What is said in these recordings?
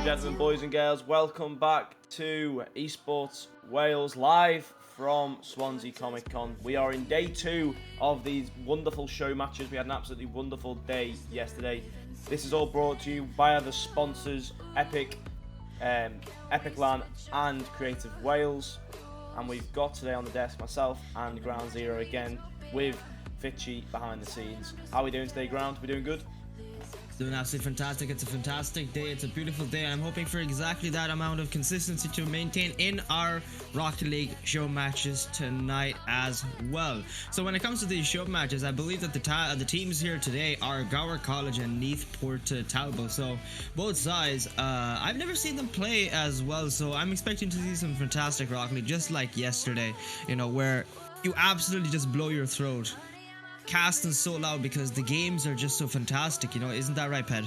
gentlemen, boys and girls, welcome back to Esports Wales live from Swansea Comic Con. We are in day 2 of these wonderful show matches. We had an absolutely wonderful day yesterday. This is all brought to you via the sponsors Epic, Epiclan and Creative Wales. And we've got today on the desk myself and GroundZero again with Fitchy behind the scenes. How are we doing today, Ground? We doing good? Doing absolutely fantastic. It's a fantastic day. It's a beautiful day. I'm hoping for exactly that amount of consistency to maintain in our Rocket League show matches tonight as well. So when it comes to these show matches, I believe that the teams here today are Gower College and Neath Port Talbot. So both sides, I've never seen them play as well. So I'm expecting to see some fantastic Rocket League, just like yesterday, you know, where you absolutely just blow your throat. Casting so loud because the games are just so fantastic, you know, isn't that right, Ped?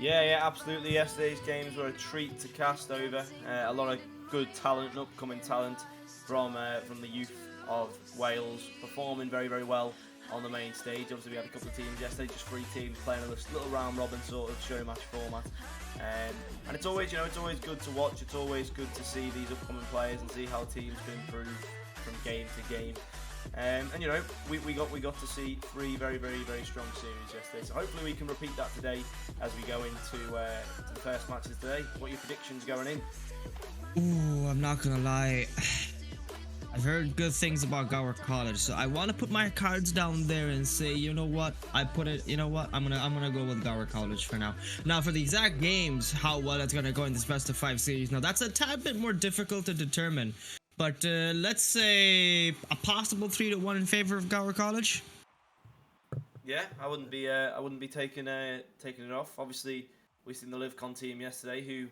Yeah, absolutely. Yesterday's games were a treat to cast over. A lot of good talent and upcoming talent from the youth of Wales performing very, very well on the main stage. Obviously, we had a couple of teams yesterday, just 3 teams playing in this little round robin sort of show match format. And it's always, it's always good to watch. It's always good to see these upcoming players and see how teams can improve from game to game. And you know, we got to see 3 very strong series yesterday. So hopefully we can repeat that today as we go into the first matches today. What are your predictions going in? Ooh, I'm not gonna lie. I've heard good things about Gower College, so I want to put my cards down there and say, you know what? I'm gonna go with Gower College for now. Now for the exact games, how well it's gonna go in this best of 5 series. Now that's a tad bit more difficult to determine. But let's say a possible 3-1 in favor of Gower College. Yeah, I wouldn't be taking it off. Obviously, we've seen the LiveCon team yesterday, who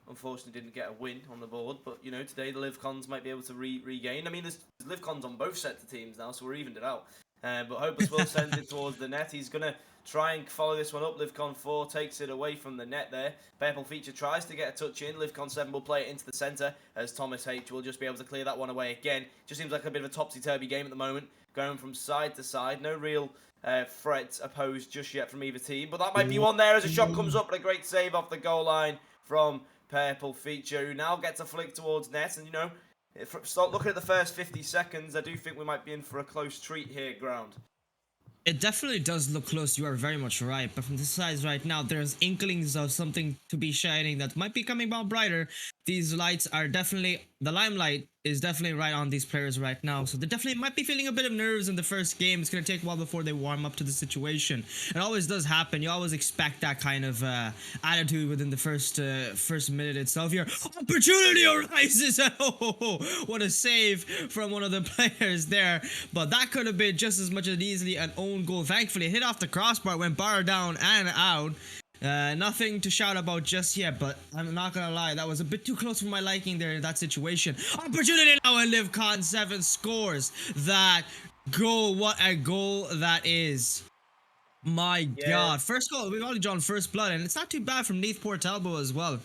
unfortunately didn't get a win on the board. But you know, today the LiveCons might be able to regain. I mean, there's LiveCons on both sets of teams now, so we're evened it out. But Hopeless will send it towards the net. He's gonna try and follow this one up. LiveCon 4 takes it away from the net there. Purple Feature tries to get a touch in. LiveCon 7 will play it into the centre as Thomas H will just be able to clear that one away again. Just seems like a bit of a topsy-turvy game at the moment, going from side to side. No real threat opposed just yet from either team, but that might be one there as a shot comes up, but a great save off the goal line from Purple Feature, who now gets a flick towards net. And you know, start looking at the first 50 seconds, I do think we might be in for a close treat here, Ground. It definitely does look close, you are very much right, but from this side right now, there's inklings of something to be shining that might be coming out brighter. These lights are definitely, the limelight is definitely right on these players right now, so they definitely might be feeling a bit of nerves in the first game. It's going to take a while before they warm up to the situation. It always does happen. You always expect that kind of attitude within the first minute itself. Your opportunity arises. Oh, what a save from one of the players there, but that could have been just as much as easily an own goal. Thankfully, it hit off the crossbar, went bar down and out. Nothing to shout about just yet, but I'm not gonna lie, that was a bit too close for my liking there in that situation. Opportunity now, and LiveCon 7 scores that goal. What a goal that is. My God. First goal, we've already drawn first blood, and it's not too bad from Neath Port Talbot as well.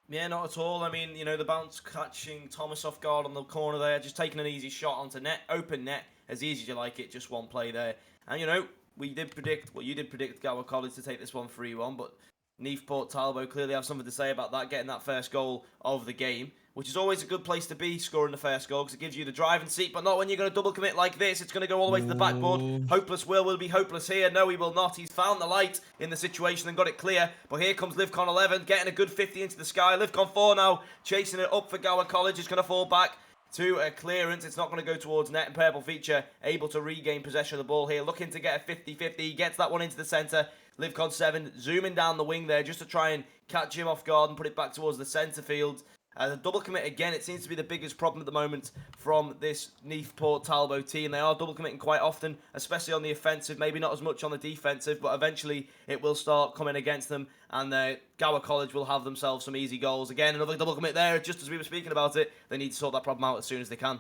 Yeah, not at all. I mean, you know, the bounce catching Thomas off guard on the corner there, just taking an easy shot onto net, open net, as easy as you like it, just one play there. And you know, you did predict Gower College to take this one 3-1, but Neath Port Talbot clearly have something to say about that, getting that first goal of the game, which is always a good place to be, scoring the first goal, because it gives you the driving seat, but not when you're going to double commit like this. It's going to go all the way to the backboard. Hopeless will be hopeless here. No, he will not. He's found the light in the situation and got it clear, but here comes LiveCon 11, getting a good 50 into the sky. LiveCon 4 now, chasing it up for Gower College. It's going to fall back to a clearance. It's not going to go towards net, and Purple Feature able to regain possession of the ball here, looking to get a 50-50. He gets that one into the centre. LiveCon 7 zooming down the wing there just to try and catch him off guard and put it back towards the centre field. The double commit again, it seems to be the biggest problem at the moment from this Neath Port Talbot team. They are double committing quite often, especially on the offensive, maybe not as much on the defensive, but eventually it will start coming against them, and Gower College will have themselves some easy goals. Again, another double commit there, just as we were speaking about it. They need to sort that problem out as soon as they can.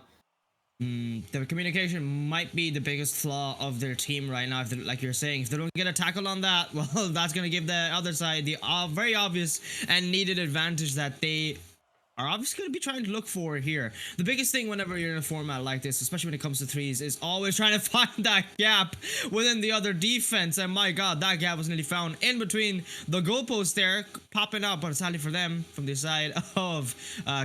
Their communication might be the biggest flaw of their team right now. If like you're saying, if they don't get a tackle on that, well, that's going to give the other side the very obvious and needed advantage that they are obviously going to be trying to look for here. The biggest thing whenever you're in a format like this, especially when it comes to threes, is always trying to find that gap within the other defense. And my god, that gap was nearly found in between the goalposts there, popping up, but sadly for them, from the side of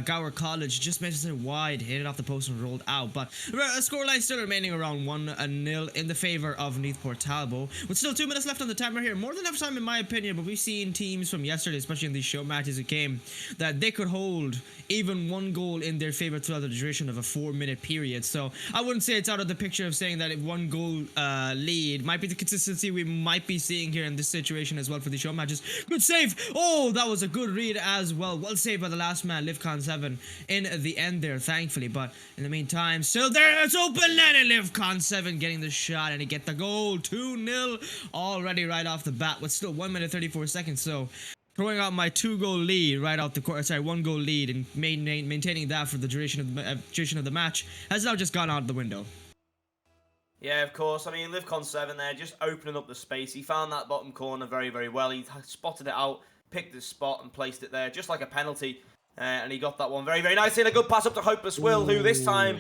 Gower College, just missed it wide, hit it off the post and rolled out. But a scoreline still remaining around 1-0 in the favor of Neathport Talbot, with still 2 minutes left on the timer here. More than enough time in my opinion, but we've seen teams from yesterday, especially in these show matches, it came that they could hold even 1 goal in their favor throughout the duration of a 4-minute period. So I wouldn't say it's out of the picture of saying that if 1 goal lead might be the consistency we might be seeing here in this situation as well for the show matches. Good save. Oh, that was a good read as well. Well saved by the last man, LivCon7, in the end there, thankfully. But in the meantime, still there, it's open net, and LivCon7 getting the shot and he get the goal. 2-0 already right off the bat with still 1 minute 34 seconds. So throwing out my 2-goal lead right out the court, sorry, 1-goal lead, and maintaining that for the duration of the match has now just gone out the window. Yeah, of course. I mean, LivCon7 there, just opening up the space. He found that bottom corner very, very well. He spotted it out, picked his spot, and placed it there, just like a penalty. And he got that one very, very nicely. And a good pass up to Hopeless Will, who this time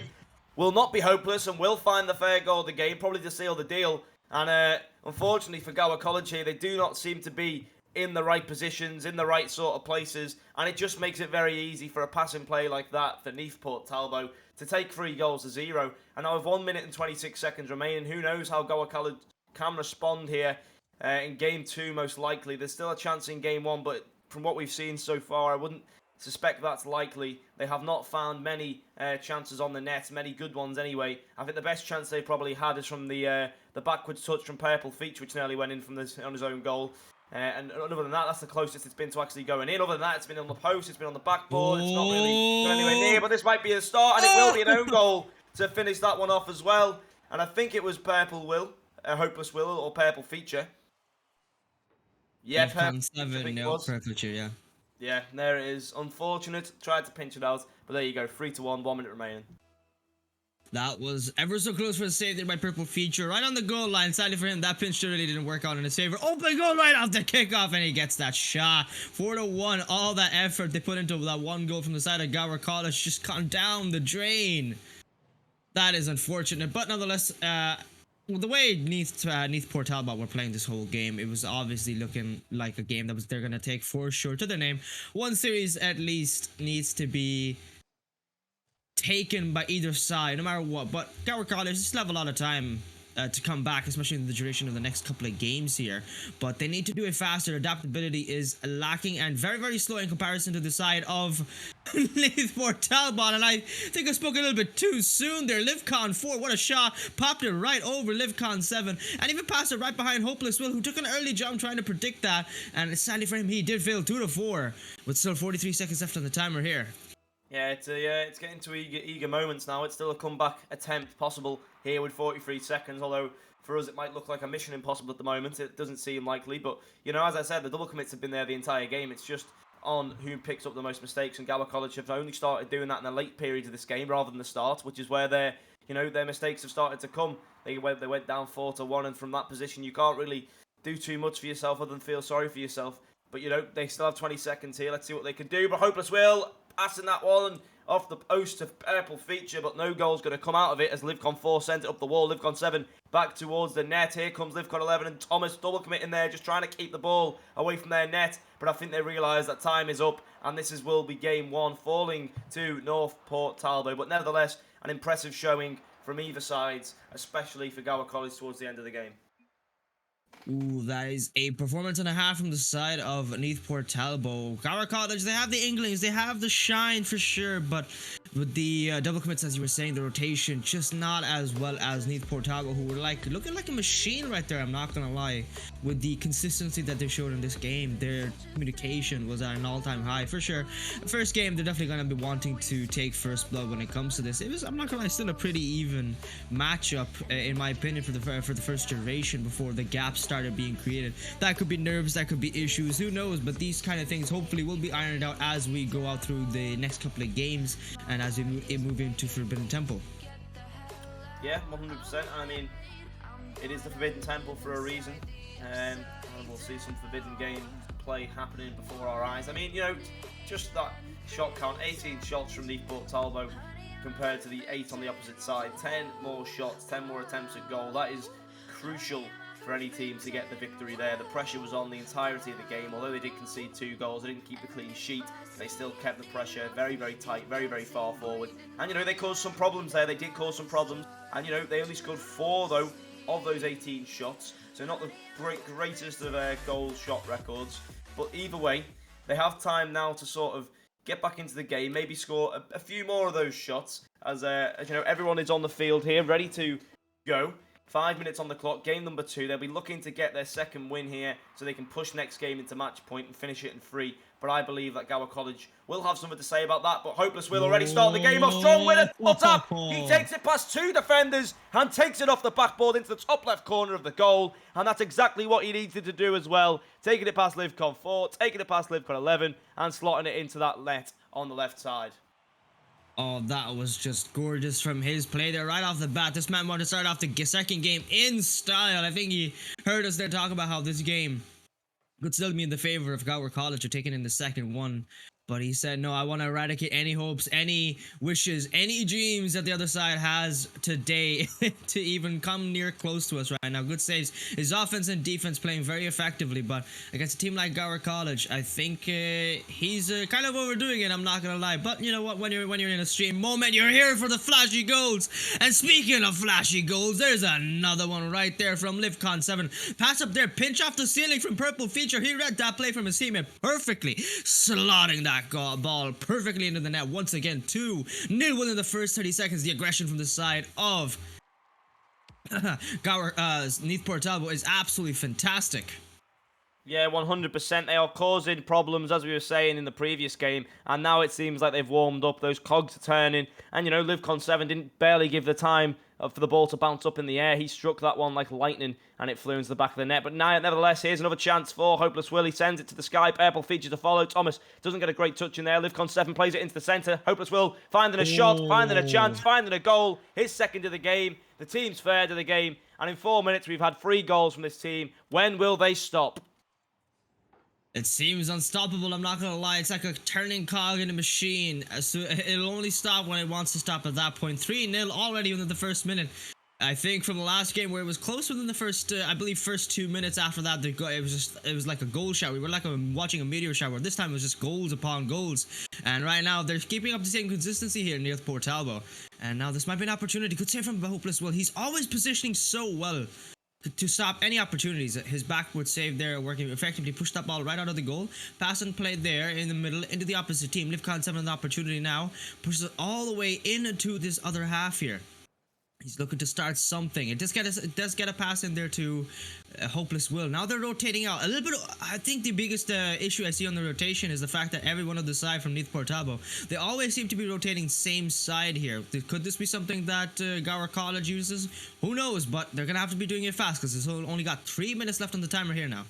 will not be hopeless and will find the fair goal of the game, probably to seal the deal. And unfortunately for Gower College here, they do not seem to be in the right positions, in the right sort of places, and it just makes it very easy for a passing play like that for Neathport Talbot to take 3 goals to 0. And now with 1 minute and 26 seconds remaining, who knows how Gower College can respond here in Game 2 most likely. There's still a chance in Game 1, but from what we've seen so far, I wouldn't suspect that's likely. They have not found many chances on the net, many good ones anyway. I think the best chance they probably had is from the backwards touch from Purple Feature, which nearly went in from on his own goal. And other than that, that's the closest it's been to actually going in. Other than that, it's been on the post, it's been on the backboard, it's not really gone anywhere near, but this might be a start, and it will be an own goal to finish that one off as well. And I think it was Purple Will, Hopeless Will, or Purple Feature. Yeah, Purple Feature, yeah. Yeah, there it is. Unfortunate, tried to pinch it out, but there you go, 3-1, 1 minute remaining. That was ever so close for a save there by Purple Feature. Right on the goal line. Sadly for him, that pinch really didn't work out in his favor. Open goal right off the kickoff, and he gets that shot. 4-1. All that effort they put into that 1 goal from the side of Gower College just gone down the drain. That is unfortunate, but nonetheless, the way Neathport Talbot were playing this whole game, it was obviously looking like a game that they're going to take for sure to their name. 1 series at least needs to be taken by either side, no matter what. But Gower College still have a lot of time to come back, especially in the duration of the next couple of games here. But they need to do it faster. Adaptability is lacking and very, very slow in comparison to the side of Neathport Talbot. And I think I spoke a little bit too soon there. LivCon4, what a shot. Popped it right over LivCon7 and even passed it right behind Hopeless Will, who took an early jump trying to predict that. And sadly for him, he did fail 2-4 with still 43 seconds left on the timer here. Yeah, it's getting to eager moments now. It's still a comeback attempt possible here with 43 seconds, although for us it might look like a mission impossible at the moment. It doesn't seem likely, but, you know, as I said, the double commits have been there the entire game. It's just on who picks up the most mistakes, and Gower College have only started doing that in the late periods of this game rather than the start, which is where their mistakes have started to come. They went down 4-1, and from that position you can't really do too much for yourself other than feel sorry for yourself. But, you know, they still have 20 seconds here. Let's see what they can do. But Hopeless Will passing that one off the post to Purple Feature, but no goal's going to come out of it as LivCon4 sent it up the wall. LivCon7 back towards the net. Here comes LivCon11 and Thomas double committing there, just trying to keep the ball away from their net. But I think they realise that time is up, and this will be game 1, falling to Neathport Talbot. But nevertheless, an impressive showing from either sides, especially for Gower College towards the end of the game. Ooh, that is a performance and a half from the side of Neathport Talbot. Gower College, they have the Inklings, they have the shine for sure, but with the double commits, as you were saying, the rotation just not as well as Neathport Talbot, who were looking like a machine right there, I'm not gonna lie. With the consistency that they showed in this game, their communication was at an all-time high for sure. First game, they're definitely gonna be wanting to take first blood when it comes to this. It was, I'm not gonna lie, still a pretty even matchup in my opinion for the first duration before the gaps started being created. That could be nerves, that could be issues, who knows, but these kind of things hopefully will be ironed out as we go out through the next couple of games and as we move into Forbidden Temple. Yeah, 100%. I mean, it is the Forbidden Temple for a reason. And we'll see some forbidden game play happening before our eyes. I mean, just that shot count, 18 shots from Newport Talbot compared to the 8 on the opposite side. 10 more shots, 10 more attempts at goal. That is crucial for any team to get the victory there. The pressure was on the entirety of the game. Although they did concede 2 goals, they didn't keep the clean sheet. They still kept the pressure very, very tight, very, very far forward. And, they caused some problems there. They did cause some problems. And, they only scored 4, though, of those 18 shots. So not the greatest of goal shot records. But either way, they have time now to sort of get back into the game, maybe score a few more of those shots. As everyone is on the field here, ready to go. 5 minutes on the clock, game number 2. They'll be looking to get their second win here so they can push next game into match point and finish it in 3. But I believe that Gower College will have something to say about that. But Hopeless will already start the game off strong with it. What's up? He takes it past 2 defenders and takes it off the backboard into the top left corner of the goal. And that's exactly what he needed to do as well. Taking it past Livcon 4, taking it past Livcon 11 and slotting it into that net on the left side. Oh, that was just gorgeous from his play there right off the bat. This man wanted to start off the second game in style. I think he heard us there talk about how this game could still be in the favor of Gower College or taking in the second one. But he said, no, I want to eradicate any hopes, any wishes, any dreams that the other side has today to even come near close to us right now. Good saves. His offense and defense playing very effectively. But against a team like Gower College, I think he's kind of overdoing it, I'm not going to lie. But you know what? When you're in a stream moment, you're here for the flashy goals. And speaking of flashy goals, there's another one right there from Livcon 7. Pass up there, pinch off the ceiling from Purple Feature. He read that play from his teammate perfectly, slotting that ball perfectly into the net once again. 2-0 within the first 30 seconds. The aggression from the side of Newport Talbot is absolutely fantastic. Yeah, 100%. They are causing problems, as we were saying in the previous game, and now it seems like they've warmed up. Those cogs are turning, and Livcon 7 didn't barely give the time for the ball to bounce up in the air. He struck that one like lightning, and it flew into the back of the net. But now, nevertheless, here's another chance for Hopeless Will. He sends it to the sky. Purple Feature to follow. Thomas doesn't get a great touch in there. Livcon 7 plays it into the centre. Hopeless Will finding a shot, finding a chance, finding a goal. His second of the game. The team's third of the game, and in 4 minutes, we've had 3 goals from this team. When will they stop? It seems unstoppable, I'm not gonna lie. It's like a turning cog in a machine. So it'll only stop when it wants to stop at that point. 3-0 already within the first minute. I think from the last game where it was close within the first, I believe, first 2 minutes after that, it was like a goal shower. We were like watching a meteor shower. This time it was just goals upon goals. And right now they're keeping up the same consistency here near Port Talbot. And now this might be an opportunity. Good save from Hopeless Will. He's always positioning so well to stop any opportunities. His backward save there working effectively, pushed that ball right out of the goal. Pass and play there in the middle into the opposite team. Livcon 7 an opportunity now. Pushes it all the way into this other half here. He's looking to start something. It does get a pass in there to Hopeless Will. Now they're rotating out. A little bit, I think the biggest issue I see on the rotation is the fact that everyone on the side from Newport Talbot, they always seem to be rotating same side here. Could this be something that Gower College uses? Who knows, but they're going to have to be doing it fast because it's only got 3 minutes left on the timer here now.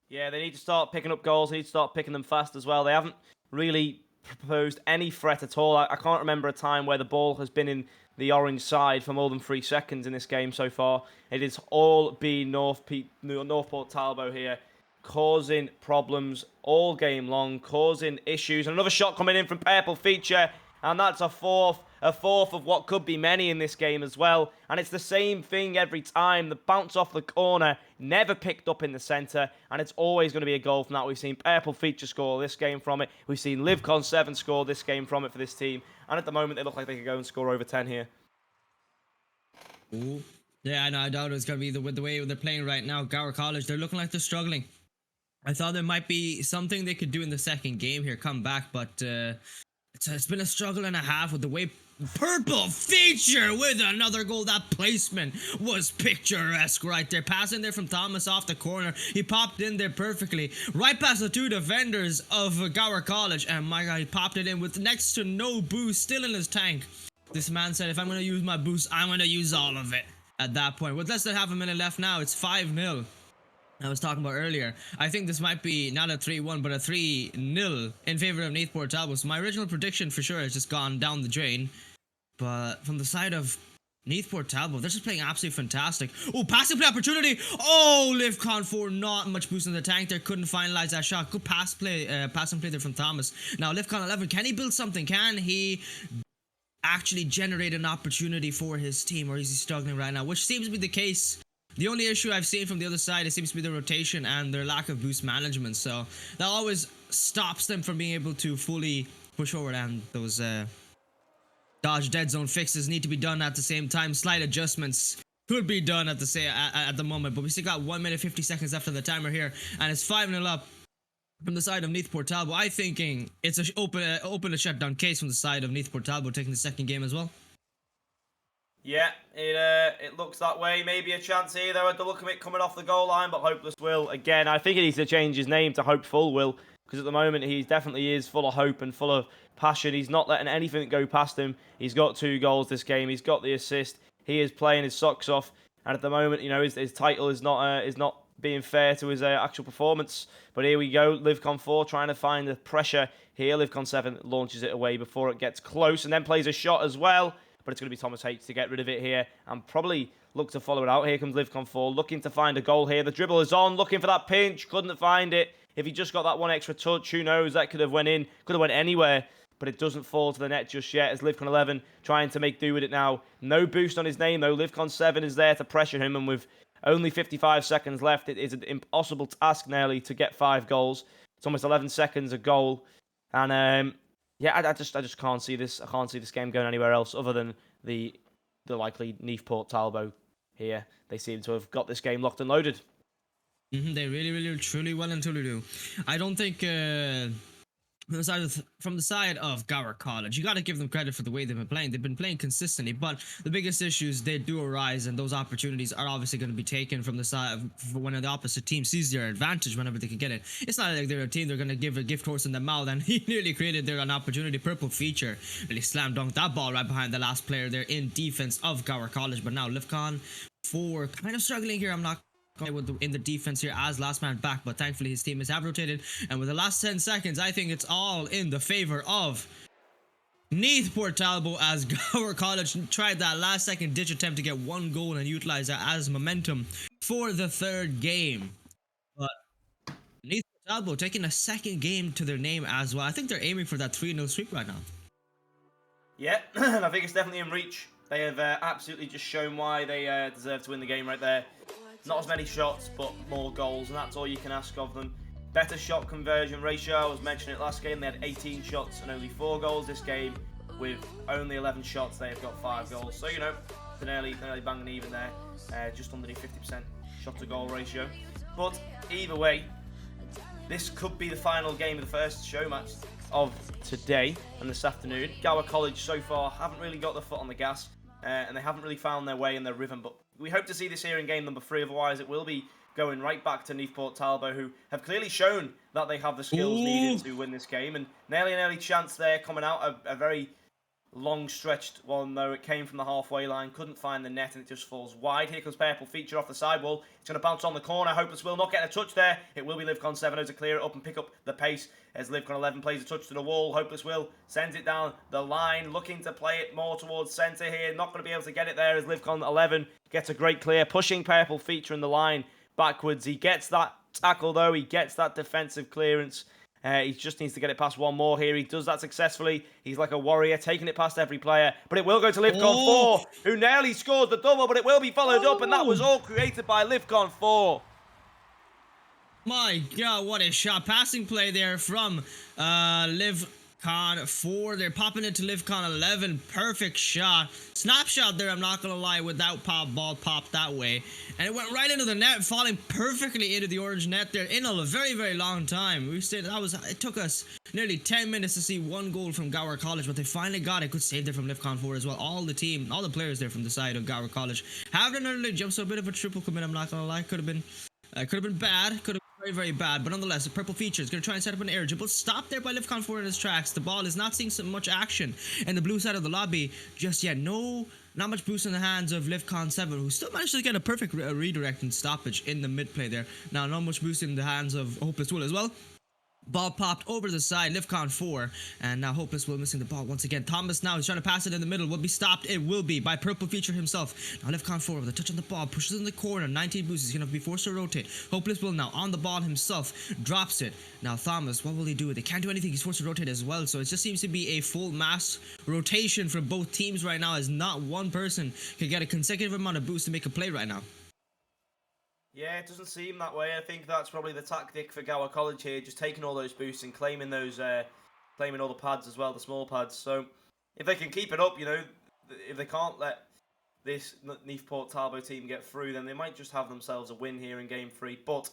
Yeah, they need to start picking up goals. They need to start picking them fast as well. They haven't really proposed any threat at all. I can't remember a time where the ball has been in the orange side for more than 3 seconds in this game so far. It has all been Northport Talbot here, causing problems all game long, causing issues. And another shot coming in from Purple Feature, and that's a fourth of what could be many in this game as well. And it's the same thing every time. The bounce off the corner, never picked up in the centre, and it's always going to be a goal from that. We've seen Purple Feature score this game from it. We've seen Livcon 7 score this game from it for this team. And at the moment, they look like they could go and score over 10 here. Ooh. Yeah, no, I doubt it's going to be with the way they're playing right now. Gower College, they're looking like they're struggling. I thought there might be something they could do in the second game here, come back, but it's been a struggle and a half with the way Purple Feature with another goal. That placement was picturesque right there. Passing there from Thomas off the corner. He popped in there perfectly. Right past the 2 defenders of Gower College. And my God, he popped it in with next to no boost still in his tank. This man said, if I'm going to use my boost, I'm going to use all of it at that point. With less than half a minute left now, it's 5-0. I was talking about earlier. I think this might be not a 3-1, but a 3-0 in favor of Newport Talbot. So my original prediction for sure has just gone down the drain. But from the side of Neathport Talbot, they're just playing absolutely fantastic. Oh, passing play opportunity. Oh, LivCon 4, not much boost in the tank there. Couldn't finalize that shot. Good pass and play there from Thomas. Now, LivCon 11, can he build something? Can he actually generate an opportunity for his team, or is he struggling right now? Which seems to be the case. The only issue I've seen from the other side, it seems to be the rotation and their lack of boost management. So that always stops them from being able to fully push forward, and those dodge dead zone fixes need to be done at the same time. Slight adjustments could be done at the moment, but we still got 1 minute 50 seconds left on the timer here, and it's 5-0 up from the side of Neathport Talbot. I thinking it's a open a shutdown case from the side of Neathport Talbot taking the second game as well. Yeah, it looks that way. Maybe a chance here, though, at the look of it coming off the goal line, but Hopeless Will, again, I think he needs to change his name to Hopeful Will, because at the moment he definitely is full of hope and full of passion. He's not letting anything go past him. He's got 2 goals this game. He's got the assist. He is playing his socks off, and at the moment, you know, his title is not being fair to his actual performance. But here we go, LivCon 4 trying to find the pressure here. LivCon 7 launches it away before it gets close, and then plays a shot as well. But it's going to be Thomas H to get rid of it here and probably look to follow it out. Here comes LivCon 4, looking to find a goal here. The dribble is on, looking for that pinch, couldn't find it. If he just got that one extra touch, who knows, that could have went in, could have went anywhere. But it doesn't fall to the net just yet, as LivCon 11 trying to make do with it now. No boost on his name, though. LivCon 7 is there to pressure him, and with only 55 seconds left, it is an impossible task nearly to get 5 goals. It's almost 11 seconds a goal. And yeah, I just can't see this. I can't see this game going anywhere else other than the likely Neathport Talbot here. They seem to have got this game locked and loaded. They really, truly well and truly do. I don't think from the side of Gower College, you got to give them credit for the way they've been playing. They've been playing consistently, but the biggest issues, they do arise, and those opportunities are obviously going to be taken from the side of when the opposite team sees their advantage whenever they can get it. It's not like they're a team they're going to give a gift horse in the mouth, and he nearly created there an opportunity. Purple feature really slam dunked that ball right behind the last player there in defense of Gower College. But now LivCon 4 kind of struggling here. I'm not in the defense here as last man back, but thankfully his team is have rotated, and with the last 10 seconds, I think it's all in the favor of Neathport Talbot, as Gower College tried that last second ditch attempt to get 1 goal and utilize that as momentum for the 3rd game. But Neathport Talbot taking a 2nd game to their name as well. I think they're aiming for that 3-0 sweep right now. Yeah, I think it's definitely in reach. They have absolutely just shown why they deserve to win the game right there. Not as many shots, but more goals, and that's all you can ask of them. Better shot conversion ratio. I was mentioning it last game. They had 18 shots and only 4 goals this game. With only 11 shots, they have got 5 goals. So, you know, they're nearly banging even there. Just underneath 50% shot-to-goal ratio. But either way, this could be the final game of the first show match of today and this afternoon. Gower College so far haven't really got their foot on the gas, and they haven't really found their way in their rhythm, but we hope to see this here in game number 3, otherwise it will be going right back to Neathport Talbot, who have clearly shown that they have the skills needed to win this game, and nearly an early chance there coming out, a very long stretched one though. It came from the halfway line, couldn't find the net, and it just falls wide. Here comes Purple feature off the sidewall. It's going to bounce on the corner. Hopeless Will not getting a touch there. It will be LivCon 7 to clear it up and pick up the pace as LivCon 11 plays a touch to the wall. Hopeless Will sends it down the line, looking to play it more towards centre here. Not going to be able to get it there as LivCon 11 gets a great clear, pushing Purple feature in the line backwards. He gets that tackle though. He gets that defensive clearance. He just needs to get it past one more here. He does that successfully. He's like a warrior, taking it past every player. But it will go to LivCon 4, who nearly scores the double, but it will be followed up, and that was all created by LivCon 4. My God, what a shot. Passing play there from LivCon 4. They're popping it to LivCon 11. Perfect shot. Snapshot there, I'm not going to lie, without ball popped that way. And it went right into the net, falling perfectly into the orange net there in a very, very long time. We said it took us nearly 10 minutes to see 1 goal from Gower College, but they finally got it. Good save there from LivCon 4 as well. All the players there from the side of Gower College have an early jump, so a bit of a triple commit, I'm not going to lie. Could have been bad. Could have very, very bad, but nonetheless, the purple feature is going to try and set up an air dribble. Stop there by LivCon 4 in his tracks. The ball is not seeing so much action in the blue side of the lobby just yet. Not much boost in the hands of LivCon 7, who still managed to get a perfect redirect and stoppage in the mid play there. Now, not much boost in the hands of Hopeless Will as well. Ball popped over the side, Livcon 4, and now Hopeless Will missing the ball once again. Thomas now is trying to pass it in the middle, will be stopped, it will be, by Purple Feature himself. Now Livcon 4 with a touch on the ball, pushes in the corner, 19 boosts, he's going to be forced to rotate. Hopeless Will now on the ball himself, drops it. Now Thomas, what will he do? They can't do anything, he's forced to rotate as well, so it just seems to be a full mass rotation from both teams right now, as not one person can get a consecutive amount of boosts to make a play right now. Yeah, it doesn't seem that way. I think that's probably the tactic for Gower College here, just taking all those boosts and claiming those, claiming all the pads as well, the small pads. So if they can keep it up, you know, if they can't let this Newport Talbot team get through, then they might just have themselves a win here in Game 3. But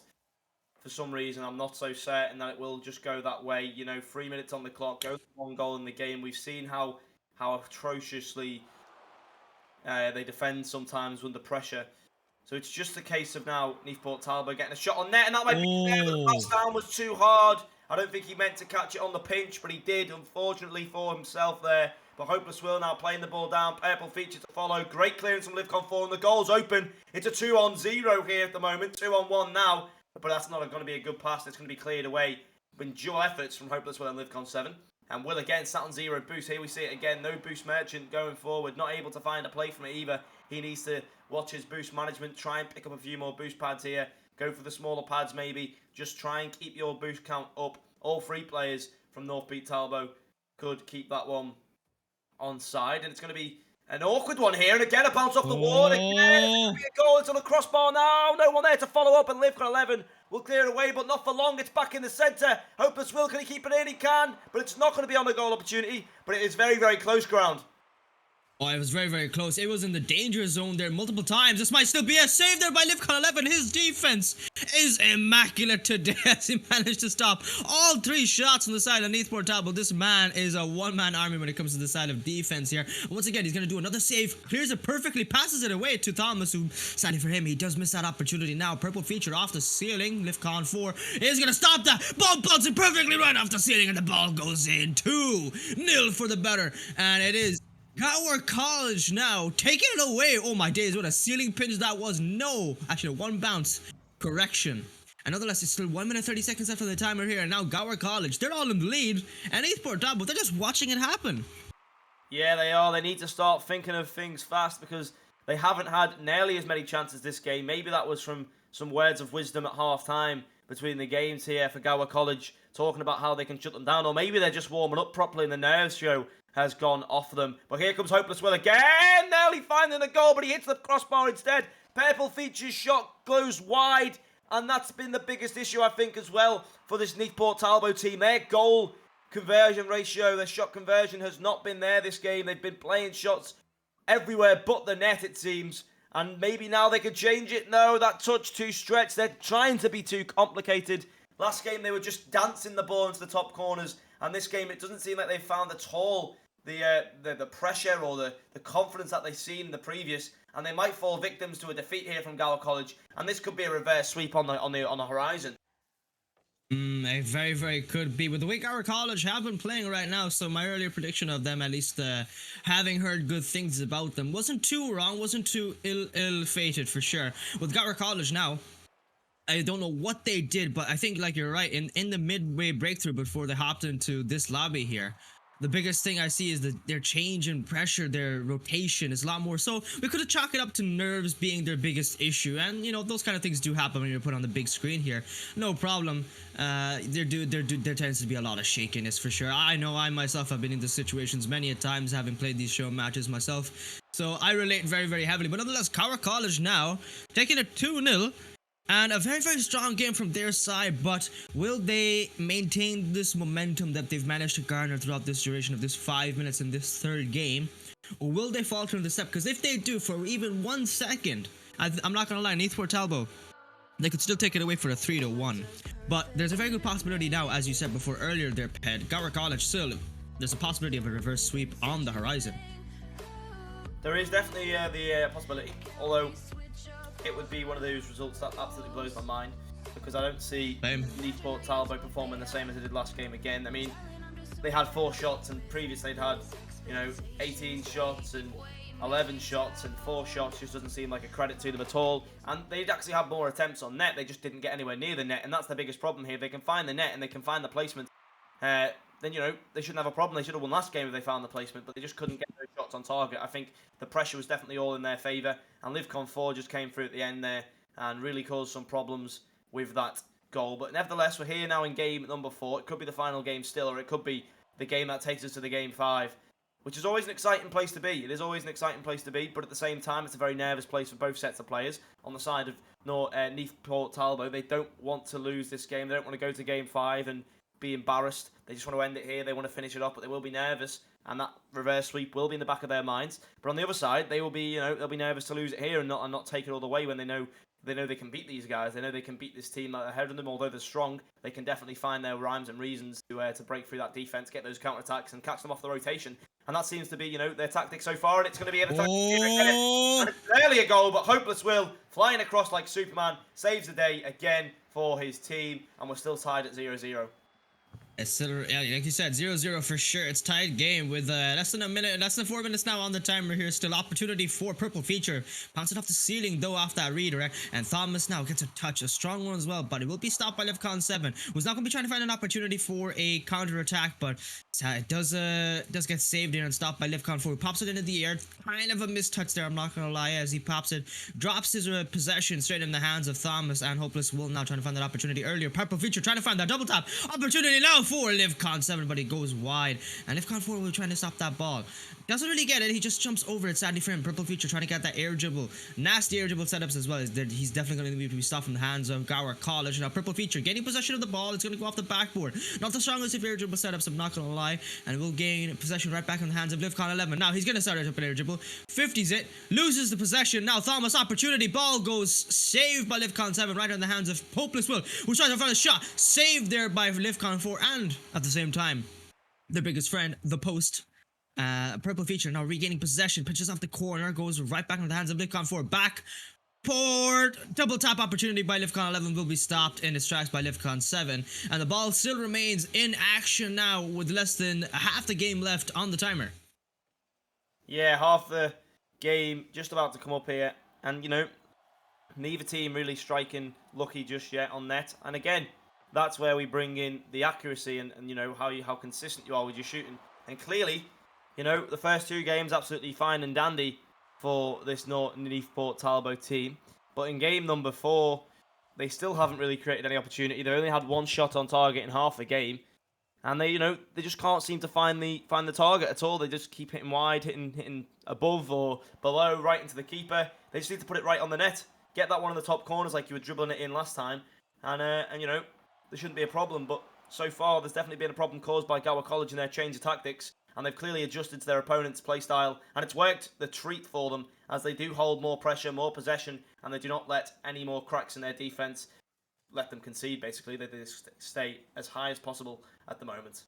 for some reason, I'm not so certain that it will just go that way. You know, 3 minutes on the clock, go 1 goal in the game. We've seen how atrociously they defend sometimes under pressure. So it's just a case of now Newport Talbot getting a shot on net, and that might be there, but the pass down was too hard. I don't think he meant to catch it on the pinch, but he did, unfortunately for himself there. But Hopeless Will now playing the ball down, Purple Feature to follow. Great clearance from Livcon 4, and the goal's open. It's a 2-on-0 here at the moment, 2-on-1 now. But that's not going to be a good pass, it's going to be cleared away. Been dual efforts from Hopeless Will and Livcon 7. And Will again sat on 0 boost. Here we see it again. No boost merchant going forward. Not able to find a play from it either. He needs to watch his boost management. Try and pick up a few more boost pads here. Go for the smaller pads maybe. Just try and keep your boost count up. All 3 players from North Beat Talbot could keep that one on side. And it's going to be an awkward one here. And again, a bounce off the wall. Again, it's going to be a goal into the crossbar now. No one there to follow up. And Livcon 11 will clear it away, but not for long. It's back in the centre. Hopeless Will, can he keep it in? He can, but it's not going to be on the goal opportunity. But it is very, very close ground. Oh, it was very, very close. It was in the danger zone there multiple times. This might still be a save there by Livcon 11. His defense is immaculate today as he managed to stop all 3 shots on the side of Newport Talbot. This man is a one-man army when it comes to the side of defense here. Once again, he's going to do another save. Clears it perfectly, passes it away to Thomas, who, sadly for him, he does miss that opportunity now. Purple Feature off the ceiling. Livcon 4 is going to stop that. Ball bouncing perfectly right off the ceiling, and the ball goes in. 2-0 for the better, and it is Gower College now taking it away. Oh my days, what a ceiling pinch that was. No, actually 1 bounce. Correction. And nonetheless, it's still 1 minute 30 seconds after the timer here. And now Gower College, they're all in the lead. And Esports Talbot, they're just watching it happen. Yeah, they are. They need to start thinking of things fast because they haven't had nearly as many chances this game. Maybe that was from some words of wisdom at half-time between the games here for Gower College, talking about how they can shut them down. Or maybe they're just warming up properly and the nerves show has gone off them. But here comes Hopeless Will again, nearly finding the goal, but he hits the crossbar instead. Purple Feature's shot goes wide, and that's been the biggest issue, I think, as well, for this Newport Talbot team. Their goal conversion ratio, their shot conversion has not been there this game. They've been playing shots everywhere but the net, it seems. And maybe now they could change it. No, that touch too stretched. They're trying to be too complicated. Last game, they were just dancing the ball into the top corners. And this game, it doesn't seem like they've found at all the pressure or the confidence that they've seen in the previous, and they might fall victims to a defeat here from Gower College, and this could be a reverse sweep on the horizon. It very, very could be. With the way Gower College have been playing right now, so my earlier prediction of them, at least having heard good things about them, wasn't too wrong, wasn't too ill-fated for sure. With Gower College now, I don't know what they did, but I think, like, you're right, in the midway breakthrough before they hopped into this lobby here, the biggest thing I see is their change in pressure, their rotation is a lot more. So we could have chalked it up to nerves being their biggest issue. And, you know, those kind of things do happen when you're put on the big screen here. No problem. There tends to be a lot of shakiness for sure. I know I myself have been in these situations many a times, having played these show matches myself. So I relate very, very heavily. But nonetheless, Gower College now taking it 2-0. And a very, very strong game from their side, but will they maintain this momentum that they've managed to garner throughout this duration of this 5 minutes in this 3rd game? Or will they falter in the step? Because if they do for even 1 second, I'm not going to lie, Newport Talbot, they could still take it away for a 3-1. But there's a very good possibility now, as you said before earlier there, Ped, Gower College still, there's a possibility of a reverse sweep on the horizon. There is definitely the possibility, although it would be one of those results that absolutely blows my mind, because I don't see Newport Talbot performing the same as they did last game again. I mean, they had 4 shots, and previously they'd had, you know, 18 shots, and 11 shots and 4 shots just doesn't seem like a credit to them at all. And they'd actually had more attempts on net, they just didn't get anywhere near the net, and that's the biggest problem here. If they can find the net and they can find the placement, then, you know, they shouldn't have a problem. They should have won last game if they found the placement, but they just couldn't get those shots on target. I think the pressure was definitely all in their favour, and LivCon 4 just came through at the end there and really caused some problems with that goal. But nevertheless, we're here now in game number 4. It could be the final game still, or it could be the game that takes us to the game 5. Which is always an exciting place to be. It is always an exciting place to be, but at the same time, it's a very nervous place for both sets of players. On the side of Newport Talbot, they don't want to lose this game. They don't want to go to game 5 and be embarrassed. They just want to end it here. They want to finish it off, but they will be nervous, and that reverse sweep will be in the back of their minds. But on the other side, they will be, you know, they'll be nervous to lose it here and not take it all the way when they know they can beat these guys. They know they can beat this team ahead of them. Although they're strong, they can definitely find their rhymes and reasons to break through that defense, get those counter-attacks, and catch them off the rotation. And that seems to be, you know, their tactic so far, and it's going to be an attack. And it's barely a goal, but Hopeless Will, flying across like Superman, saves the day again for his team, and we're still tied at 0-0. It's still, yeah, like you said, 0-0 for sure. It's tied game with less than 4 minutes now on the timer here. Still opportunity for Purple Feature. Bouncing off the ceiling though after that redirect. And Thomas now gets a touch, a strong one as well, but it will be stopped by LivCon 7, who's not going to be trying to find an opportunity for a counter attack, but it does get saved here and stopped by LivCon 4. Who pops it into the air. Kind of a missed touch there, I'm not going to lie, as he pops it. Drops his possession straight in the hands of Thomas, and Hopeless Will now trying to find that opportunity earlier. Purple Feature trying to find that double tap. Opportunity now for LivCon 7, but it goes wide, and LivCon 4 will trying to stop that ball. Doesn't really get it. He just jumps over it, sadly for him. Purple Feature trying to get that air dribble. Nasty air dribble setups as well. He's definitely going to need to be stopped from the hands of Gower College. Now Purple Feature getting possession of the ball. It's going to go off the backboard. Not the strongest of air dribble setups, I'm not going to lie. And we'll gain possession right back in the hands of LivCon 11. Now he's going to start up an air dribble. 50s it. Loses the possession. Now Thomas opportunity. Ball goes saved by LivCon 7 right in the hands of Hopeless Will, who's trying to find a shot. Saved there by LivCon 4, and at the same time, their biggest friend, the post. Purple Feature now regaining possession, pitches off the corner, goes right back into the hands of LivCon 4. Back port, double tap opportunity by LivCon 11 will be stopped in its tracks by LivCon 7, and the ball still remains in action now with less than half the game left on the timer. Yeah, half the game just about to come up here, and you know, neither team really striking lucky just yet on net. And again, that's where we bring in the accuracy and you know how consistent you are with your shooting. And clearly, you know, the first 2 games absolutely fine and dandy for this Newport Talbot team. But in game number 4, they still haven't really created any opportunity. They only had 1 shot on target in half the game. And they, you know, they just can't seem to find the target at all. They just keep hitting wide, hitting above or below, right into the keeper. They just need to put it right on the net. Get that one in the top corners like you were dribbling it in last time. And you know, there shouldn't be a problem. But so far, there's definitely been a problem caused by Gower College and their change of tactics. And they've clearly adjusted to their opponent's playstyle, and it's worked the treat for them as they do hold more pressure, more possession, and they do not let any more cracks in their defense let them concede, basically. They just stay as high as possible at the moment.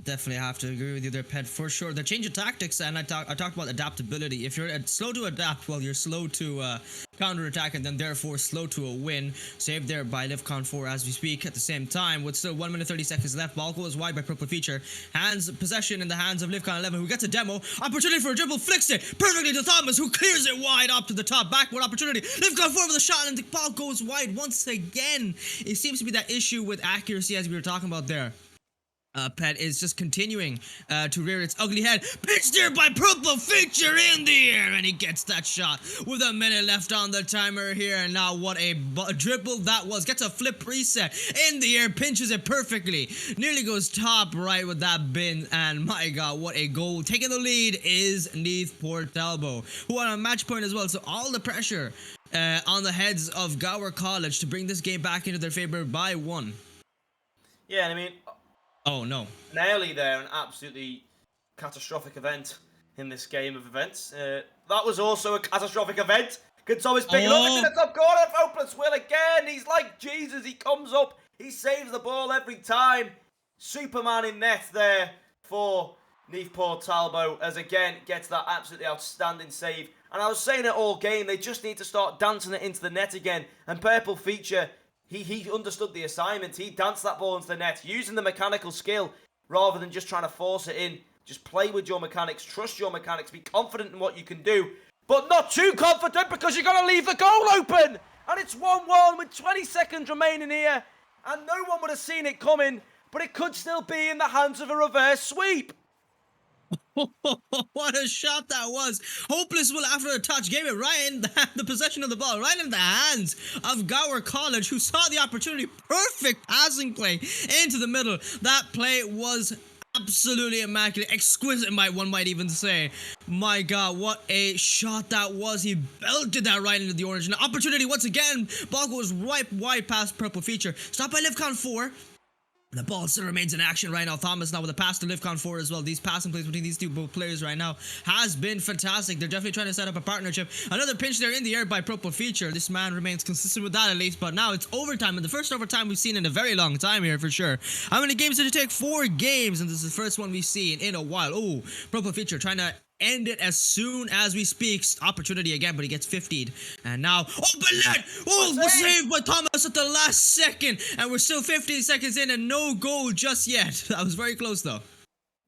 Definitely have to agree with you there, Pet, for sure. The change of tactics, and I talked about adaptability. If you're slow to adapt, well, you're slow to counter-attack, and then therefore slow to a win. Saved there by LivCon 4 as we speak. At the same time, with still 1 minute 30 seconds left, ball goes wide by Purple Feature. Possession in the hands of LivCon 11, who gets a demo. Opportunity for a dribble, flicks it perfectly to Thomas, who clears it wide up to the top. Backward opportunity. LivCon 4 with a shot, and the ball goes wide once again. It seems to be that issue with accuracy as we were talking about there. Pet is just continuing to rear its ugly head. Pitched there by Purple Feature in the air, and he gets that shot with a minute left on the timer here. And now what a dribble that was. Gets a flip reset in the air, pinches it perfectly. Nearly goes top right with that bin, and my god, what a goal. Taking the lead is Newport Talbot, who are on a match point as well. So all the pressure on the heads of Gower College to bring this game back into their favor by 1. Yeah, and I mean, oh no. Nearly there, an absolutely catastrophic event in this game of events. That was also a catastrophic event. Gonzalez picking up into the top corner of Hopeless Will again. He's like Jesus. He comes up. He saves the ball every time. Superman in net there for Newport Talbot as again gets that absolutely outstanding save. And I was saying it all game. They just need to start dancing it into the net again. And Purple Feature, He understood the assignment. He danced that ball into the net using the mechanical skill rather than just trying to force it in Just play with your mechanics, trust your mechanics, be confident in what you can do, but not too confident because you're going to leave the goal open. And it's 1-1 with 20 seconds remaining here. And no one would have seen it coming, but it could still be in the hands of a reverse sweep. What a shot that was. Hopeless will, after the touch, gave it right in the possession of the ball, right in the hands of Gower College, who saw the opportunity. Perfect passing play into the middle. That play was absolutely immaculate, exquisite, one might even say. My God, what a shot that was. He belted that right into the orange. An opportunity once again. Ball goes right wide past Purple Feature. Stopped by Livcon 4. The ball still remains in action right now. Thomas now with a pass to Livcon 4 as well. These passing plays between these two players right now has been fantastic. They're definitely trying to set up a partnership. Another pinch there in the air by Purple Feature. This man remains consistent with that at least, but now it's overtime, and the first overtime we've seen in a very long time here for sure. How many games did it take? 4 games, and this is the first one we've seen in a while. Oh, Purple Feature trying to end it as soon as we speak. Opportunity again, but he gets 50'd. And now, net! Was saved by Thomas at the last second. And we're still 15 seconds in and no goal just yet. That was very close though.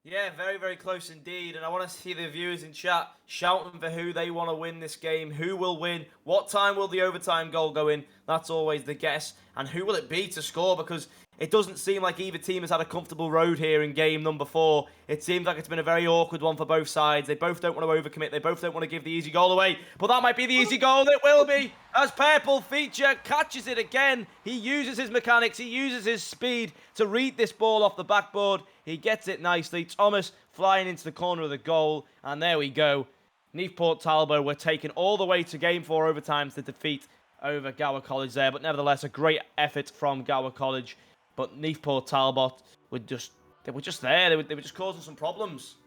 Yeah, very, very close indeed. And I want to see the viewers in chat shouting for who they want to win this game. Who will win? What time will the overtime goal go in? That's always the guess. And who will it be to score? Because it doesn't seem like either team has had a comfortable road here in game number 4. It seems like it's been a very awkward one for both sides. They both don't want to overcommit. They both don't want to give the easy goal away. But that might be the easy goal. It will be, as Purple Feature catches it again. He uses his mechanics. He uses his speed to read this ball off the backboard. He gets it nicely. Thomas flying into the corner of the goal. And there we go. Newport Talbot were taken all the way to game 4 overtimes to defeat over Gower College there. But nevertheless, a great effort from Gower College. But Newport Talbot were just there. They were just causing some problems.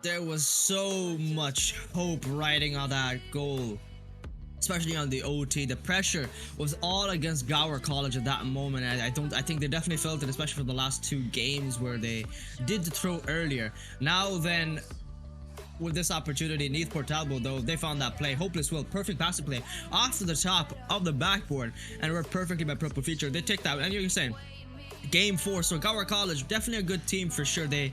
There was so much hope riding on that goal, especially on the OT. The pressure was all against Gower College at that moment. I think they definitely felt it, especially for the last 2 games where they did the throw earlier. Now then, with this opportunity, Newport Talbot, though, they found that play. Hopeless Will, perfect passing play off to the top of the backboard, and worked perfectly by Purple Feature. They take that, and you're saying game 4. So Gower College, definitely a good team for sure. They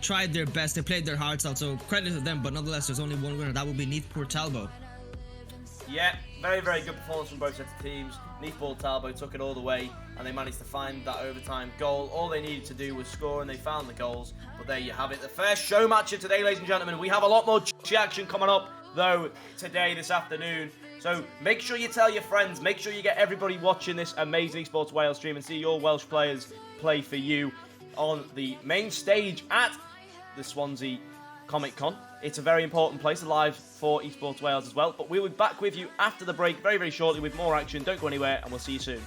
tried their best. They played their hearts out. So credit to them. But nonetheless, there's only one winner. That would be Newport Talbot. Yeah, very, very good performance from both sets of teams. Newport Talbot took it all the way, and they managed to find that overtime goal. All they needed to do was score, and they found the goals. But there you have it. The first show match of today, ladies and gentlemen. We have a lot more action coming up, though, today, this afternoon. So make sure you tell your friends. Make sure you get everybody watching this amazing Esports Wales stream and see your Welsh players play for you on the main stage at the Swansea Comic Con. It's a very important place, live for Esports Wales as well. But we'll be back with you after the break very, very shortly with more action. Don't go anywhere, and we'll see you soon.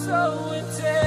so intense.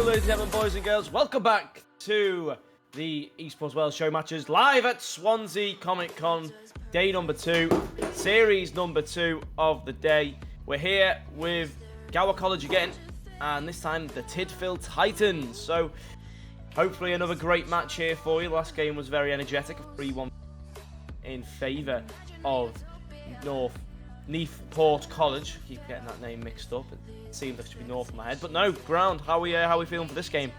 Ladies and gentlemen, boys and girls, welcome back to the EsportsWales show matches live at Swansea Comic Con, day number 2, series number 2 of the day. We're here with Gower College again, and this time the Tidfield Titans. So hopefully another great match here for you. The last game was very energetic, 3-1 in favour of Neathport College. I keep getting that name mixed up. It seems like it should be North in my head, but no. Ground, how are we feeling for this game?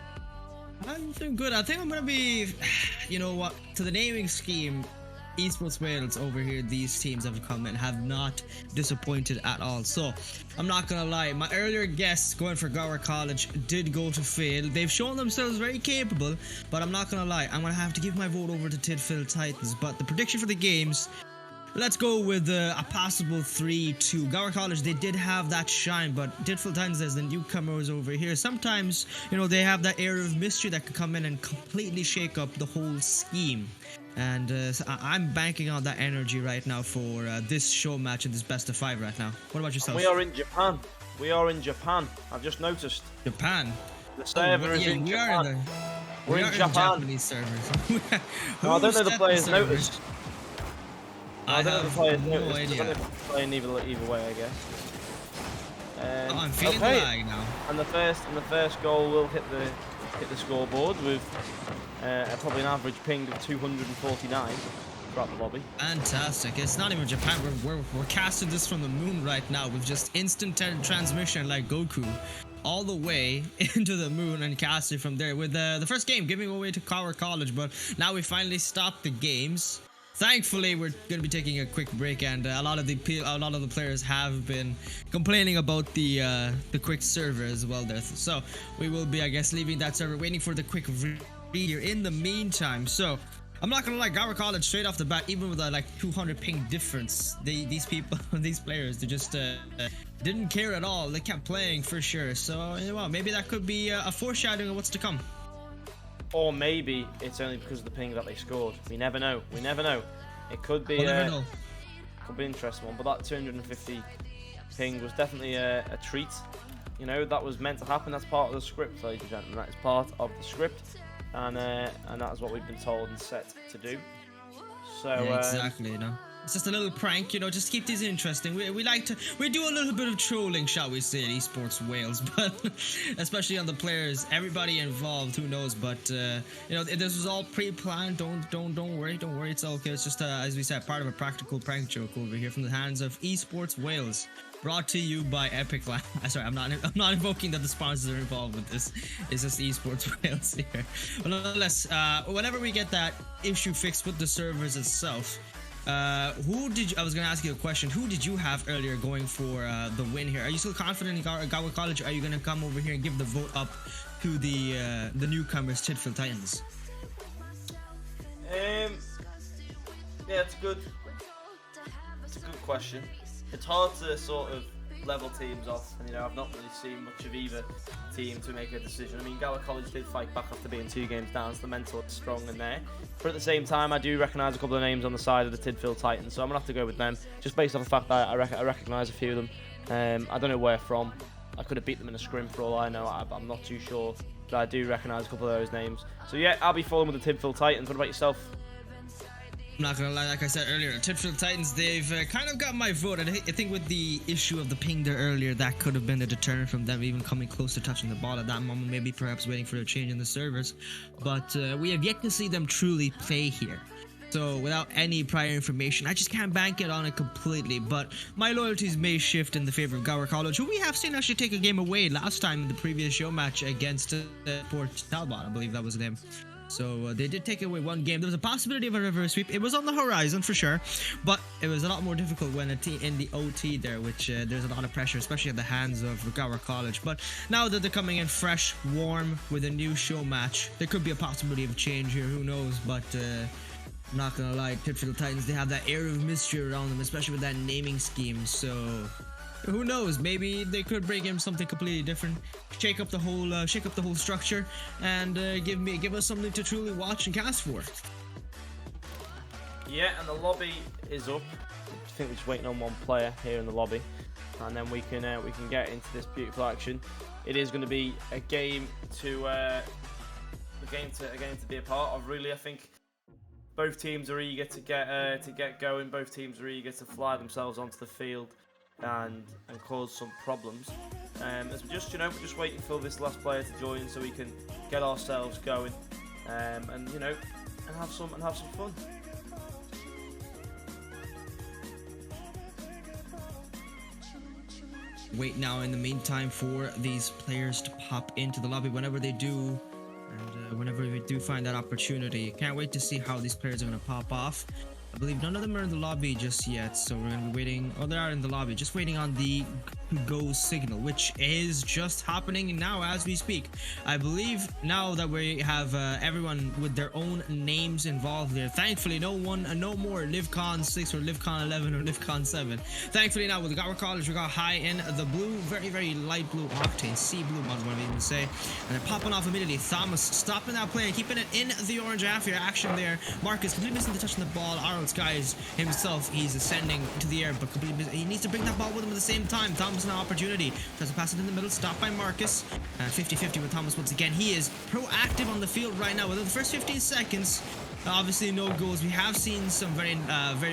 I'm doing good. I think I'm gonna be, you know what, to the naming scheme, EsportsWales over here, these teams have come and have not disappointed at all. So I'm not gonna lie, my earlier guests going for Gower College did go to fail. They've shown themselves very capable, but I'm not gonna lie, I'm gonna have to give my vote over to Tidfield Titans. But the prediction for the games, let's go with a possible 3-2. Gower College, they did have that shine, but Tidfield Titans as the newcomers over here, sometimes, you know, they have that air of mystery that could come in and completely shake up the whole scheme. And so I'm banking on that energy right now for this show match and this best of 5 right now. What about yourself? We are in Japan. We are in Japan. I've just noticed. Japan? The server is in Japan. We're in Japan. Japanese servers. No, I don't know the players' notice. I have no idea. Playing either way, I guess. I'm feeling the lag now. And the first goal will hit the scoreboard with probably an average ping of 249 throughout the lobby. Fantastic! It's not even Japan. We're casting this from the moon right now with just instant transmission like Goku, all the way into the moon and cast it from there. With the first game giving away to Gower College, but now we finally stopped the games. Thankfully, we're going to be taking a quick break, and a lot of the players have been complaining about the quick server as well there. So we will be, I guess, leaving that server, waiting for the quick read here in the meantime. So I'm not gonna lie, Gower College straight off the bat, even with a like 200 ping difference, these players, they just didn't care at all. They kept playing for sure. So you know what, maybe that could be a foreshadowing of what's to come. Or maybe it's only because of the ping that they scored. We never know. We never know. It could be could be an interesting one. But that 250 ping was definitely a treat. You know, that was meant to happen. That's part of the script, ladies and gentlemen. That is part of the script, and that is what we've been told and set to do. So yeah, exactly, you know. It's just a little prank, you know, just keep these interesting. We do a little bit of trolling, shall we say, at EsportsWales, but especially on the players, everybody involved, who knows, but you know, this was all pre-planned. Don't worry, it's okay. It's just as we said, part of a practical prank joke over here from the hands of EsportsWales, brought to you by Epic Land. Sorry, I'm not invoking that the sponsors are involved with this. It's just EsportsWales here. But nonetheless, whenever we get that issue fixed with the servers itself, I was gonna ask you a question. Who did you have earlier going for the win here? Are you still confident in Gower College? Or are you gonna come over here and give the vote up to the newcomers, Tidfield Titans? Yeah, it's a good question. It's hard to sort of level teams off, and you know, I've not really seen much of either team to make a decision. I mean, Gower College did fight back after being 2 games down, so the mental is strong in there. But at the same time, I do recognise a couple of names on the side of the Tidfield Titans, so I'm gonna have to go with them, just based off the fact that I recognise a few of them. I don't know where from. I could have beat them in a scrim for all I know. I'm not too sure, but I do recognise a couple of those names. So yeah, I'll be falling with the Tidfield Titans. What about yourself? I'm not gonna lie, like I said earlier, Tidfield Titans, they've kind of got my vote. I think with the issue of the ping there earlier, that could have been a deterrent from them even coming close to touching the ball at that moment, maybe perhaps waiting for a change in the servers. But we have yet to see them truly play here. So without any prior information, I just can't bank it on it completely. But my loyalties may shift in the favor of Gower College, who we have seen actually take a game away last time in the previous show match against Port Talbot, I believe that was the name. So they did take away 1 game. There was a possibility of a reverse sweep. It was on the horizon for sure, but it was a lot more difficult when in the OT there, which there's a lot of pressure, especially at the hands of Gower College. But now that they're coming in fresh, warm, with a new show match, there could be a possibility of change here. Who knows? But I'm not gonna lie, Tidfield Titans, they have that air of mystery around them, especially with that naming scheme. So Who knows? Maybe they could bring him something completely different, shake up the whole structure, and give us something to truly watch and cast for. Yeah, and the lobby is up. I think we're just waiting on one player here in the lobby, and then we can get into this beautiful action. It is going to be a game to be a part of. Really, I think both teams are eager to get going. Both teams are eager to fly themselves onto the field and cause some problems. As we're just waiting for this last player to join so we can get ourselves going, and have some fun. Wait now in the meantime for these players to pop into the lobby whenever they do, and whenever we do find that opportunity. Can't wait to see how these players are going to pop off. I believe none of them are in the lobby just yet, so we're going to be waiting. Oh, they are in the lobby, just waiting on the go signal, which is just happening now as we speak. I believe now that we have everyone with their own names involved there. Thankfully, no more LivCon 6 or LivCon 11 or LivCon 7. Thankfully, now with the college, we got high in the blue, very, very light blue octane, sea blue, I was going to even say. And they're popping off immediately. Thomas stopping that play and keeping it in the orange half here. Action there. Marcus completely missing the touch on the ball. Skies himself, he's ascending to the air, but he needs to bring that ball with him at the same time. Thomas now opportunity, tries to pass it in the middle, stopped by Marcus. 50-50 with Thomas once again. He is proactive on the field right now. Within the first 15 seconds, obviously no goals. We have seen some very,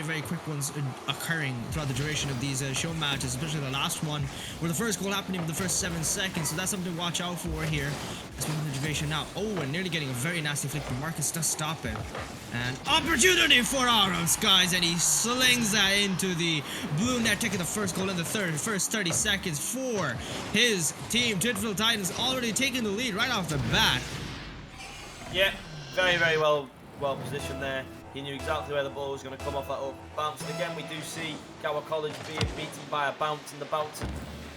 very quick ones occurring throughout the duration of these show matches, especially the last one, where the first goal happened in the first 7 seconds. So that's something to watch out for here. Let's move into the duration now. Oh, and nearly getting a very nasty flick, but Marcus does stop him. And opportunity for Aaron Skies, and he slings that into the blue net, taking the first goal in the first 30 seconds for his team. Tidfield Titans already taking the lead right off the bat. Yeah, very, very well positioned there. He knew exactly where the ball was going to come off that up bounce. And again, we do see Gower College being beaten by a bounce, and the bounce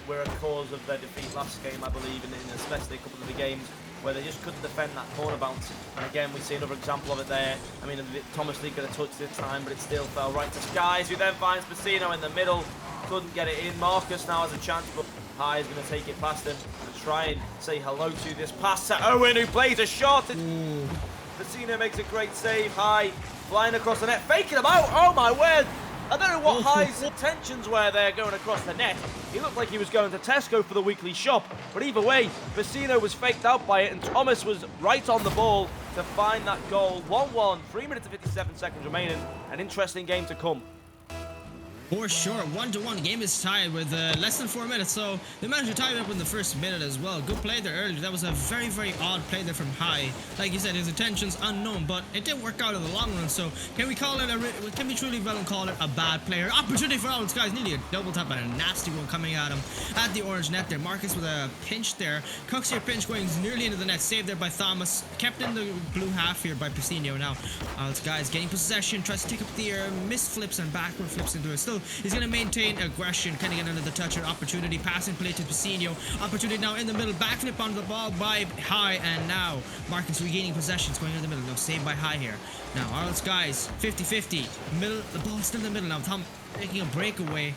were a cause of their defeat last game, I believe, and especially a couple of the games where they just couldn't defend that corner bounce. And again, we see another example of it there. I mean, Thomas Lee got a touch this time, but it still fell right to Skies, who then finds Pacino in the middle. Couldn't get it in. Marcus now has a chance, but High is going to take it past him and try and say hello to this pass to Owen, who plays a shot. Pacino makes a great save. High flying across the net, faking him out. Oh my word! I don't know what High's intentions were there going across the net. He looked like he was going to Tesco for the weekly shop. But either way, Pacino was faked out by it, and Thomas was right on the ball to find that goal. 1-1, 3 minutes and 57 seconds remaining. An interesting game to come. For sure, 1-1. Game is tied with less than 4 minutes, so they managed to tie it up in the first minute as well. Good play there earlier. That was a very, very odd play there from High. Like you said, his intentions unknown, but it didn't work out in the long run. So can we truly well call it a bad player? Opportunity for Alan Skies, nearly a double tap and a nasty one coming at him at the orange net there. Marcus with a pinch there. Cooks here pinch going nearly into the net. Saved there by Thomas. Kept in the blue half here by Pacino. Now Alan Skies getting possession, tries to take up the air, miss flips and backward flips into it. Still, he's going to maintain aggression. Can he get under the touch? Opportunity, passing play to Pacino. Opportunity now in the middle. Backflip on the ball by High. And now Marcus regaining possessions, going in the middle. No, saved by High here. Now Arnold Skies, 50-50. Middle, the ball's still in the middle now. Tom taking a breakaway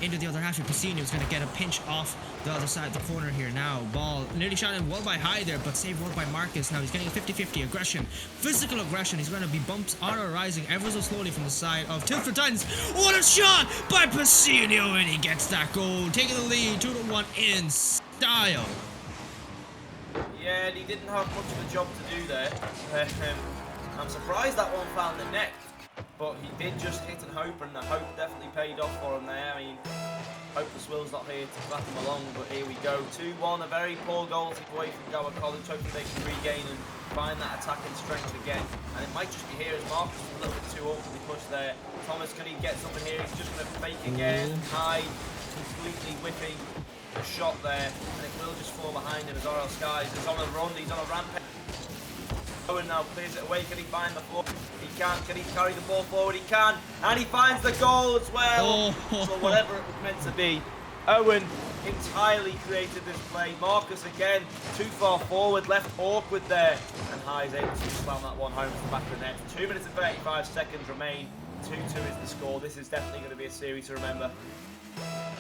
into the other half. Pacino is going to get a pinch off the other side of the corner here. Now ball nearly shot in well by High there, but saved well by Marcus. Now he's getting a 50-50 aggression, physical aggression. He's going to be bumps are arising ever so slowly from the side of Tilford Titans. What a shot by Pacino, and he gets that goal, taking the lead 2-1 in style. Yeah, and he didn't have much of a job to do there. I'm surprised that one found the net, but he did just hit and hope, and the hope definitely paid off for him there. I mean, hope the Swill's not here to clap him along, but here we go. 2-1, a very poor goal take away from Gower College. Hopefully they can regain and find that attacking strength again. And it might just be here as Marcus is a little bit too awkwardly pushed there. Thomas, can he get something here? He's just going to fake again. High, completely whipping the shot there, and it will just fall behind him as Oral Skies is on a run. He's on a rampage. Owen now clears it away. Can he find the floor? He can. Can he carry the ball forward? He can. And he finds the goal as well. So whatever it was meant to be, Owen entirely created this play. Marcus again, too far forward, left awkward there. And High is able to slam that one home to the back of the net. 2 minutes and 35 seconds remain. 2-2 is the score. This is definitely going to be a series to remember.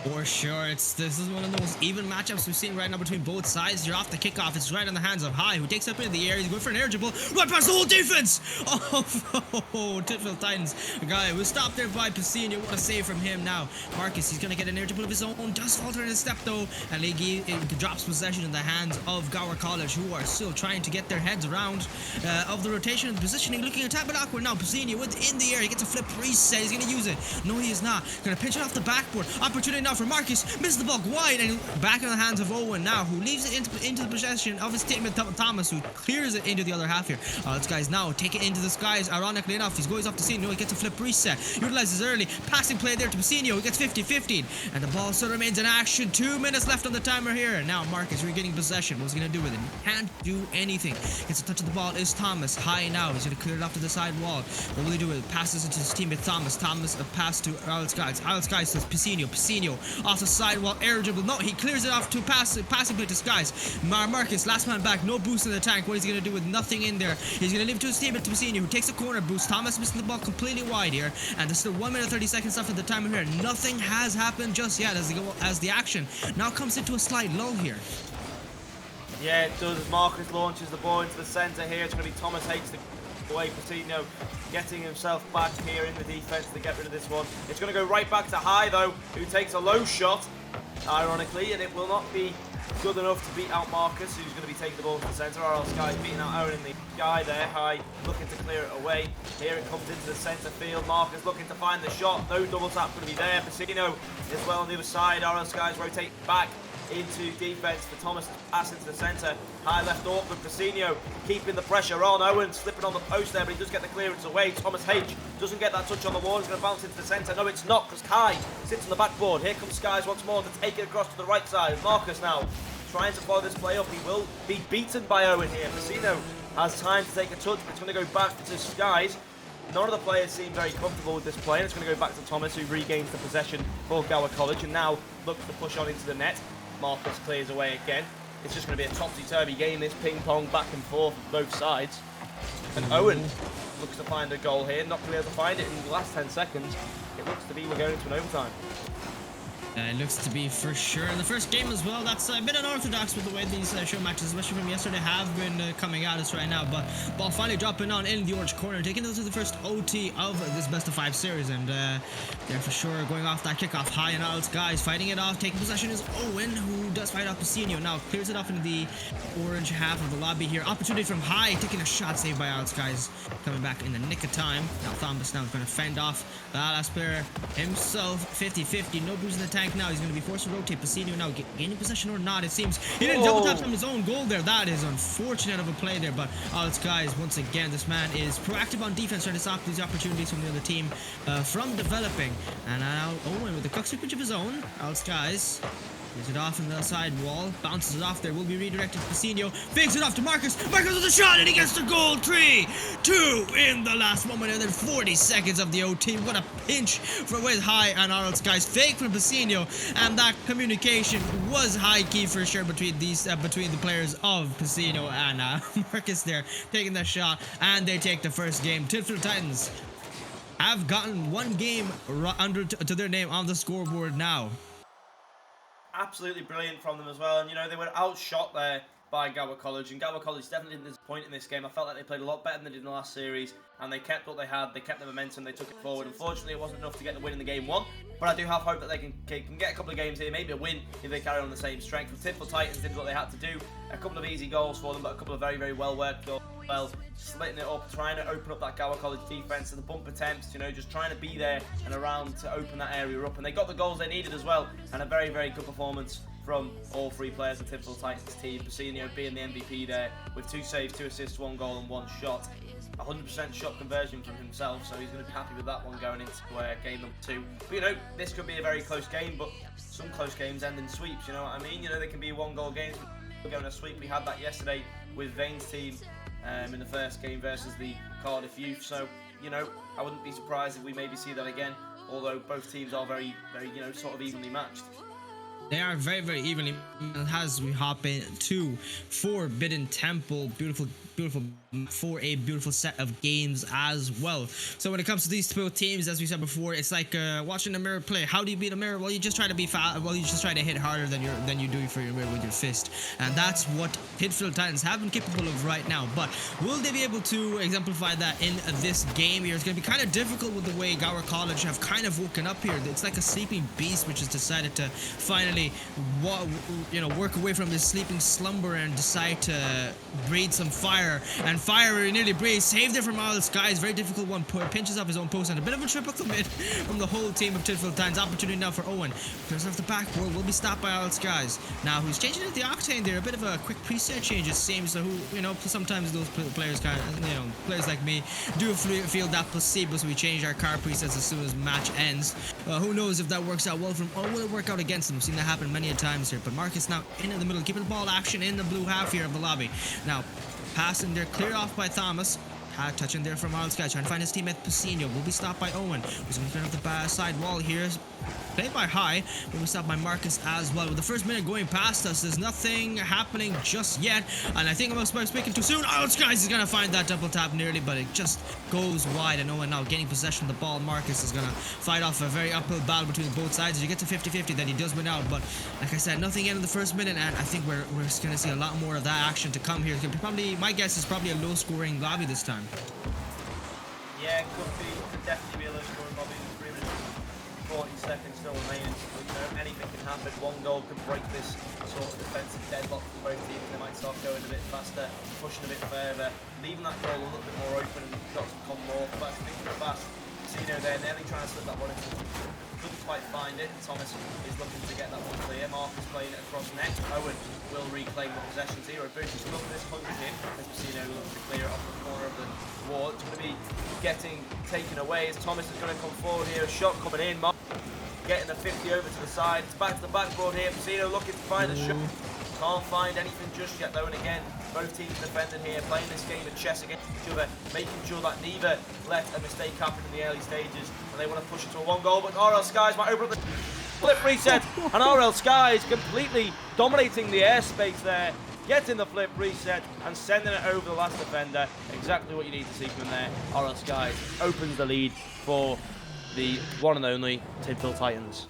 For sure, this is one of the most even matchups we've seen right now between both sides. You're off the kickoff. It's right in the hands of High, who takes up into the air. He's going for an air dribble right past the whole defense. Oh, Titfield Titans. A guy was stopped there by Piscina. What a save from him now. Marcus, he's going to get an air dribble of his own. Does falter in his step though. And Ligi drops possession in the hands of Gower College, who are still trying to get their heads around of the rotation and positioning. Looking a tad bit awkward now. Piscina within the air. He gets a flip reset. He's going to use it. No, he is not. Going to pinch it off the backboard. Opportunity now for Marcus. Misses the ball wide and back in the hands of Owen now, who leaves it into the possession of his teammate Thomas, who clears it into the other half here. This guy's now take it into the skies. Ironically enough, he's going off the scene. No, he gets a flip reset. Utilizes early. Passing play there to Piscino. He gets 50-15. And the ball still remains in action. 2 minutes left on the timer here. Now Marcus regaining possession. What's he going to do with it? He can't do anything. Gets a touch of the ball. Is Thomas. High now. He's going to clear it off to the side wall. What will he do with it? Passes it to his teammate Thomas. Thomas a pass to Alex Guys. Alex Guys says Piscino. Piscino off the side wall. Air dribble. No, he clears it off to passing play to Skies. Marcus, last man back. No boost in the tank. What is he going to do with nothing in there? He's going to leave it to his teammate Piscino, who takes a corner boost. Thomas missing the ball completely wide here. And there's still 1 minute 30 seconds left at the timer here. Nothing has happened just yet as the action now comes into a slight lull here. Yeah, it does. As Marcus launches the ball into the centre here. It's going to be Thomas H. the way. Piscino getting himself back here in the defence to get rid of this one. It's going to go right back to High, though, who takes a low shot, ironically, and it will not be good enough to beat out Marcus, who's going to be taking the ball to the centre, or else Guy's beating out Owen in the guy there. High looking to clear it away. Here it comes into the centre field. Marcus looking to find the shot. No double tap going to be there. Piscino as well on the other side. RL Skies rotate back into defence for Thomas to pass into the centre. High left awkward. Piscino keeping the pressure on. Owen slipping on the post there, but he does get the clearance away. Thomas H doesn't get that touch on the wall. He's going to bounce into the centre. No, it's not, because High sits on the backboard. Here comes Skies once more to take it across to the right side. Marcus now trying to follow this play up. He will be beaten by Owen here. Piscino has time to take a touch, but it's going to go back to Skies. None of the players seem very comfortable with this play, and it's going to go back to Thomas, who regains the possession for Gower College and now looks to push on into the net. Marcus clears away again. It's just going to be a topsy-turvy game, this ping-pong back and forth of both sides. And Owen looks to find a goal here, not going to be able to find it in the last 10 seconds. It looks to be we're going into an overtime. It looks to be for sure in the first game as well. That's a bit unorthodox with the way these show matches, especially from yesterday, have been coming at us right now. But ball finally dropping on in the orange corner, taking us to the first OT of this best of 5 series, and they're for sure going off that kickoff. High and out, Guys fighting it off. Taking possession is Owen, who does fight off Piscino. Now clears it off into the orange half of the lobby here. Opportunity from High, taking a shot saved by Alex Guys, coming back in the nick of time. Now Thomas now is going to fend off the last player himself. 50-50, no boost in the tank. Now he's going to be forced to rotate. Piscino now gaining possession or not, it seems. He didn't double tap on his own goal there. That is unfortunate of a play there, but Alex Guys, once again, this man is proactive on defense, trying to stop these opportunities from the other team from developing. And now Owen with a quick switch of his own. Alex Guys gets it off in the side wall, bounces it off there, will be redirected to Piscino, fakes it off to Marcus, Marcus with a shot, and he gets the goal. 3-2 in the last 1 minute and then 40 seconds of the OT. What a pinch for with High and Arnold's Guys. Fake from Piscino, and that communication was high key for sure between these between the players of Piscino and Marcus there, taking that shot, and they take the first game. Titfield Titans have gotten one game under to their name on the scoreboard now. Absolutely brilliant from them as well, and you know, they were outshot there by Gower College, and Gower College definitely didn't disappoint in this game. I felt like they played a lot better than they did in the last series, and they kept what they had, they kept the momentum, they took it forward. Unfortunately, it wasn't enough to get the win in the game 1, but I do have hope that they can get a couple of games here, maybe a win if they carry on the same strength. The Titfield Titans did what they had to do, a couple of easy goals for them, but a couple of very, very well worked goals. Well, splitting it up, trying to open up that Gower College defense and the bump attempts, you know, just trying to be there and around to open that area up. And they got the goals they needed as well, and a very, very good performance from all 3 players of the Titfield Titans team. Piscino being the MVP there with 2 saves, 2 assists, 1 goal and 1 shot. 100% shot conversion from himself, so he's going to be happy with that one going into game number 2. But you know, this could be a very close game, but some close games end in sweeps, you know what I mean? You know, they can be 1-goal games, but going a sweep. We had that yesterday with Vane's team in the first game versus the Cardiff Youth, so you know, I wouldn't be surprised if we maybe see that again, although both teams are very, very, you know, sort of evenly matched. They are very, very evenly as we hop into Forbidden Temple. Beautiful, beautiful for a beautiful set of games as well. So when it comes to these two teams, as we said before, it's like watching a mirror play. How do you beat a mirror? Well, you just try to be fast. Well, you just try to hit harder than you do for your mirror with your fist, and that's what Tidfield Titans have been capable of right now. But will they be able to exemplify that in this game here? It's going to be kind of difficult with the way Gower College have kind of woken up here. It's like a sleeping beast which has decided to finally, work away from this sleeping slumber and decide to breathe some fire. And fire nearly breathes, saved it from all the skies. Very difficult one. Pinches up his own post and a bit of a triple commit from the whole team of Tidfield Titans. Opportunity now for Owen. Clears off the backboard. Will be stopped by all skies. Now who's changing it? The Octane there. A bit of a quick preset change it seems. So sometimes those players players like me do feel that placebo. So we change our car presets as soon as match ends. Who knows if that works out well for him or will it work out against him? We've seen that happen many a times here. But Marcus now in the middle, keeping the ball action in the blue half here of the lobby. Now passing there, clear off by Thomas. Touching there from Arnold Sky, trying to find his teammate Piscino. Will be stopped by Owen, who's going to clear off the side wall here. Played by High, will be stopped by Marcus as well. With the first minute going past us, there's nothing happening just yet. And I think I'm speaking too soon. Arnold Sky is going to find that double tap nearly, but it just goes wide. And Owen now gaining possession of the ball. Marcus is going to fight off a very uphill battle between both sides. As you get to 50-50, then he does win out. But like I said, nothing in the first minute, and I think we're going to see a lot more of that action to come here. My guess is probably a low-scoring lobby this time. Yeah, could definitely be a low scoring lobby with 3 minutes and 40 seconds still remaining. Anything can happen. One goal could break this sort of defensive deadlock for both teams. They might start going a bit faster, pushing a bit further, leaving that goal a little bit more open and shots come more. But thinking fast, Casino there, nearly trying to slip that one into. Couldn't quite find it. Thomas is looking to get that one clear. Marcus playing it across net. Owen will reclaim the possessions here. Boots is looking this 100 in as Casino looks to clear it off the corner of the wall. It's going to be getting taken away as Thomas is going to come forward here. A shot coming in. Getting the 50 over to the side. It's back to the backboard here. Casino looking to find a shot. Can't find anything just yet though, and again, both teams defending here, playing this game of chess against each other, making sure that neither let a mistake happen in the early stages, and they want to push it to a 1 goal, but RL Skies might open up the flip reset, and RL Skies completely dominating the airspace there, getting the flip reset, and sending it over the last defender. Exactly what you need to see from there. RL Skies opens the lead for the one and only Tidfield Titans.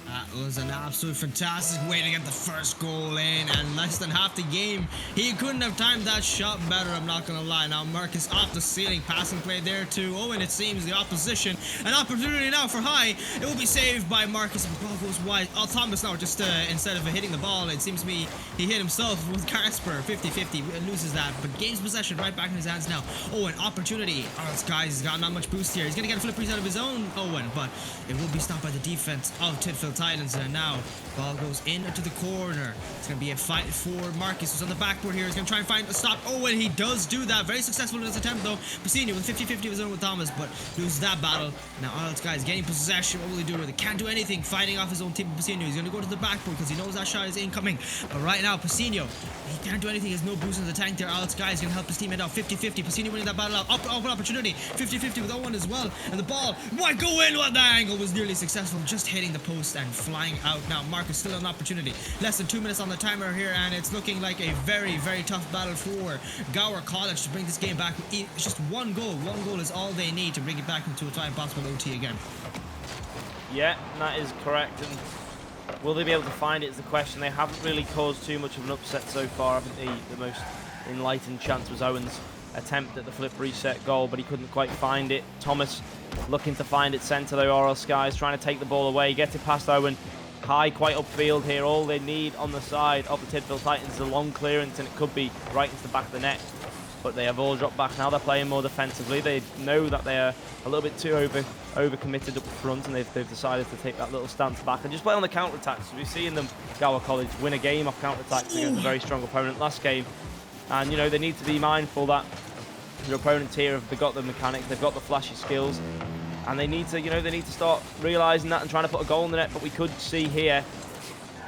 That was an absolute fantastic way to get the first goal in, and less than half the game. He couldn't have timed that shot better, I'm not going to lie. Now Marcus off the ceiling, passing play there to Owen, it seems, the opposition. An opportunity now for High. It will be saved by Marcus, and the ball goes wide. Thomas now just, instead of hitting the ball, it seems to me he hit himself with Casper. 50-50, loses that, but gains possession right back in his hands now. Owen, opportunity. Oh, this guy's got not much boost here. He's going to get a flip reset of his own, Owen, but it will be stopped by the defense of Tidfield Titans, and now ball goes into the corner. It's going to be a fight for Marcus, who's on the backboard here. He's going to try and find a stop. Oh, and he does do that. Very successful in his attempt, though. Piscino with 50-50 of his own with Thomas, but loses that battle. Now, Arnold's guys getting possession. What will he do with it? Can't do anything. Fighting off his own team. Piscino, he's going to go to the backboard because he knows that shot is incoming. But right now, Piscino, he can't do anything. He has no boost in the tank there. Arnold's guys going to help his teammate out. 50-50. Piscino winning that battle out. Open opportunity. 50-50 with Owen as well. And the ball might go in. What the angle was nearly successful. Just hitting the post and flying out. Now, Marcus still an opportunity. Less than 2 minutes on the timer here, and it's looking like a very, very tough battle for Gower College to bring this game back. It's just 1 goal. 1 goal is all they need to bring it back into a time possible OT again. Yeah, that is correct. And will they be able to find it is the question. They haven't really caused too much of an upset so far. I think the most enlightened chance was Owen's attempt at the flip reset goal, but he couldn't quite find it. Thomas looking to find it centre though. RL Skies trying to take the ball away, get it past Owen. High quite upfield here. All they need on the side of the Tidfield Titans is a long clearance, and it could be right into the back of the net. But they have all dropped back now. They're playing more defensively. They know that they are a little bit too over-committed up front, and they've decided to take that little stance back and just play on the counter-attacks. We've seen them, Gower College, win a game off counter-attacks against a very strong opponent last game. And, you know, they need to be mindful that their opponents here have got the mechanics, they've got the flashy skills, and they need to, you know, they need to start realising that and trying to put a goal in the net. But we could see here,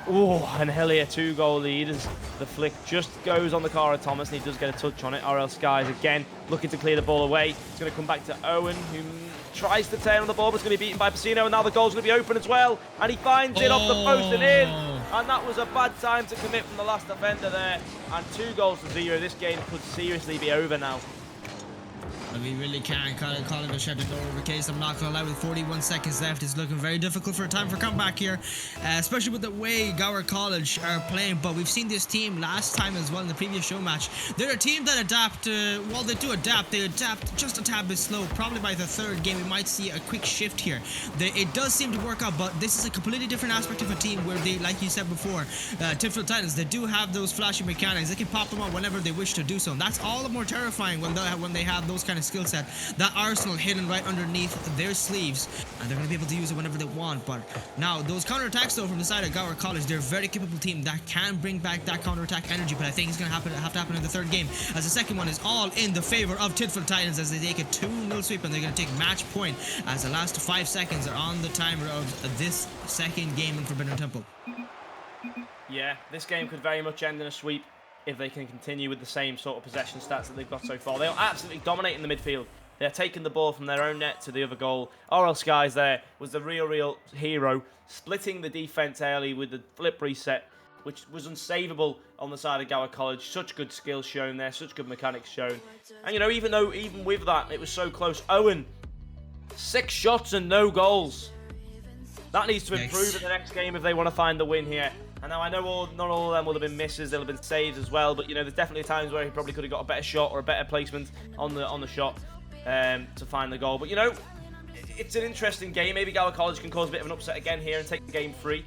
oh, and Hellier 2-goal lead as the flick just goes on the car of Thomas, and he does get a touch on it. RL Skies again looking to clear the ball away. It's going to come back to Owen, who tries to turn on the ball, but it's going to be beaten by Piscino, and now the goal's going to be open as well, and he finds it off the post and in. And that was a bad time to commit from the last defender there. And 2-0. This game could seriously be over now. But we really can't call it a shut the door over case. I'm not gonna lie, with 41 seconds left, it's looking very difficult for a time for comeback here, especially with the way Gower College are playing. But we've seen this team last time as well in the previous show match. They're a team that adapt. Well, they do adapt. They adapt just a tad bit slow. Probably by the third game, we might see a quick shift here. It does seem to work out, but this is a completely different aspect of a team where they, like you said before, Tidfield Titans, they do have those flashy mechanics. They can pop them out whenever they wish to do so. And that's all the more terrifying when they have those kind of skill set, that arsenal hidden right underneath their sleeves, and they're going to be able to use it whenever they want. But now those counterattacks though from the side of Gower College, they're a very capable team that can bring back that counterattack energy, but I think it's going to have to happen in the third game, as the second one is all in the favor of Tidfield Titans as they take a 2-0 sweep, and they're going to take match point as the last 5 seconds are on the timer of this second game in Forbidden Temple. Yeah, this game could very much end in a sweep if they can continue with the same sort of possession stats that they've got so far. They're absolutely dominating the midfield. They're taking the ball from their own net to the other goal. RL Skies there was the real hero, splitting the defence early with the flip reset, which was unsavable on the side of Gower College. Such good skills shown there, such good mechanics shown. And you know, even with that, it was so close. Owen, 6 shots and no goals. That needs to improve in the next game if they want to find the win here. And now I know not all of them will have been misses, they'll have been saves as well, but you know, there's definitely times where he probably could have got a better shot or a better placement on the shot to find the goal. But you know, it's an interesting game. Maybe Gower College can cause a bit of an upset again here and take the game free.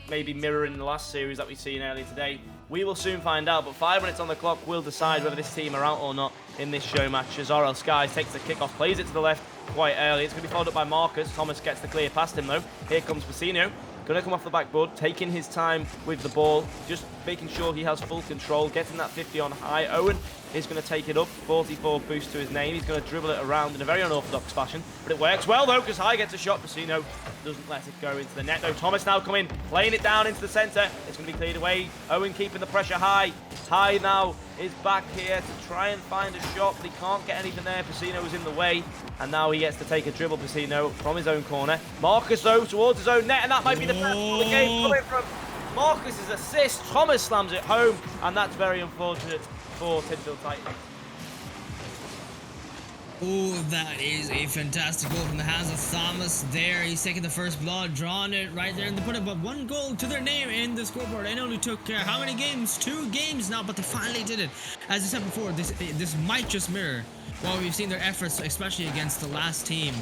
Maybe mirroring the last series that we've seen earlier today. We will soon find out, but 5 minutes on the clock will decide whether this team are out or not in this show match, as RL Skies takes the kickoff, plays it to the left quite early. It's going to be followed up by Marcus. Thomas gets the clear past him though. Here comes Pacino. Going to come off the backboard, taking his time with the ball, just making sure he has full control, getting that 50 on high. Owen is going to take it up, 44 boost to his name. He's going to dribble it around in a very unorthodox fashion, but it works well though, because High gets a shot. Pacino doesn't let it go into the net though. Thomas now coming, playing it down into the centre. It's going to be cleared away. Owen keeping the pressure high. High now is back here to try and find a shot, but he can't get anything there. Pacino is in the way, and now he gets to take a dribble, Pacino, from his own corner. Marcus though towards his own net, and that might be the best of the game coming from Marcus's assist. Thomas slams it home, and that's very unfortunate for Tidfield Titans. Oh, that is a fantastic goal from the hands of Thomas there. He's taking the first blood, drawing it right there, and they put up 1 goal to their name in the scoreboard. It only took how many games? 2 games now, but they finally did it. As I said before, this might just mirror well, we've seen their efforts, especially against the last team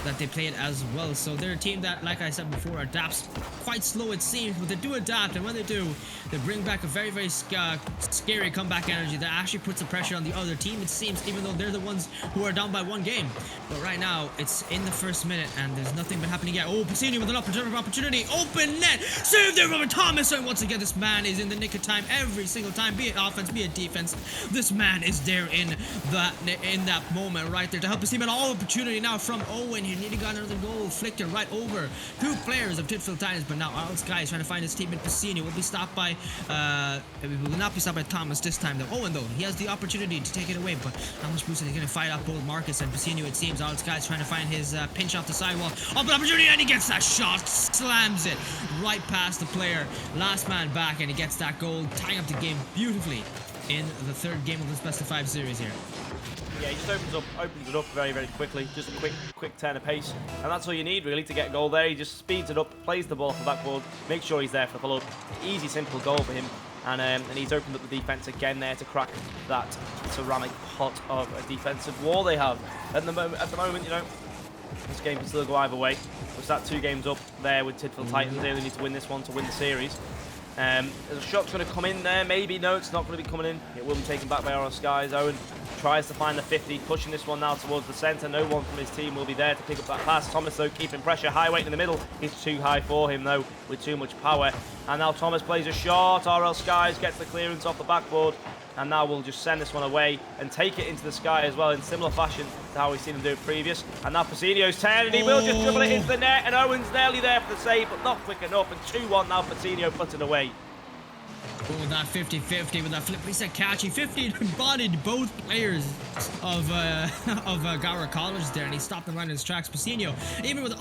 that they played as well. So they're a team that, like I said before, adapts quite slow it seems, but they do adapt, and when they do, they bring back a very, very scary comeback energy that actually puts the pressure on the other team, it seems, even though they're the ones who are down by 1 game. But right now, it's in the first minute, and there's nothing been happening yet. Oh, Pacini with an opportunity, open net, save there, Robert Thomas, and once again, this man is in the nick of time every single time, be it offense, be it defense. This man is there in that moment right there to help his team, and all opportunity now from Owen. He nearly got another goal, flicked it right over 2 players of Tidfield Titans, but now RL Skies trying to find his teammate Pacini. Will be stopped by will not be stopped by Thomas this time though. Owen though, he has the opportunity to take it away, but how much boost is he going to fight off both Marcus and Pacino? It seems RL Skies trying to find his pinch off the sidewall. Open opportunity, and he gets that shot, slams it right past the player, last man back, and he gets that goal, tying up the game beautifully in the 3rd game of this best of 5 series here. Yeah, he just opens it up very, very quickly. Just a quick turn of pace. And that's all you need, really, to get a goal there. He just speeds it up, plays the ball off the backboard, makes sure he's there for the follow-up. Easy, simple goal for him. And he's opened up the defence again there to crack that ceramic pot of a defensive wall they have. At the moment, you know, this game can still go either way. It's that 2 games up there with Tidfield Titans. They only need to win this one to win the series. There's a shot's going to come in there. Maybe, no, it's not going to be coming in. It will be taken back by RL Skies. Owen tries to find the 50, pushing this one now towards the centre. No one from his team will be there to pick up that pass. Thomas, though, keeping pressure. High weight in the middle. It's too high for him, though, with too much power. And now Thomas plays a shot. RL Skies gets the clearance off the backboard. And now we'll just send this one away and take it into the sky as well in similar fashion to how we've seen him do it previous. And now Pacino's turn, and he will just dribble it into the net. And Owen's nearly there for the save, but not quick enough. And 2-1 now. Pacino puts it away. Oh, that 50-50 with that flip reset catchy 50 bodied both players of Gower College there, and he stopped them right in his tracks. Pacinho, even with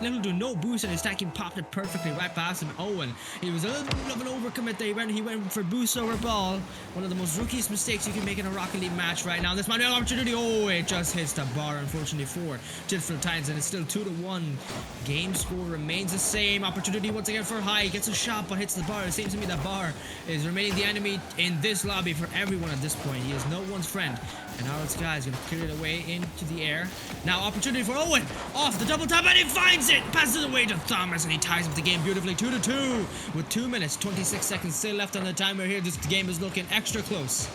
little to no boost in his stack, he popped it perfectly right past him. Owen, he was a little bit of an overcommit there. He went for boost over ball. One of the most rookiest mistakes you can make in a Rocket League match right now. This might be an opportunity. Oh, it just hits the bar, unfortunately, for Tidfield Titans, and it's still 2-1. Game score remains the same. Opportunity once again for High. Gets a shot, but hits the bar. It seems to me that bar is remaining the enemy in this lobby for everyone at this point. He is no one's friend. And now this guy is going to clear it away into the air. Now opportunity for Owen. Off the double tap, and he finds it. Passes away to Thomas, and he ties up the game beautifully. 2-2 with 2 minutes, 26 seconds still left on the timer here. This game is looking extra close.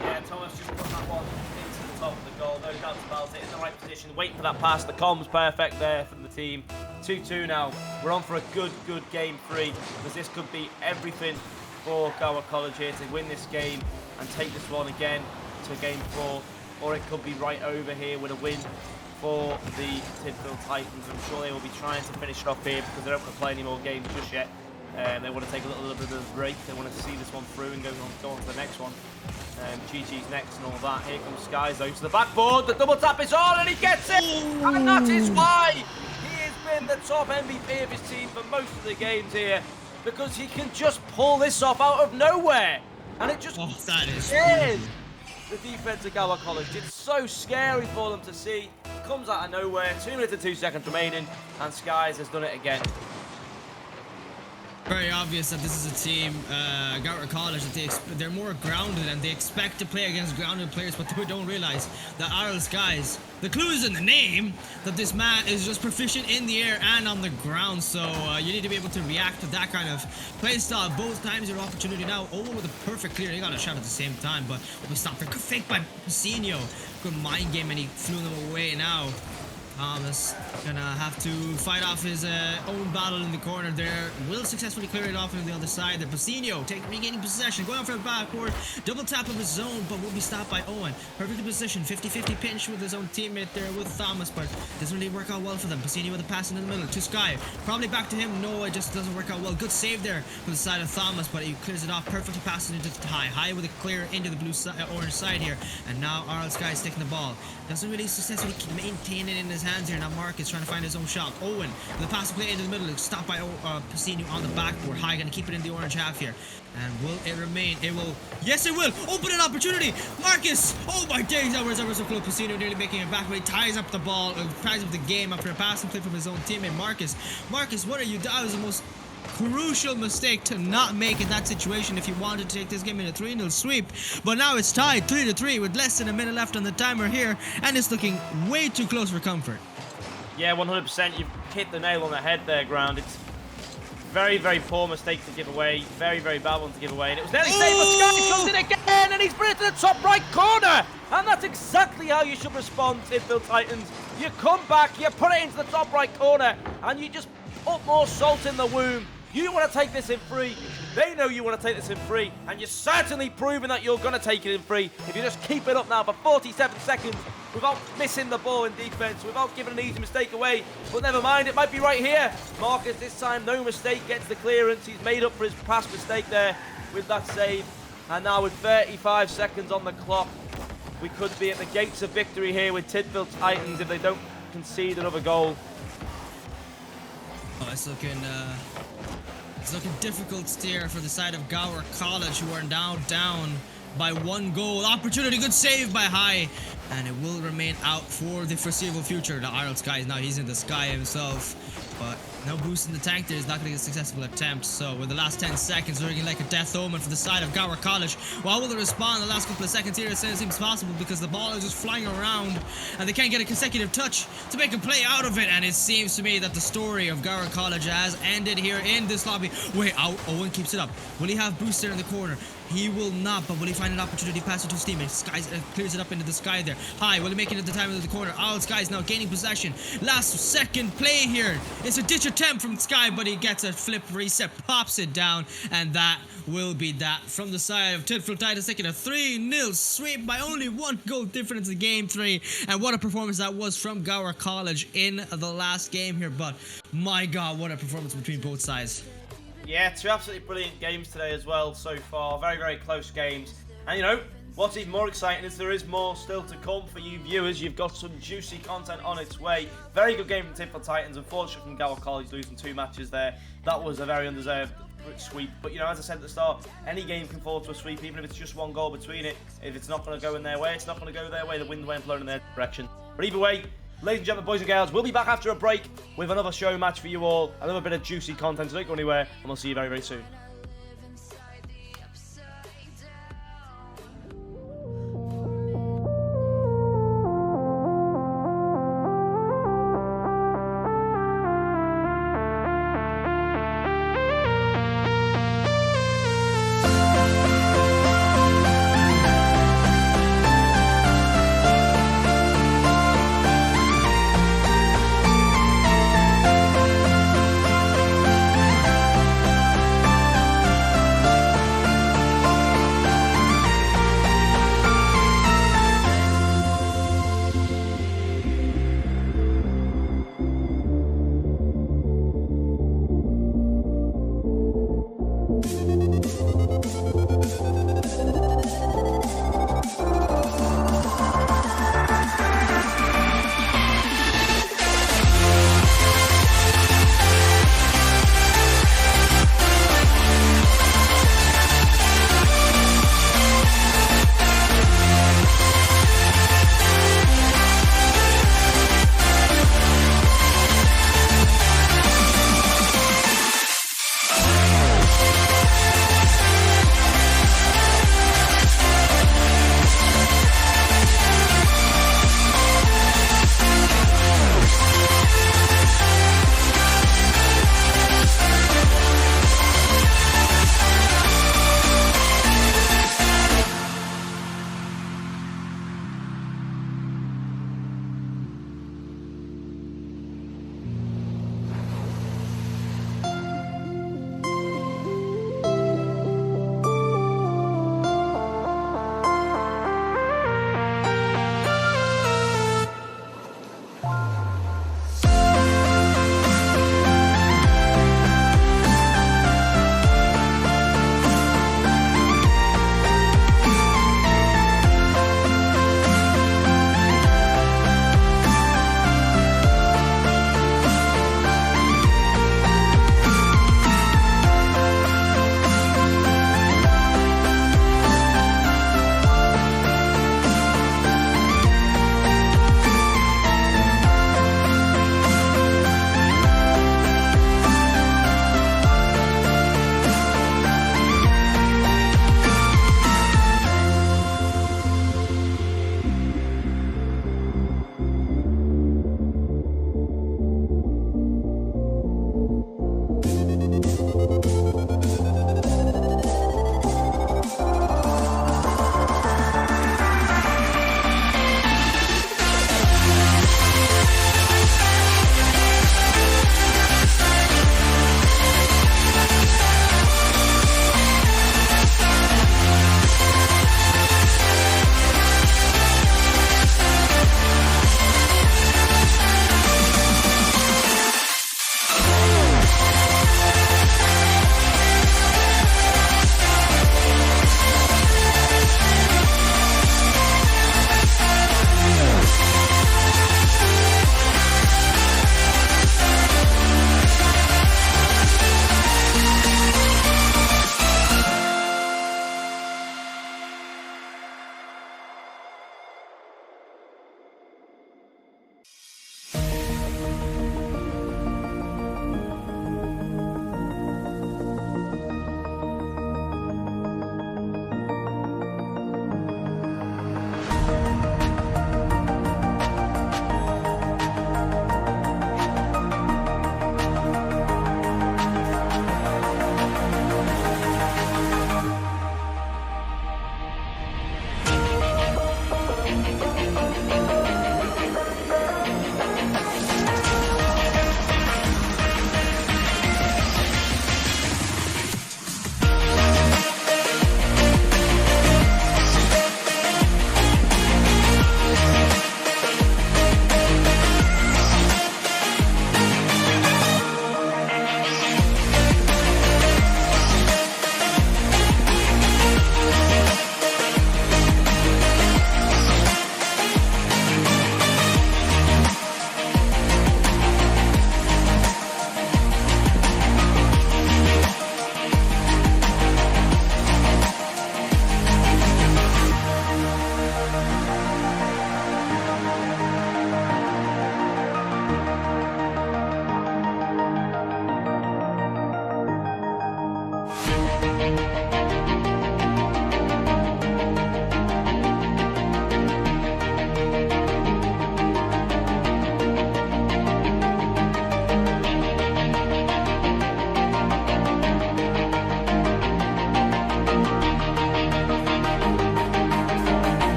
Yeah, Thomas just put that one into the top of the goal. No doubt about it. In the right position. Waiting for that pass. The comms perfect there from the team. 2-2 now. We're on for a good game 3. Because this could be everything for Gower College here to win this game and take this one again to game 4. Or it could be right over here with a win for the Tidfield Titans. I'm sure they will be trying to finish it off here because they don't want to play any more games just yet. They want to take a little bit of a break. They want to see this one through and go on to the next one. GG's next and all that. Here comes Skies though to the backboard. The double tap is on and he gets it. Ooh. And that is why he has been the top MVP of his team for most of the games here, because he can just pull this off out of nowhere. And it just scares the defense of Gower College. It's so scary for them to see. Comes out of nowhere. 2 minutes and 2 seconds remaining, and Skies has done it again. Very obvious that this is a team, Gower College, that they're more grounded and they expect to play against grounded players, but they don't realize that our Skies, the clue is in the name, that this man is just proficient in the air and on the ground, so you need to be able to react to that kind of play style. Both times your opportunity now. Owen with a perfect clear. He got a shot at the same time, but we stopped there. Good fake by Pacinho. Good mind game, and he flew them away now. Thomas gonna have to fight off his own battle in the corner there. Will successfully clear it off on the other side. The Pacinho regaining possession, going for the backboard. Double tap of his zone, but will be stopped by Owen. Perfectly positioned, 50-50 pinch with his own teammate there with Thomas, but doesn't really work out well for them. Pacinho with a pass in the middle to Sky. Probably back to him. No, it just doesn't work out well. Good save there for the side of Thomas, but he clears it off. Perfectly passes into the High. High with a clear into the blue orange side here. And now Arl Sky's taking the ball. Doesn't really successfully maintain it in his hands here. Now Marcus trying to find his own shot. Owen with the pass play into the middle. Stopped by Pacinho on the backboard. High gonna keep it in the orange half here. And will it remain? It will. Yes, it will. Open an opportunity. Marcus. Oh my days. That was ever so close. Pacinho nearly making it back. But he ties up the ball. Ties up the game after a passing play from his own teammate Marcus. Marcus, what are you? That was the most crucial mistake to not make in that situation if you wanted to take this game in a 3-0 sweep. But now it's tied 3-3 with less than a minute left on the timer here, and it's looking way too close for comfort. Yeah, 100%. You've hit the nail on the head there, Ground. It's very poor mistake to give away. Very bad one to give away. And it was nearly saved, but Sky comes in again, and he's brought it to the top right corner. And that's exactly how you should respond, Tidfield Titans. You come back, you put it into the top right corner, and you just put more salt in the wound. You want to take this in free. They know you want to take this in free, and you're certainly proving that you're going to take it in free if you just keep it up now for 47 seconds without missing the ball in defense, without giving an easy mistake away. But never mind, it might be right here. Marcus this time, no mistake, gets the clearance. He's made up for his past mistake there with that save. And now with 35 seconds on the clock, we could be at the gates of victory here with Tidfield Titans if they don't concede another goal. Oh, it's looking difficult steer for the side of Gower College, who are now down by 1 goal. Opportunity, good save by High, and it will remain out for the foreseeable future. The Iron Sky, now he's in the sky himself, but no boost in the tank there. He's not going to get a successful attempt. So with the last 10 seconds looking like a death omen for the side of Gower College. While will they respond in the last couple of seconds here? It seems possible because the ball is just flying around and they can't get a consecutive touch to make a play out of it. And it seems to me that the story of Gower College has ended here in this lobby. Wait, Owen keeps it up. Will he have boost there in the corner? He will not, but will he find an opportunity to pass it to his teammate? Skies clears it up into the sky there. High, will he make it at the time of the corner? Owl Skies now gaining possession. Last second play here. It's a ditch attempt from Sky, but he gets a flip reset, pops it down, and that will be that from the side of Tidfield Titans, taking a 3-0 sweep by only 1 goal difference in game 3. And what a performance that was from Gower College in the last game here. But my God, what a performance between both sides. Yeah, two absolutely brilliant games today as well so far. Very, very close games. And you know, what's even more exciting is there is more still to come for you viewers. You've got some juicy content on its way. Very good game from Tipford Titans. Unfortunately from Gower College losing 2 matches there. That was a very undeserved sweep. But you know, as I said at the start, any game can fall to a sweep, even if it's just 1 goal between it. If it's not going to go in their way, it's not going to go their way. The wind went blowing in their direction. But either way, ladies and gentlemen, boys and girls, we'll be back after a break with another show match for you all. Another bit of juicy content, so don't go anywhere, and we'll see you very, very soon.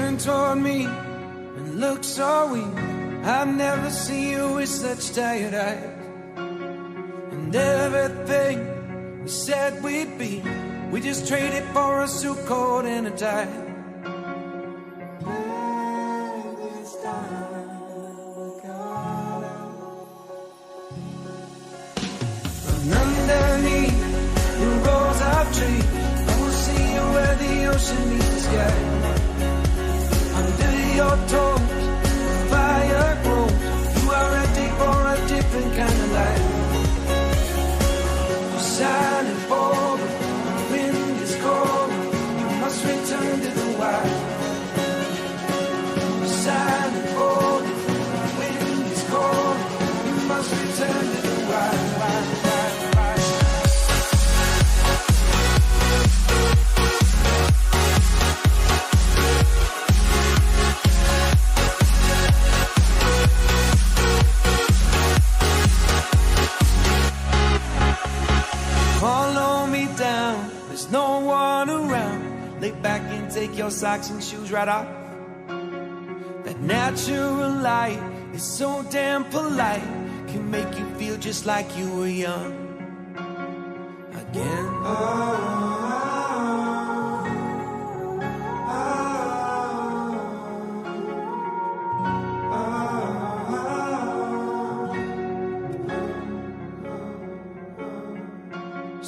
turned toward me and looked so weak. I've never seen you with such tired eyes. And everything we said we'd be, we just traded for a suit coat and a tie. And underneath the rows of trees, I will see you where the ocean meets the sky. Under your toes, fire grows. You are ready for a different kind of life. You're silent for the wind is cold. You must return to the wild. You're silent for the wind is cold. You must return to the wild. Follow me down, there's no one around. Lay back and take your socks and shoes right off. That natural light is so damn polite, can make you feel just like you were young again.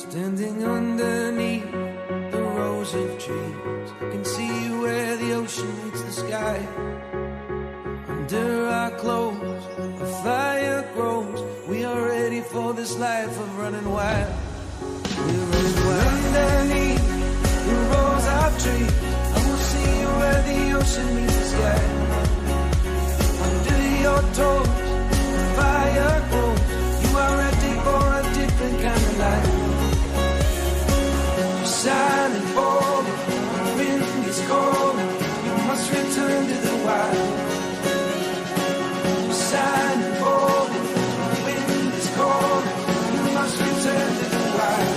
Standing underneath the rows of trees, I can see where the ocean meets the sky. Under our clothes, a fire grows. We are ready for this life of running wild. We're running wild. Underneath the rows of trees, I will see you where the ocean meets the sky. Under your toes, the fire grows. You are ready for a different kind of life. Silent for the wind is cold. You must return to the wild. Silent for the wind is cold. You must return to the wild.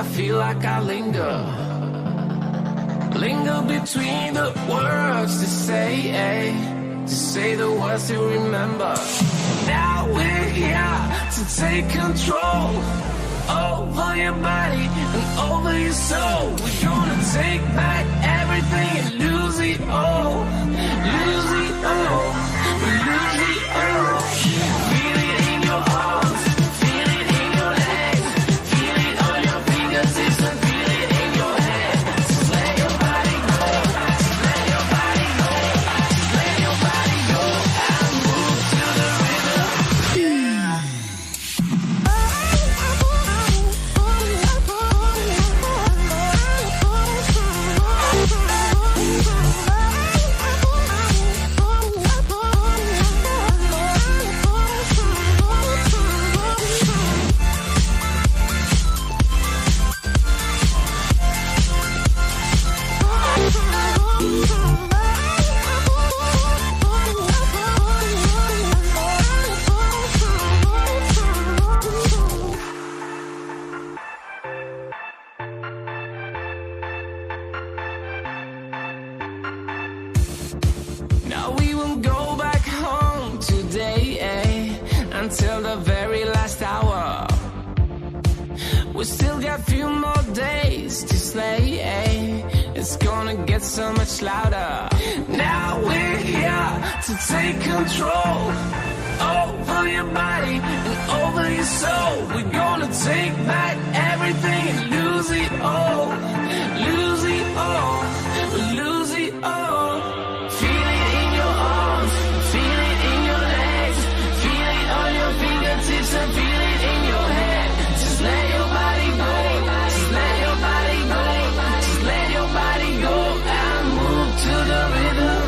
I feel like I linger? Linger between the words to say the words to remember. Now we're here to take control over your body and over your soul. We're gonna take back everything and lose it all. Lose it all. Lose it all. Feel it in your arms. Feel it in your legs. Feel it on your fingertips and feel it in your head. Just let your body go. Just let your body go. Just let your body go and move to the rhythm. Now we won't go back home today, until the very last hour. We still got a few more days to slay, It's gonna get so much louder. Now we're here to take control over your body and over your soul. We're gonna take back everything and lose it all. Lose it all. Lose it all. Feel it in your arms. Feel it in your legs. Feel it on your fingertips and feel it in your head. Just let your body go. Just let your body go. Just let your body go and move to the rhythm.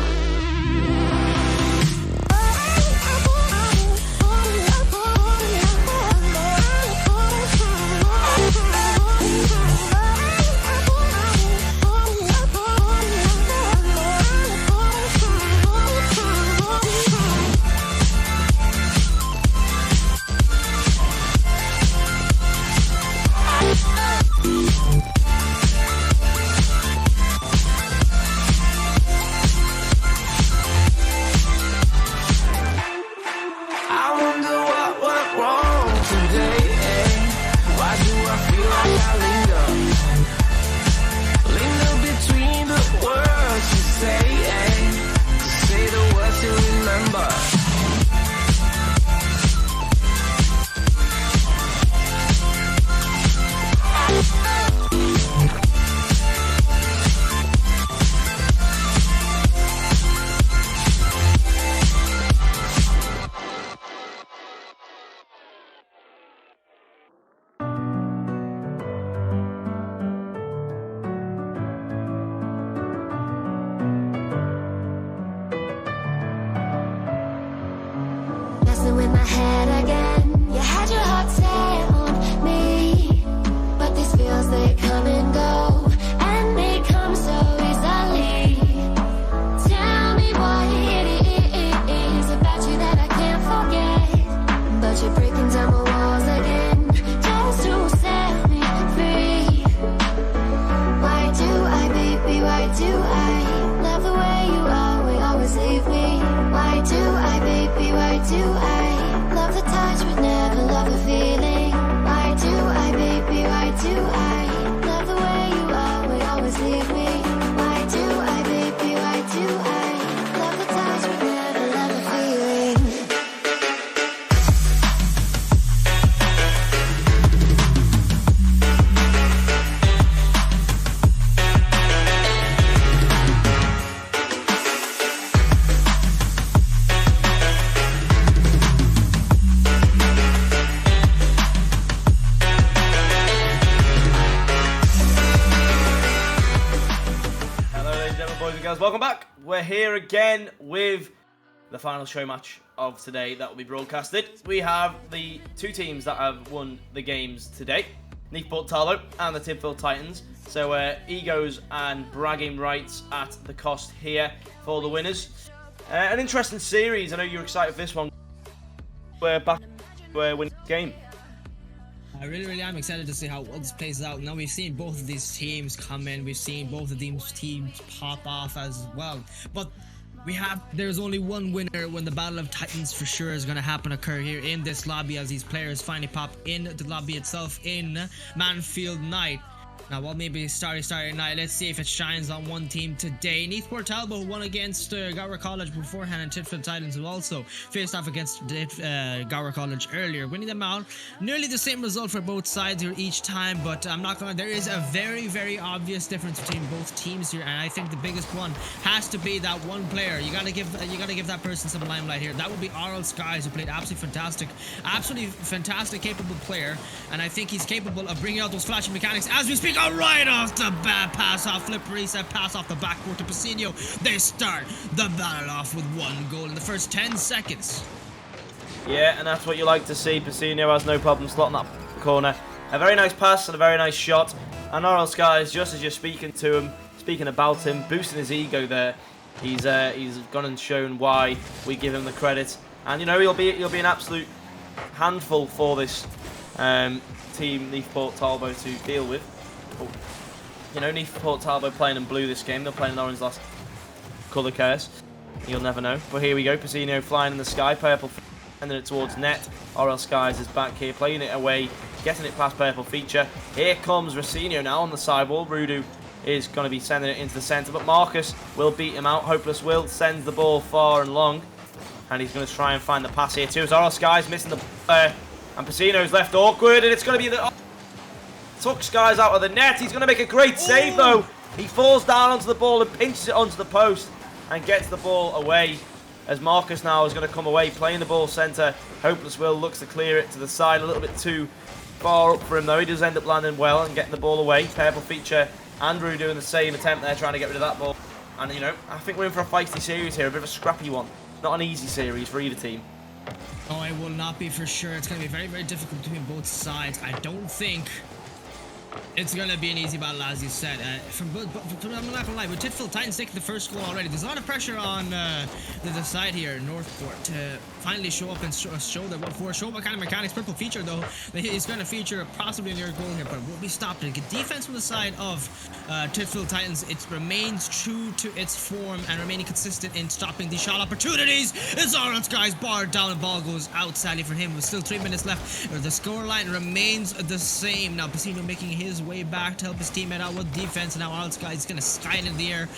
I wonder what went wrong today, Why do I feel like I linger? Linger between the words you say, say the words you remember. Messing with my head again. You had your heart set on me, but these feels they come and go, and they come so easily. Tell me what it is about you that I can't forget, but you're breaking down my walls again just to set me free. Why do I, baby? Why do I love the way you are? We always leave me. Why do I, baby? Why do I love the touch but never love the feeling? Why do I, baby? Why do I love the way you are? We always leave me. Why do I, baby? Why do I love the touch but never love the feeling? Welcome back. We're here again with the final show match of today that will be broadcasted. We have the two teams that have won the games today, Newport Tarlow and the Tidfield Titans. So egos and bragging rights at the cost here for the winners. An interesting series. I know you're excited for this one. We're back. We're winning the game. I really am excited to see how well this plays out. Now we've seen both of these teams come in, we've seen both of these teams pop off as well. But there's only one winner when the Battle of Titans for sure is going to occur here in this lobby as these players finally pop in the lobby itself in Manfield Night. Now, while maybe starry night, let's see if it shines on one team today. Esports Talbot, who won against Gower College beforehand, and Titfield Titans, who also faced off against Gower College earlier, winning them out. Nearly the same result for both sides here each time, but I'm not gonna. There is a very obvious difference between both teams here, and I think the biggest one has to be that one player. You gotta give that person some limelight here. That would be RL Skies, who played absolutely fantastic, capable player, and I think he's capable of bringing out those flashing mechanics as we speak. Right off the bat, pass off, flip reset, pass off the backboard to Piscino. They start the battle off with one goal in the first 10 seconds. Yeah, and that's what you like to see. Piscino has no problem slotting that corner. A very nice pass and a very nice shot. And RL Skies, just as you're speaking about him, boosting his ego there. He's gone and shown why we give him the credit. And you know he'll be an absolute handful for this team, Newport Talbot, to deal with. You know, Newport Talbot playing in blue this game. They're playing in orange last colour curse. You'll never know. But here we go. Piscino flying in the sky. Purple sending it towards net. RL Skies is back here, playing it away, getting it past Purple Feature. Here comes Rocinio now on the sidewall. Rudu is going to be sending it into the centre, but Marcus will beat him out. Hopeless Will sends the ball far and long. And he's going to try and find the pass here too. As RL Skies missing the player. And Piscino's left awkward, and it's going to be the... Took Skies out of the net. He's going to make a great save though. He falls down onto the ball and pinches it onto the post and gets the ball away. As Marcus now is going to come away, playing the ball centre. Hopeless Will looks to clear it to the side, a little bit too far up for him though. He does end up landing well and getting the ball away. Purple Feature, Andrew doing the same attempt there, trying to get rid of that ball. And you know, I think we're in for a feisty series here, a bit of a scrappy one. Not an easy series for either team. Oh, it will not be for sure. It's going to be very difficult between both sides. I don't think it's going to be an easy battle, as you said. I'm not going to lie, with Titfield Titans taking the first goal already, there's a lot of pressure on the side here, Northport, to finally show up and show what kind of mechanics. Purple Feature, though, he's going to feature possibly near goal here, but it will be stopped. The defense from the side of Titfield Titans, it remains true to its form and remaining consistent in stopping the shot opportunities. It's RL Skies barred down, and ball goes out, sadly for him, with still 3 minutes left. The scoreline remains the same. Now, Piscino making his way back to help his teammate out with defense, and now RL Skies is going to sky it in the air.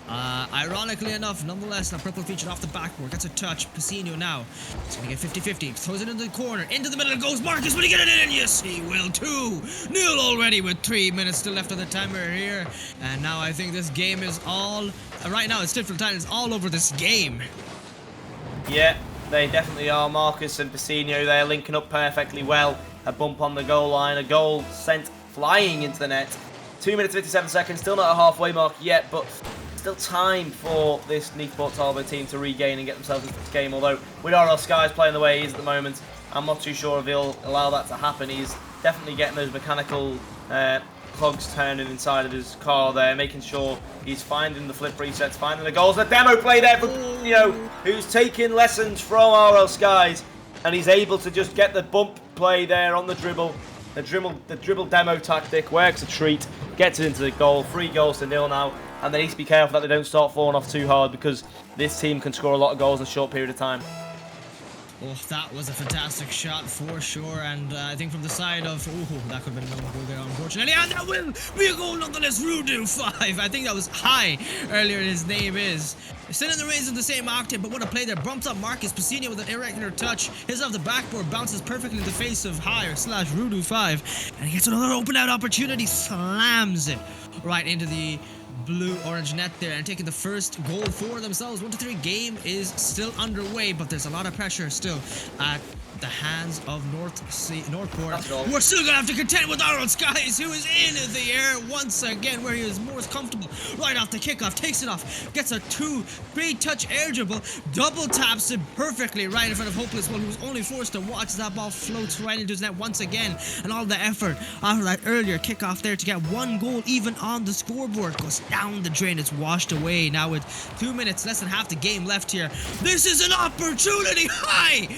Ironically enough, nonetheless, now Purple Feature off the backboard, gets a touch. Piscino now, he's going to get 50-50, throws it into the corner, into the middle, it goes Marcus, will he get it in? Yes, he will too. 0 already with 3 minutes still left of the timer here, and now I think this game is all, right now it's Titfield Titans all over this game. Yeah, they definitely are. Marcus and Piscino there linking up perfectly well. A bump on the goal line, a goal sent flying into the net. 2 minutes 57 seconds, still not a halfway mark yet, but still time for this Newport Talbot team to regain and get themselves into this game. Although with RL Skies playing the way he is at the moment, I'm not too sure if he'll allow that to happen. He's definitely getting those mechanical cogs turning inside of his car there, making sure he's finding the flip resets, finding the goals. The demo play there for who's taking lessons from RL Skies, and he's able to just get the bump play there on the dribble. The dribble demo tactic works a treat, gets it into the goal. 3 goals to 0 now, and they need to be careful that they don't start falling off too hard, because this team can score a lot of goals in a short period of time. Oh, that was a fantastic shot for sure, and I think from the side of, that could have been another goal there, unfortunately, and that will be a goal nonetheless. Rudu 5, I think that was high earlier, his name is. Still in the range of the same octave, but what a play there. Bumps up Marcus Piscino with an irregular touch. His off the backboard, bounces perfectly in the face of higher / Rudu 5, and he gets another open out opportunity, slams it right into the blue-orange net there, and taking the first goal for themselves. 1-3 game is still underway, but there's a lot of pressure still at the hands of Northport. We're still gonna have to contend with RL Skies, who is in the air once again, where he is most comfortable. Right off the kickoff, takes it off, gets a 3-touch air dribble, double taps it perfectly right in front of Hopeless Will, who's only forced to watch that ball floats right into his net once again. And all the effort after that earlier kickoff there to get 1 goal even on the scoreboard goes down the drain. It's washed away now with 2 minutes, less than half the game left here. This is an opportunity. High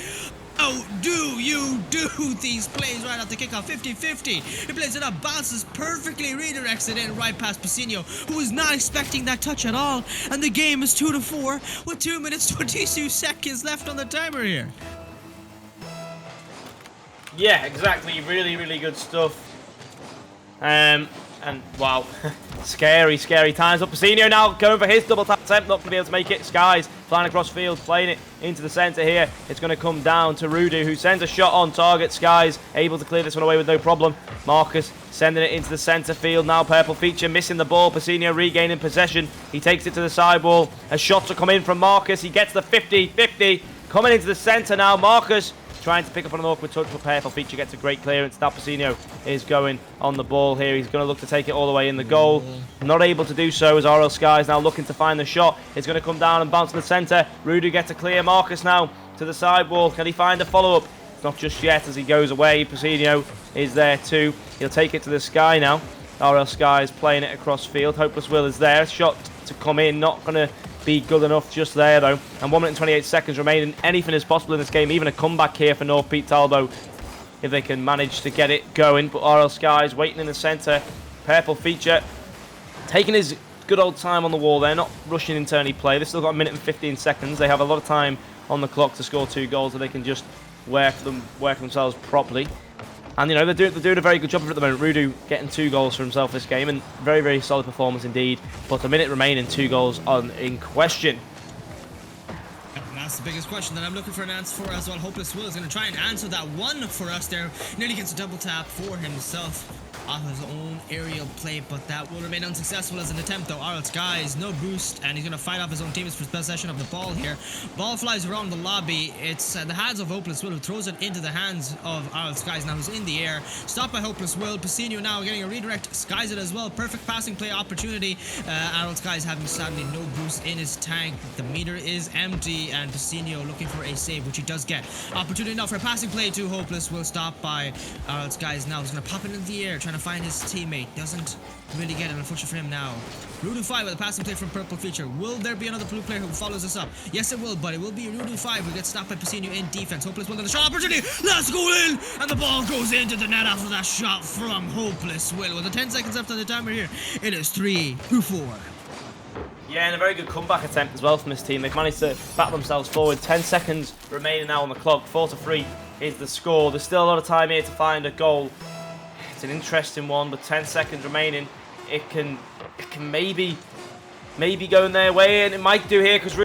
How do you do these plays right at the kickoff? 50-50. He plays it up, bounces perfectly, redirects it in right past Piscino, who is not expecting that touch at all. And the game is 2-4 with 2 minutes 22 seconds left on the timer here. Yeah, exactly. Really, really good stuff. And wow, scary times. But Piscino now going for his double tap attempt, not going to be able to make it. Skies flying across field, playing it into the centre here. It's going to come down to Rudu, who sends a shot on target. Skies able to clear this one away with no problem. Marcus sending it into the centre field. Now Purple Feature missing the ball. Piscino regaining possession. He takes it to the sidewall. A shot to come in from Marcus. He gets the 50-50. Coming into the centre now. Marcus trying to pick up on an awkward touch, but Purple Feature gets a great clearance. Now Piscino is going on the ball here. He's going to look to take it all the way in the goal. Not able to do so as RL Skies now looking to find the shot. It's going to come down and bounce to the centre. Rudu gets a clear. Marcus now to the sidewall. Can he find a follow-up? It's not just yet as he goes away. Piscino is there too. He'll take it to the sky now. RL Skies playing it across field. Hopeless Will is there. Shot to come in. Not going to be good enough just there though. And 1 minute and 28 seconds remaining. Anything is possible in this game. Even a comeback here for North Pete Talbot if they can manage to get it going. But RL Skies waiting in the centre. Purple Feature taking his good old time on the wall there. Not rushing into any play. They've still got 1 minute and 15 seconds. They have a lot of time on the clock to score 2 goals so they can just work themselves properly. And, you know, they're doing a very good job of it at the moment. Rudu getting 2 goals for himself this game, and very, very solid performance indeed. But a minute remaining, 2 goals in question. And that's the biggest question that I'm looking for an answer for as well. Hopeless Will is going to try and answer that one for us there. Nearly gets a double tap for himself off his own aerial play, but that will remain unsuccessful as an attempt though. RL Skies, no boost, and he's going to fight off his own teammates for possession of the ball here. Ball flies around the lobby. It's the hands of Hopeless Will, who throws it into the hands of RL Skies now, who's in the air. Stopped by Hopeless Will. Piscino now getting a redirect. Skies it as well. Perfect passing play opportunity. RL Skies having sadly no boost in his tank. The meter is empty, and Piscino looking for a save, which he does get. Opportunity now for a passing play to Hopeless Will. Stopped by RL Skies now. He's going to pop it into the air, trying to find his teammate. Doesn't really get it, unfortunately for him now. Rudu 5 with a passing play from Purple Feature. Will there be another blue player who follows us up? Yes, it will, but it will be Rudu 5 who gets stopped by Piscino in defense. Hopeless Will with a shot opportunity. Let's go in! And the ball goes into the net after that shot from Hopeless Will. With the 10 seconds left on the timer here, it is 3-4. Yeah, and a very good comeback attempt as well from this team. They've managed to battle themselves forward. 10 seconds remaining now on the clock. 4-3 is the score. There's still a lot of time here to find a goal. It's an interesting one, but 10 seconds remaining. It can maybe go in their way, and it might do here because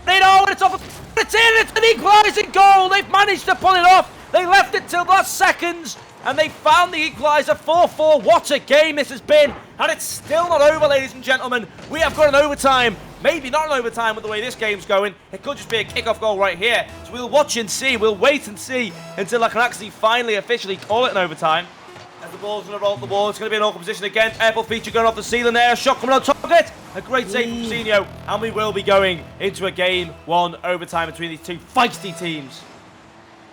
they know it's off. It's in. It's an equalising goal. They've managed to pull it off. They left it till last seconds, and they found the equaliser. 4-4. What a game this has been, and it's still not over, ladies and gentlemen. We have got an overtime. Maybe not an overtime with the way this game's going. It could just be a kick-off goal right here. So we'll watch and see. We'll wait and see until I can actually finally officially call it an overtime. As the ball's going to roll up the wall, it's going to be an awkward position again. Purple Feature going off the ceiling there. A shot coming on target. A great save from Piscino. And we will be going into a game 1 overtime between these two feisty teams.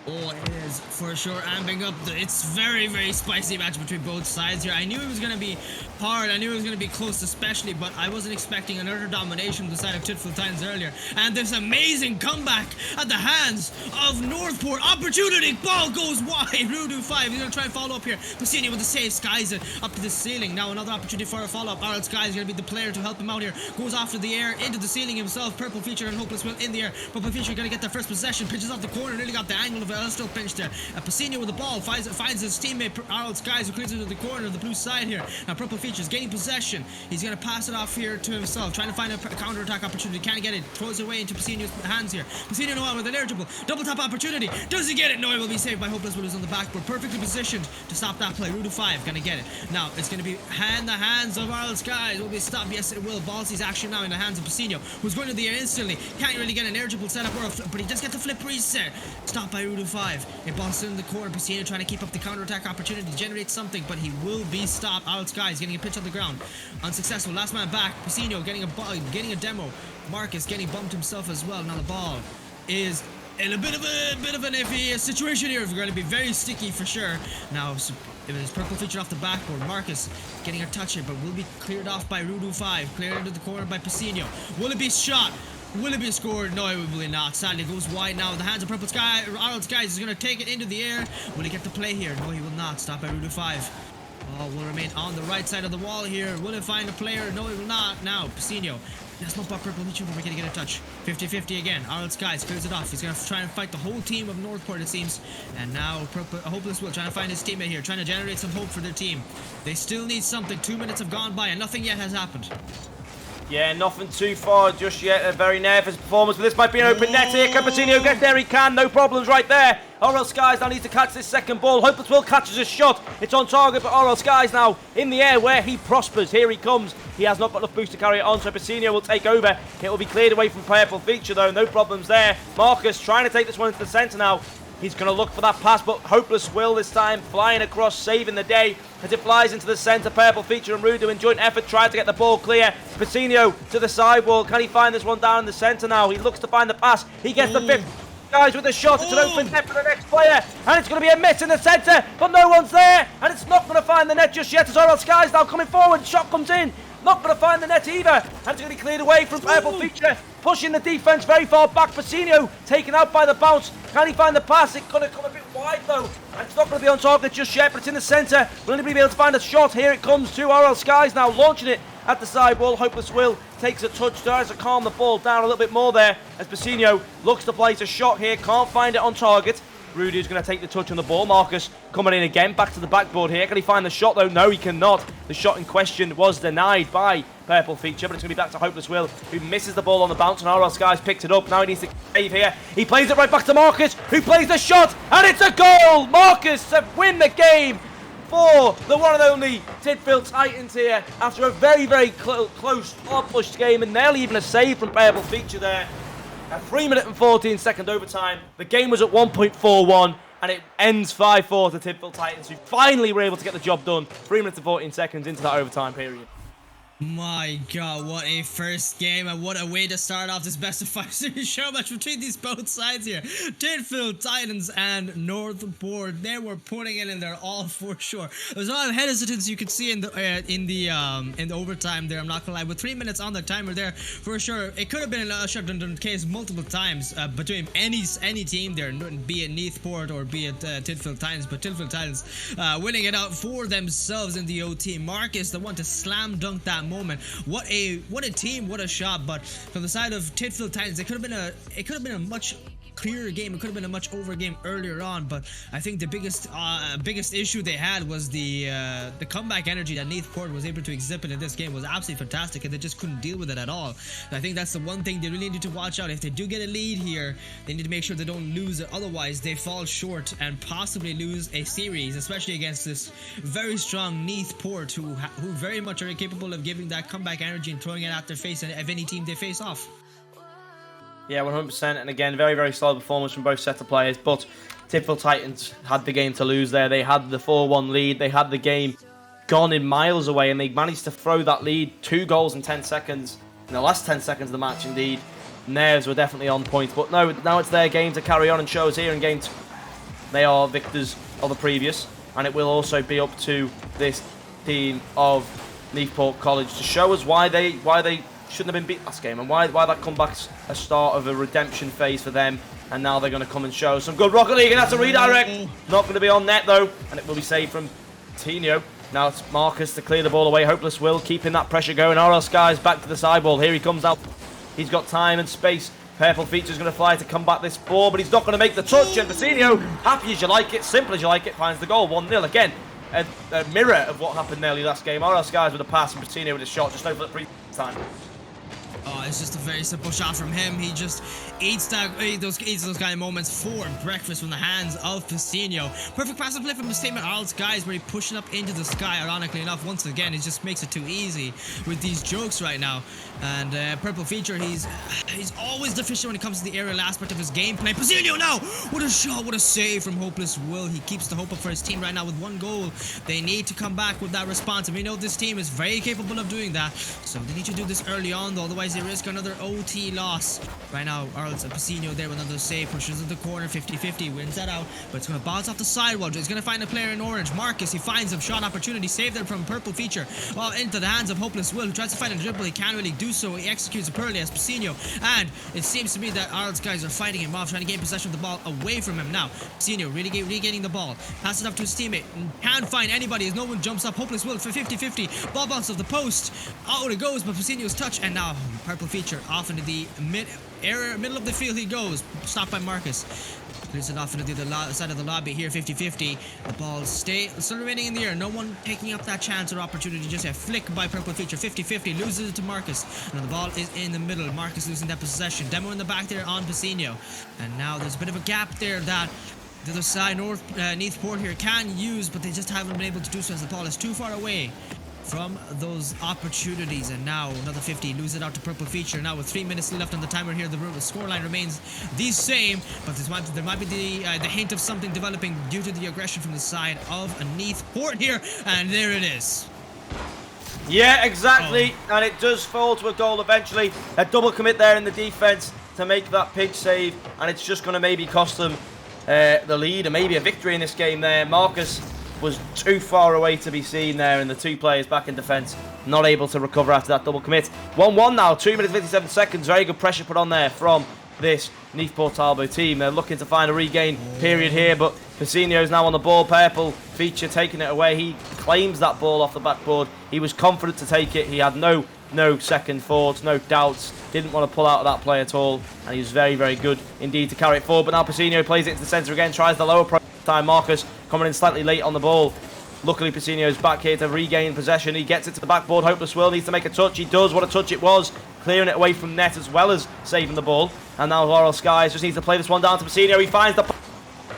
Oh, it is for sure amping up. It's very, very spicy match between both sides here. I knew it was going to be hard. I knew it was going to be close especially, but I wasn't expecting another domination from the side of Titful Times earlier. And this amazing comeback at the hands of Northport. Opportunity. Ball goes wide. Rudu 5. He's going to try and follow up here. Piscino with the save. Skies it up to the ceiling. Now another opportunity for a follow-up. RL Skies is going to be the player to help him out here. Goes after the air into the ceiling himself. Purple Feature and Hopeless Will in the air. Purple Feature going to get their first possession. Pitches off the corner. Nearly got the angle of it. Still pinched there. Piscino with the ball finds his teammate RL Skies, who clears into the corner of the blue side here. Now Purple Features gaining possession. He's going to pass it off here to himself, trying to find a counter-attack opportunity. Can't get it. Throws it away into Piscino's hands here. Piscino now with an eligible double tap opportunity. Does he get it? No, he will be saved by Hopeless Will, who's on the backboard, perfectly positioned to stop that play. Rudu 5 going to get it. Now it's going to be the hands of RL Skies. Will be stopped. Yes, it will. Ball sees action now in the hands of Piscino, who's going to the air instantly. Can't really get an eligible setup, but he does get the flip reset. Stopped by Rudu 5. It balls in the corner. Piscino trying to keep up the counter-attack opportunity, generate something, but he will be stopped. RL Skies getting a pitch on the ground. Unsuccessful. Last man back. Piscino getting a demo. Marcus getting bumped himself as well. Now the ball is in a bit of an iffy situation here. We're going to be very sticky for sure. Now it is Purple Feature off the backboard. Marcus getting a touch here, but will be cleared off by Rudu 5. Cleared into the corner by Piscino. Will it be shot? Will it be scored? No, it will not. Sadly, it goes wide now. The hands of Purple Sky. Arnold Skies is going to take it into the air. Will he get the play here? No, he will not. Stop at route of 5. Oh, will remain on the right side of the wall here. Will it find a player? No, it will not. Now, Piscino. That's not about Purple Feature. We're going to get a touch. 50-50 again. Arnold Skies clears it off. He's going to try and fight the whole team of Northport, it seems. And now, Hopeless Will trying to find his teammate here. Trying to generate some hope for their team. They still need something. 2 minutes have gone by and nothing yet has happened. Yeah, nothing too far just yet. A very nervous performance, but this might be an open net here. Cappuccino get there, he can. No problems right there. Oral Skies now needs to catch this second ball. Hopeless Will catches a shot. It's on target, but Oral Skies now in the air where he prospers. Here he comes. He has not got enough boost to carry it on, so Piscino will take over. It will be cleared away from Purple Feature, though. No problems there. Marcus trying to take this one into the centre now. He's going to look for that pass, but Hopeless Will this time flying across, saving the day as it flies into the centre. Purple Feature and Rudo in joint effort trying to get the ball clear. Piscino to the sidewall. Can he find this one down in the centre now? He looks to find the pass. He gets the 5th. Guys with the shot. It's an open net for the next player. And it's going to be a miss in the centre, but no one's there. And it's not going to find the net just yet as Oral Skies now coming forward. Shot comes in. Not going to find the net either. And it's going to be cleared away from Purple Feature. Pushing the defence very far back. Piscino taken out by the bounce. Can he find the pass? It's going to come a bit wide though. And it's not going to be on target just yet, but it's in the centre. Will anybody be able to find a shot? Here it comes to Oral Skies now launching it at the sidewall. Hopeless Will takes a touch, tries to calm the ball down a little bit more there as Piscino looks to place a shot here. Can't find it on target. Rudy's going to take the touch on the ball. Marcus coming in again, back to the backboard here. Can he find the shot though? No, he cannot. The shot in question was denied by Purple Feature, but it's going to be back to Hopeless Will, who misses the ball on the bounce, and RL Skies picked it up. Now he needs to save here. He plays it right back to Marcus, who plays the shot, and it's a goal! Marcus to win the game for the one and only Tidfield Titans here, after a very, very close, hard-pushed game, and nearly even a save from Purple Feature there. At 3 minute and 14 second overtime, the game was at 1.41, and it ends 5-4 to Tidfield Titans, who finally were able to get the job done 3 minutes and 14 seconds into that overtime period. My god, what a first game, and what a way to start off this best of 5 series show match between these both sides here. Tidfield Titans and Northport, they were putting it in there all for sure. There was a lot of hesitance you could see in the overtime there, I'm not gonna lie. With 3 minutes on the timer there, for sure, it could have been a shutdown case multiple times between any team there, be it Northport or be it Tidfield Titans, but Tidfield Titans winning it out for themselves in the OT. Marcus, the one to slam dunk that moment. What a team, what a shot. But from the side of Tidfield Titans, it could have been a much clearer game. It could have been a much over game earlier on, but I think the biggest issue they had was the comeback energy that Northport was able to exhibit in this game was absolutely fantastic, and they just couldn't deal with it at all. And I think that's the one thing they really need to watch out. If they do get a lead here, they need to make sure they don't lose it. Otherwise, they fall short and possibly lose a series, especially against this very strong Northport, who very much are capable of giving that comeback energy and throwing it at their face of any team they face off. Yeah, 100%. And again, very, very solid performance from both sets of players. But Tidfield Titans had the game to lose there. They had the 4-1 lead. They had the game gone in miles away, and they managed to throw that lead 2 goals in 10 seconds. In the last 10 seconds of the match, indeed. Nerves were definitely on point. But no, now it's their game to carry on and show us here in game 2. They are victors of the previous. And it will also be up to this team of Northport College to show us why they shouldn't have been beat last game, and why that comeback's a start of a redemption phase for them. And now they're going to come and show some good Rocket League, and that's a redirect. Not going to be on net though, and it will be saved from Tino. Now it's Marcus to clear the ball away. Hopeless Will keeping that pressure going. RL Skies back to the sideball. Here he comes out. He's got time and space. Purple Feature's going to fly to combat this ball, but he's not going to make the touch. And Vecino, happy as you like it, simple as you like it, finds the goal. 1-0 again. A mirror of what happened nearly last game. RL Skies with a pass and Vecino with a shot just over the pre-time. Oh, it's just a very simple shot from him. He just eats those kind of moments for breakfast from the hands of Piscino. Perfect pass and play from his teammate Arnold Skies, where he pushing up into the sky. Ironically enough, once again, he just makes it too easy with these jokes right now. And Purple Feature, he's always deficient when it comes to the aerial aspect of his gameplay. Piscino now! What a shot, what a save from Hopeless Will. He keeps the hope up for his team right now with 1 goal. They need to come back with that response, and we know this team is very capable of doing that. So they need to do this early on, though, otherwise they risk risk another OT loss. Right now, Arles and Pisino there with another save, pushes into the corner, 50-50, wins that out, but it's going to bounce off the sidewall. He's going to find a player in orange. Marcus, he finds him, shot opportunity, saved there from purple feature, into the hands of Hopeless Will, who tries to find a dribble. He can't really do so. He executes it poorly as Pisino, and it seems to me that Arles guys are fighting him off, trying to gain possession of the ball away from him. Now, Pisino regaining the ball, passes it up to his teammate, can't find anybody as no one jumps up. Hopeless Will for 50-50, ball bounces off the post, out it goes, but Pisino's touch, and now purple feature off into the middle of the field he goes, stopped by Marcus. Clears it off into the other side of the lobby here, 50-50. The ball still remaining in the air. No one taking up that chance or opportunity. Just a flick by purple feature, 50-50. Loses it to Marcus. And the ball is in the middle. Marcus losing that possession. Demo in the back there on Pisino. And now there's a bit of a gap there that the other side, Neath Port here, can use, but they just haven't been able to do so as the ball is too far away from those opportunities. And now another 50, lose it out to purple feature. Now with 3 minutes left on the timer here, the scoreline remains the same, but there might be the hint of something developing due to the aggression from the side of Neath Port here, and there it is. Yeah, exactly, and it does fall to a goal eventually. A double commit there in the defense to make that pitch save, and it's just going to maybe cost them the lead and maybe a victory in this game there. Marcus was too far away to be seen there, and the two players back in defence not able to recover after that double commit. 1-1 now, 2 minutes 57 seconds. Very good pressure put on there from this Neath Port Talbot team. They're looking to find a regain period here, but Pisino's now on the ball. Purple feature taking it away. He claims that ball off the backboard. He was confident to take it. He had no second thoughts, no doubts. Didn't want to pull out of that play at all, and he was very, very good indeed to carry it forward. But now Pisino plays it into the centre again, tries the lower pro time. Marcus coming in slightly late on the ball. Luckily, Pisino's back here to regain possession. He gets it to the backboard. Hopeless Will needs to make a touch. He does. What a touch it was. Clearing it away from net as well as saving the ball. And now Laurel Skies just needs to play this one down to Pisino. He finds the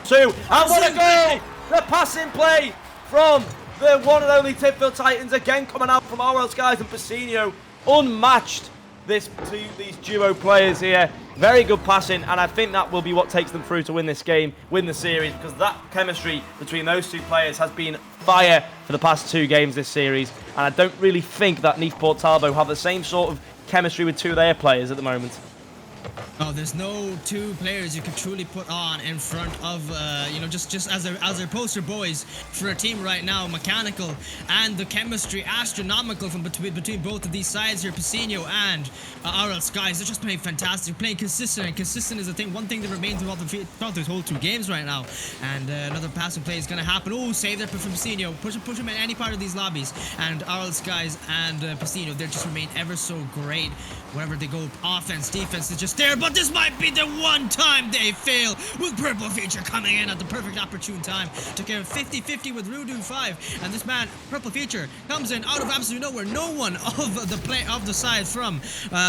two. And what a goal! The passing play from the one and only Tidfield Titans. Again coming out from Laurel Skies and Pisino. Unmatched. These duo players here. Very good passing, and I think that will be what takes them through to win this game, win the series, because that chemistry between those two players has been fire for the past 2 games this series, and I don't really think that Neath Port Talbot have the same sort of chemistry with 2 of their players at the moment. Oh, there's no 2 players you can truly put on in front of, just as their poster boys for a team right now. Mechanical, and the chemistry astronomical from between both of these sides here. Pisino and RL Skies, they're just playing fantastic, playing consistent, and consistent is one thing that remains throughout these whole 2 games right now. And another passing play is going to happen. Oh, save that from Pisino. Push him in any part of these lobbies. And RL Skies and Pisino, they just remain ever so great wherever they go. Offense, defense is just there, but this might be the one time they fail, with purple feature coming in at the perfect opportune time to carry 50-50 with Rudu 5, and this man purple feature comes in out of absolutely nowhere. No one of the side from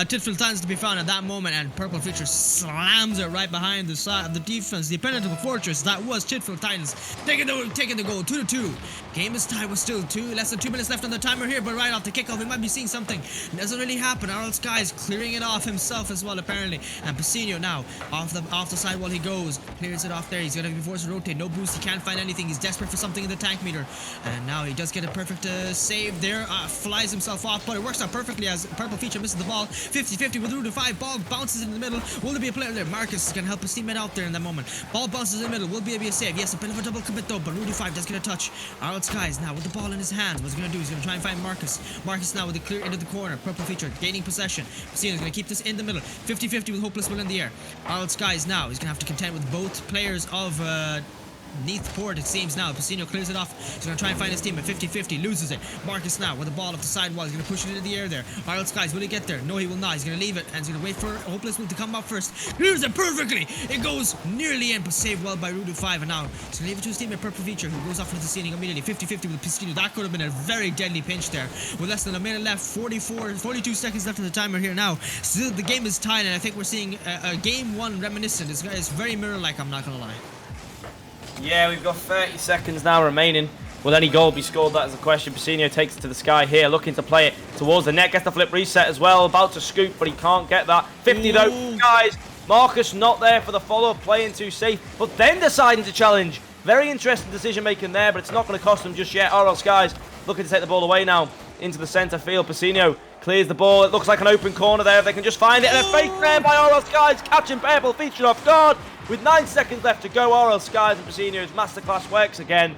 Tidfield Titans to be found at that moment, and purple feature slams it right behind the side of the defense, the impenetrable fortress that was Tidfield Titans, taking the goal. 2-2. Game is tied with still less than 2 minutes left on the timer here, but right off the kickoff we might be seeing something. It doesn't really happen. RL Skies clearing it off himself as well, apparently. And Pisino now off the sidewall he goes, clears it off there. He's gonna be forced to rotate. No boost. He can't find anything. He's desperate for something in the tank meter, and now he does get a perfect save there. Flies himself off, but it works out perfectly as purple feature misses the ball. 50-50 with Rudu 5. Ball bounces in the middle. Will there be a player there? Marcus is gonna help his teammate out there in that moment. Ball bounces in the middle. Will be a save. Yes, a bit of a double commit though, but Rudu 5 does get a touch. RL Skies now with the ball in his hands. What's he gonna do? He's gonna try and find Marcus. Marcus now with the clear into the corner. Purple feature gaining possession. Pisino's gonna keep this in the middle. 50-50 with Hopeless Will in the air. RL Skies now, he's gonna have to contend with both players of Neath Port, it seems now. Pisino clears it off. He's going to try and find his team at 50-50. Loses it. Marcus now with the ball off the sidewall. He's going to push it into the air there. RL Skies, will he get there? No, he will not. He's going to leave it, and he's going to wait for Hopeless Will to come up first. Clears it perfectly. It goes nearly in, but saved well by Rudu 5. And now he's going to leave it to his team at Purple Feature, who goes off into the ceiling immediately. 50-50 with Pisino. That could have been a very deadly pinch there. With less than a minute left, 42 seconds left of the timer here now. Still, the game is tied, and I think we're seeing a game 1 reminiscent. It's very mirror-like, I'm not going to lie. Yeah, we've got 30 seconds now remaining. Will any goal be scored? That is the question. Pisino takes it to the sky here, looking to play it towards the net. Gets the flip reset as well. About to scoop, but he can't get that. 50 though, guys. Marcus not there for the follow-up, playing too safe, but then deciding to challenge. Very interesting decision making there, but it's not going to cost them just yet. RL Skies looking to take the ball away now into the centre field. Pisino Clears the ball. It looks like an open corner there. If they can just find it. And a fake there by Oral Skies, catching Purple Feature off guard. With 9 seconds left to go, Oral Skies and Pasinio's masterclass works again.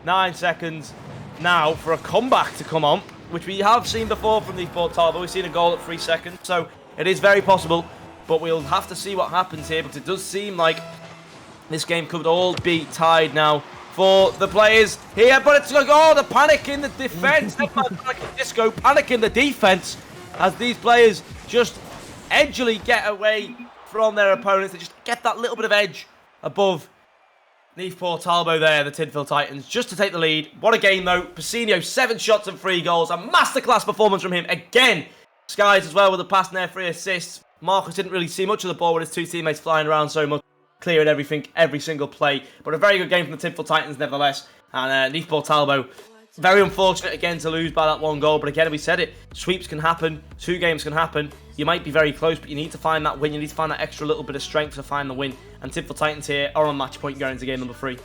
9 seconds now for a comeback to come on, which we have seen before from the Esports Talbot. We've seen a goal at 3 seconds, so it is very possible. But we'll have to see what happens here. But it does seem like this game could all be tied now for the players here. But it's like, oh, the panic in the defense. Disco panic in the defense as these players just edgily get away from their opponents. They just get that little bit of edge above the Esports Talbot there, the Tinfield Titans, just to take the lead. What a game, though. Pasinio, 7 shots and 3 goals. A masterclass performance from him. Again, Skies as well with the pass and their 3 assists. Marcus didn't really see much of the ball with his 2 teammates flying around so much, clearing everything, every single play. But a very good game from the Tinfield Titans, nevertheless. And Esports Talbot, very unfortunate again to lose by that 1 goal. But again, we said it, sweeps can happen, 2 games can happen. You might be very close, but you need to find that win. You need to find that extra little bit of strength to find the win. And Tinfield Titans here are on match point going into game number 3.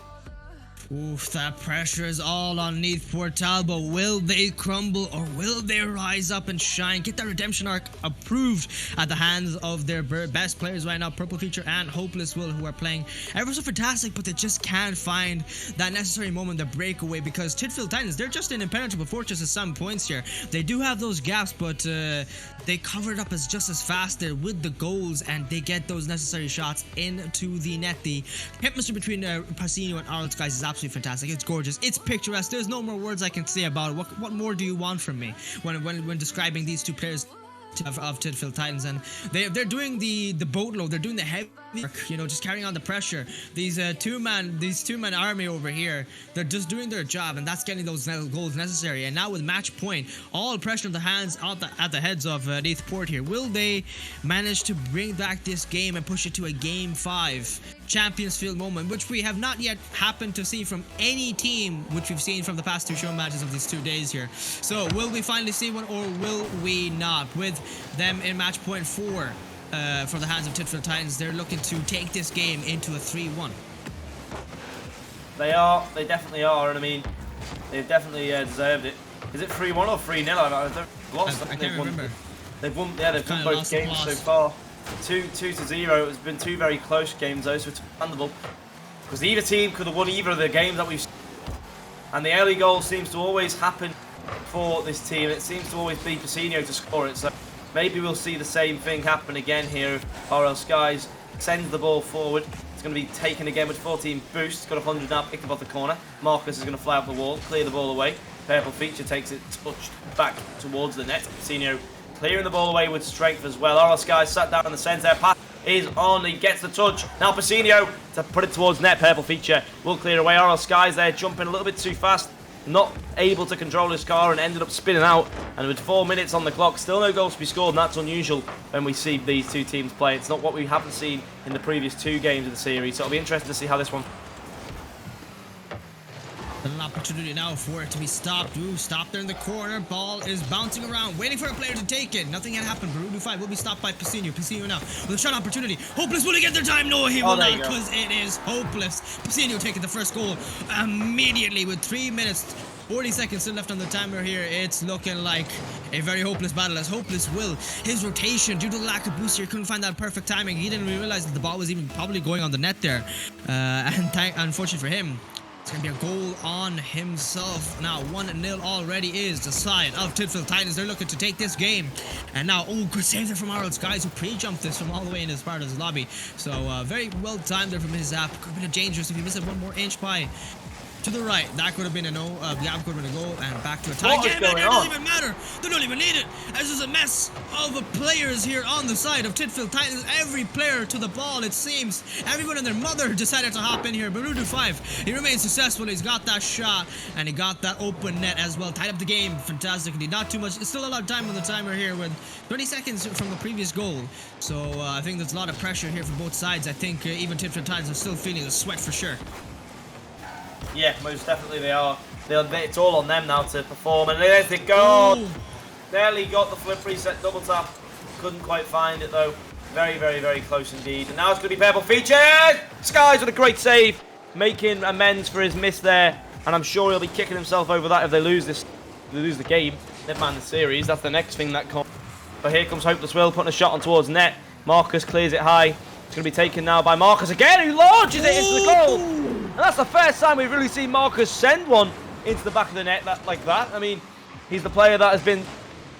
Oof, that pressure is all on Esports Talbot. Will they crumble or will they rise up and shine? Get that redemption arc approved at the hands of their best players right now, Purple Feature and Hopeless Will, who are playing ever so fantastic, but they just can't find that necessary moment, the breakaway, because Tinfield Titans, they're just an impenetrable fortress at some points here. They do have those gaps, but they cover it up just as fast there with the goals, and they get those necessary shots into the net. The chemistry between Pasinio and Arnold Skies is absolutely fantastic. It's gorgeous. It's picturesque. There's no more words I can say about it. What more do you want from me when describing these 2 players of Tinfield Titans? And they're doing the boatload. They're doing the heavy work, just carrying on the pressure. These two-man army over here, they're just doing their job, and that's getting those goals necessary. And now with match point, all pressure on the hands at the heads of Esports here. Will they manage to bring back this game and push it to a game 5 Champions Field moment, which we have not yet happened to see from any team, which we've seen from the past 2 show matches of these 2 days here? So will we finally see one, or will we not? With them in match point 4 for the hands of Tinfield Titans, they're looking to take this game into a 3-1. They definitely are, and I mean, they've definitely deserved it. Is it 3-1 or 3-0? I've lost. I can't remember. They've won both games so far. 2-0. It's been 2 very close games though, so it's understandable. Because either team could have won either of the games that we've seen. And the early goal seems to always happen for this team. It seems to always be Pasinio to score it. So maybe we'll see the same thing happen again here if RL Skies sends the ball forward. It's going to be taken again with 14 boost. It's got 100 now, picked up off the corner. Marcus is going to fly up the wall, clear the ball away. Purple Feature takes it touched back towards the net. Pasinio clearing the ball away with strength as well. RL Skies sat down in the centre. Pass is on. He gets the touch. Now Pasinio to put it towards net. Purple Feature will clear away. RL Skies there jumping a little bit too fast. Not able to control his car and ended up spinning out. And with 4 minutes on the clock, still no goals to be scored. And that's unusual when we see these 2 teams play. It's not what we haven't seen in the previous 2 games of the series. So it'll be interesting to see how this one. An opportunity now for it to be stopped. Ooh, stopped there in the corner. Ball is bouncing around, waiting for a player to take it. Nothing had happened. Barudu 5 will be stopped by Pasinio. Pasinio now with a shot opportunity. Hopeless will he get their time? No, he will not, because it is Hopeless. Pasinio taking the first goal immediately with 3 minutes 40 seconds still left on the timer here. It's looking like a very hopeless battle as Hopeless will. His rotation, due to the lack of boost here, couldn't find that perfect timing. He didn't realize that the ball was even probably going on the net there. Unfortunately for him, it's going to be a goal on himself. Now 1-0 already is the side of Tinfield Titans. They're looking to take this game. And now, oh, good save there from Arnold Skies, who pre-jumped this from all the way in as part of his lobby. So very well timed there from his app. Could have been dangerous if he missed it 1 more inch by to the right. That could have been a no. The app could have been a goal, and back to a tie. It doesn't even matter. They don't even need it. As there's a mess of players here on the side of Tinfield Titans. Every player to the ball, it seems. Everyone and their mother decided to hop in here. Barudu 5, he remains successful. He's got that shot, and he got that open net as well. Tied up the game fantastically. Not too much. It's still a lot of time on the timer here with 20 seconds from the previous goal. So I think there's a lot of pressure here from both sides. I think even Tinfield Titans are still feeling the sweat for sure. Yeah, most definitely they are. It's all on them now to perform. And there's the goal. Ooh. Barely got the flip reset double tap. Couldn't quite find it though. Very, very, very close indeed. And now it's going to be Purple Feature. Skies with a great save, making amends for his miss there. And I'm sure he'll be kicking himself over that if they lose this. They lose the game. never mind the series. That's the next thing that comes. But here comes HopelessWill putting a shot on towards net. Marcus clears it high. It's going to be taken now by Marcus again, who launches it into the goal. And that's the first time we've really seen Marcus send one into the back of the net like that. I mean, he's the player that has been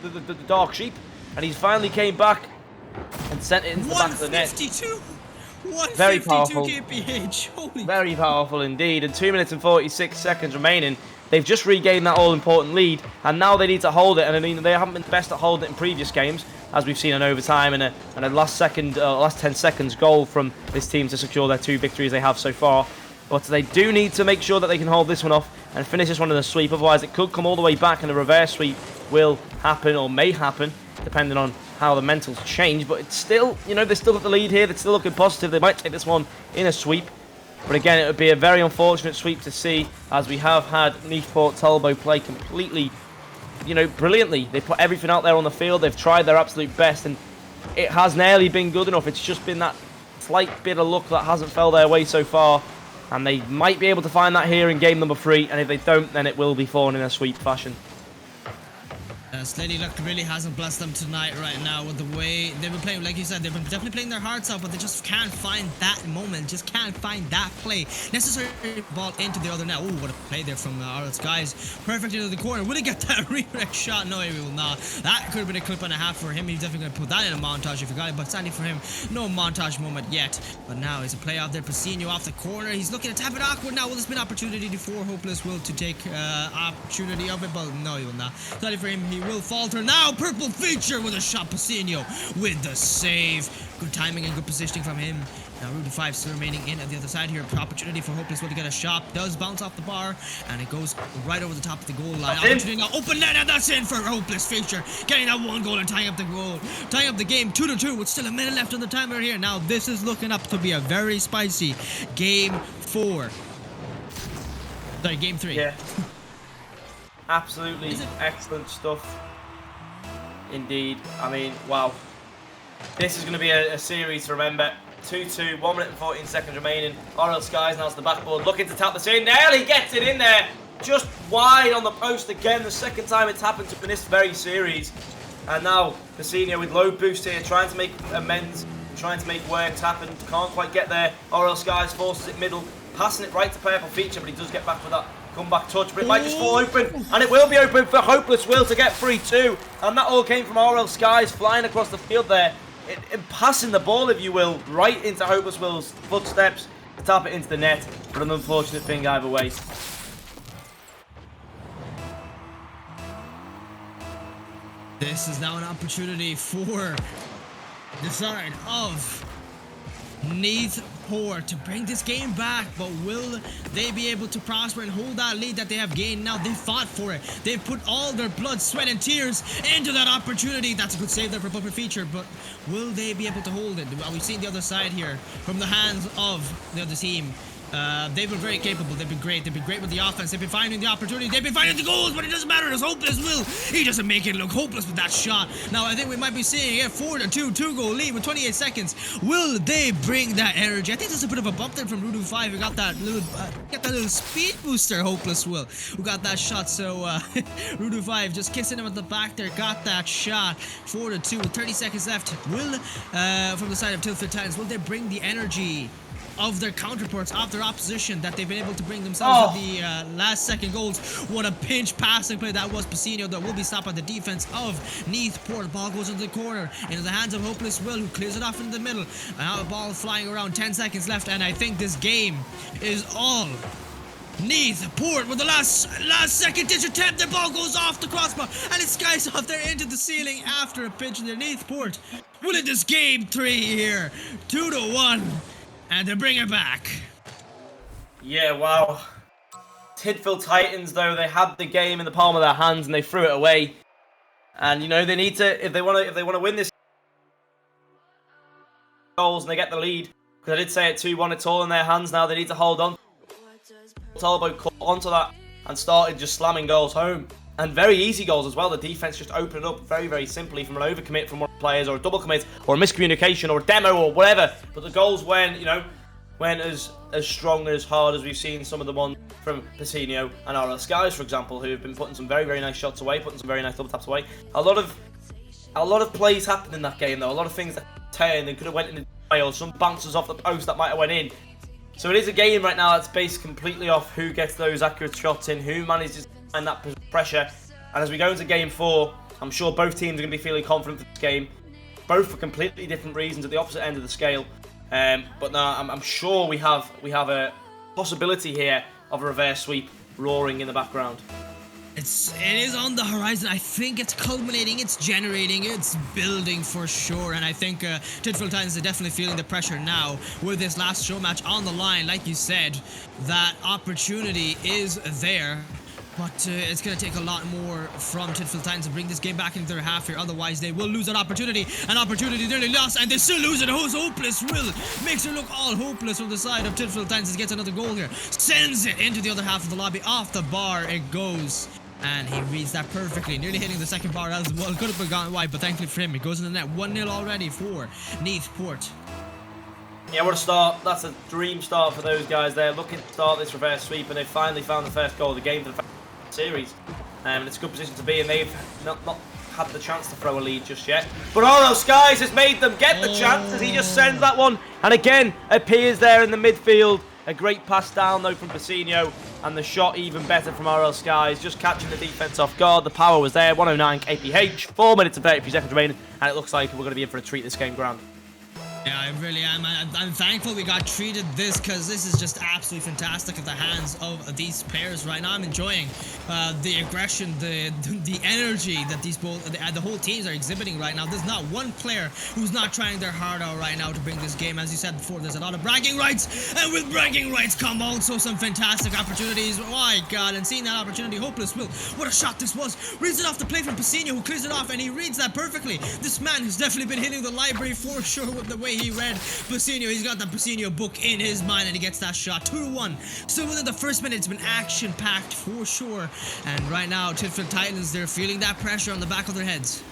the dark sheep, and he's finally came back and sent it into the back of the net. 152 Very powerful. kph. Holy. Very powerful indeed. And 2 minutes and 46 seconds remaining. They've just regained that all-important lead, and now they need to hold it. And I mean, they haven't been the best at holding it in previous games, as we've seen in overtime and a last 10 seconds goal from this team to secure their 2 victories they have so far. But they do need to make sure that they can hold this one off and finish this one in a sweep. Otherwise, it could come all the way back, and a reverse sweep will happen or may happen, depending on how the mentals change. But it's still, you know, they're still at the lead here. They're still looking positive. They might take this one in a sweep. But again, it would be a very unfortunate sweep to see, as we have had Newport Talbot play completely, you know, brilliantly. They put everything out there on the field. They've tried their absolute best, and it has nearly been good enough. It's just been that slight bit of luck that hasn't fell their way so far. And they might be able to find that here in game number 3. And if they don't, then it will be fallen in a sweep fashion. Lady Luck really hasn't blessed them tonight right now with the way they've been playing. Like you said, they've been definitely playing their hearts out, but they just can't find that moment, just can't find that play. Necessary ball into the other net. Oh, what a play there from our guys. Perfect into the corner. Will he get that redirect shot? No, he will not. That could have been a clip and a half for him. He's definitely going to put that in a montage if you got it, but sadly for him, no montage moment yet. But now it's a play out there. Pacino off the corner. He's looking to tap it awkward now. Will this be an opportunity for HopelessWill to take opportunity of it? But no, he will not. Sadly for him, he will falter now. Purple feature with a shot. Pacino with the save. Good timing and good positioning from him. Now Rudy 5 still remaining in at the other side here. Opportunity for HopelessWill to get a shot. Does bounce off the bar, and it goes right over the top of the goal line. Opportunity now. Open net, and that's in for Hopeless Feature. Getting that 1 goal and tying up the goal. Tying up the game 2-2 with still a minute left on the timer here. Now this is looking up to be a very spicy game 4. Sorry, game 3. Yeah. Absolutely excellent stuff. Indeed. I mean, wow. This is going to be a series to remember. 2-2, 1 minute and 14 seconds remaining. RL Skies now to the backboard, looking to tap this in. Nearly gets it in there. Just wide on the post again. The second time it's happened in this very series. And now, Pacino with low boost here, trying to make amends, trying to make works happen. Can't quite get there. RL Skies forces it middle, passing it right to Purple Feature, but he does get back with that comeback touch, but it might just fall open, and it will be open for HopelessWill to get 3-2, and that all came from RL Skies flying across the field there, passing the ball, if you will, right into HopelessWill's footsteps to tap it into the net, but an unfortunate thing either way. This is now an opportunity for the side of Newport to bring this game back, but will they be able to prosper and hold that lead that they have gained now? They fought for it. They've put all their blood, sweat, and tears into that opportunity. That's a good save there for Purple Feature, but will they be able to hold it? We've seen the other side here from the hands of the other team. They've been very capable. They've been great. They've been great with the offense. They've been finding the opportunity. They've been finding the goals, but it doesn't matter. It's HopelessWill. He doesn't make it look hopeless with that shot. Now, I think we might be seeing a 4-2 2-goal lead with 28 seconds. Will they bring that energy? I think there's a bit of a bump there from Rudu 5. We got that little speed booster, HopelessWill, who got that shot. So, Rudu 5 just kissing him at the back there. Got that shot. 4-2 with 30 seconds left. Will, from the side of Tilford Titans, will they bring the energy of their counterparts, of their opposition that they've been able to bring themselves with the last second goals? What a pinch passing play that was. Pacino that will be stopped by the defense of Newport. The ball goes into the corner, into the hands of HopelessWill, who clears it off in the middle. And now the ball flying around, 10 seconds left, and I think this game is all Newport with the last second ditch attempt. The ball goes off the crossbar, and it skies off there into the ceiling after a pinch in the Newport. Winning this game 3 here, 2-1. And they bring it back. Yeah, wow. Tidfield Titans, though, they had the game in the palm of their hands and they threw it away. And you know they need to, if they want to win this goals and they get the lead, because I did say it 2-1, it's all in their hands now. They need to hold on. Talbot caught onto that and started just slamming goals home. And very easy goals as well. The defense just opened up very, very simply from an overcommit from one of the players, or a double commit, or a miscommunication, or a demo, or whatever. But the goals weren't, you know, weren't as strong and as hard as we've seen some of the ones from Piscino and RL Skies, for example, who have been putting some very, very nice shots away, putting some very nice double taps away. A lot of plays happened in that game though. A lot of things that turned and could have went in the way, or some bounces off the post that might have went in. So it is a game right now that's based completely off who gets those accurate shots in, who manages to find that pressure. And as we go into game 4, I'm sure both teams are going to be feeling confident for this game, both for completely different reasons at the opposite end of the scale. But no, I'm sure we have a possibility here of a reverse sweep roaring in the background. It is on the horizon. I think it's culminating, it's generating, it's building for sure. And I think Tidfield Titans are definitely feeling the pressure now with this last show match on the line. Like you said, that opportunity is there. But it's going to take a lot more from Tidfield Titans to bring this game back into their half here. Otherwise, they will lose that opportunity. An opportunity nearly lost, and they still lose it. Who's hopeless? Will makes it look all hopeless from the side of Tidfield Titans. Gets another goal here. Sends it into the other half of the lobby. Off the bar it goes. And he reads that perfectly. Nearly hitting the second bar as well. Could have gone wide, but thankfully for him, it goes in the net. 1-0 already for Neathport. Yeah, what a start. That's a dream start for those guys there. Looking to start this reverse sweep, and they finally found the first goal of the game for the series. And it's a good position to be in. They've not had the chance to throw a lead just yet. But RL Skies has made them get the chance as he just sends that one. And again, appears there in the midfield. A great pass down though from Piscino. And the shot even better from RL Skies. Just catching the defence off guard. The power was there. 109 KPH. 4 minutes and 33 seconds remaining. And it looks like we're going to be in for a treat this game, Grant. Yeah, I really am. I'm thankful we got treated this, because this is just absolutely fantastic at the hands of these players right now. I'm enjoying the aggression, the energy that the whole teams are exhibiting right now. There's not one player who's not trying their heart out right now to bring this game. As you said before, there's a lot of bragging rights, and with bragging rights come also some fantastic opportunities. My God, and seeing that opportunity, Hopeless Will, what a shot this was. Reads it off the play from Piscino, who clears it off, and he reads that perfectly. This man has definitely been hitting the library for sure with the way he read Piscino. He's got the Piscino book in his mind, and he gets that shot. 2-1. Still within the first minute, it's been action-packed for sure. And right now, Tidfield Titans, they're feeling that pressure on the back of their heads.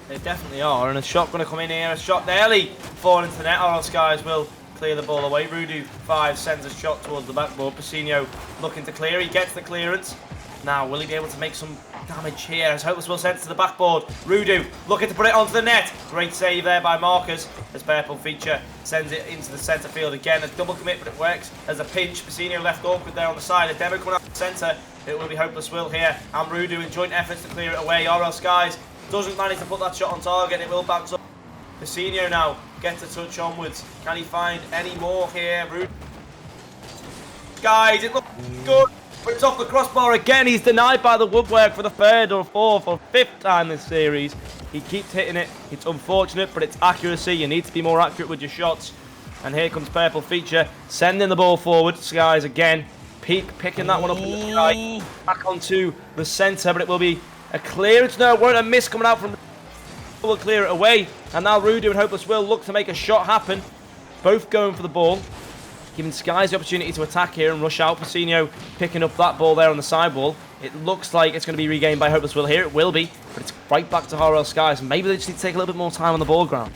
They definitely are, and a shot going to come in here. A shot nearly falling into the net. RL Skies will clear the ball away. Rudu 5 sends a shot towards the backboard. Piscino looking to clear. He gets the clearance. Now, will he be able to make some damage here? As Hopeless Will sends it to the backboard. Rudu looking to put it onto the net. Great save there by Marcus as Purple Feature sends it into the centre field again. A double commit, but it works as a pinch. Piscino left awkward there on the side. A demo coming out the centre. It will be Hopeless Will here and Rudu in joint efforts to clear it away. RL Skies doesn't manage to put that shot on target. It will bounce up. Piscino now gets a touch onwards. Can he find any more here? Rudu. Skies, it looks good. But it's off the crossbar again. He's denied by the woodwork for the 3rd or 4th or 5th time this series. He keeps hitting it. It's unfortunate, but it's accuracy. You need to be more accurate with your shots. And here comes Purple Feature, sending the ball forward. Skies again. Picking that one up in the sky. Back onto the centre, but it will be a clearance. No, it won't. A miss coming out from the... Will clear it away. And now Rudu and Hopeless Will look to make a shot happen. Both going for the ball. Giving Skies the opportunity to attack here and rush out. Piscino picking up that ball there on the sidewall. It looks like it's going to be regained by Hopeless Will here. It will be, but it's right back to RL Skies. Maybe they just need to take a little bit more time on the ball ground.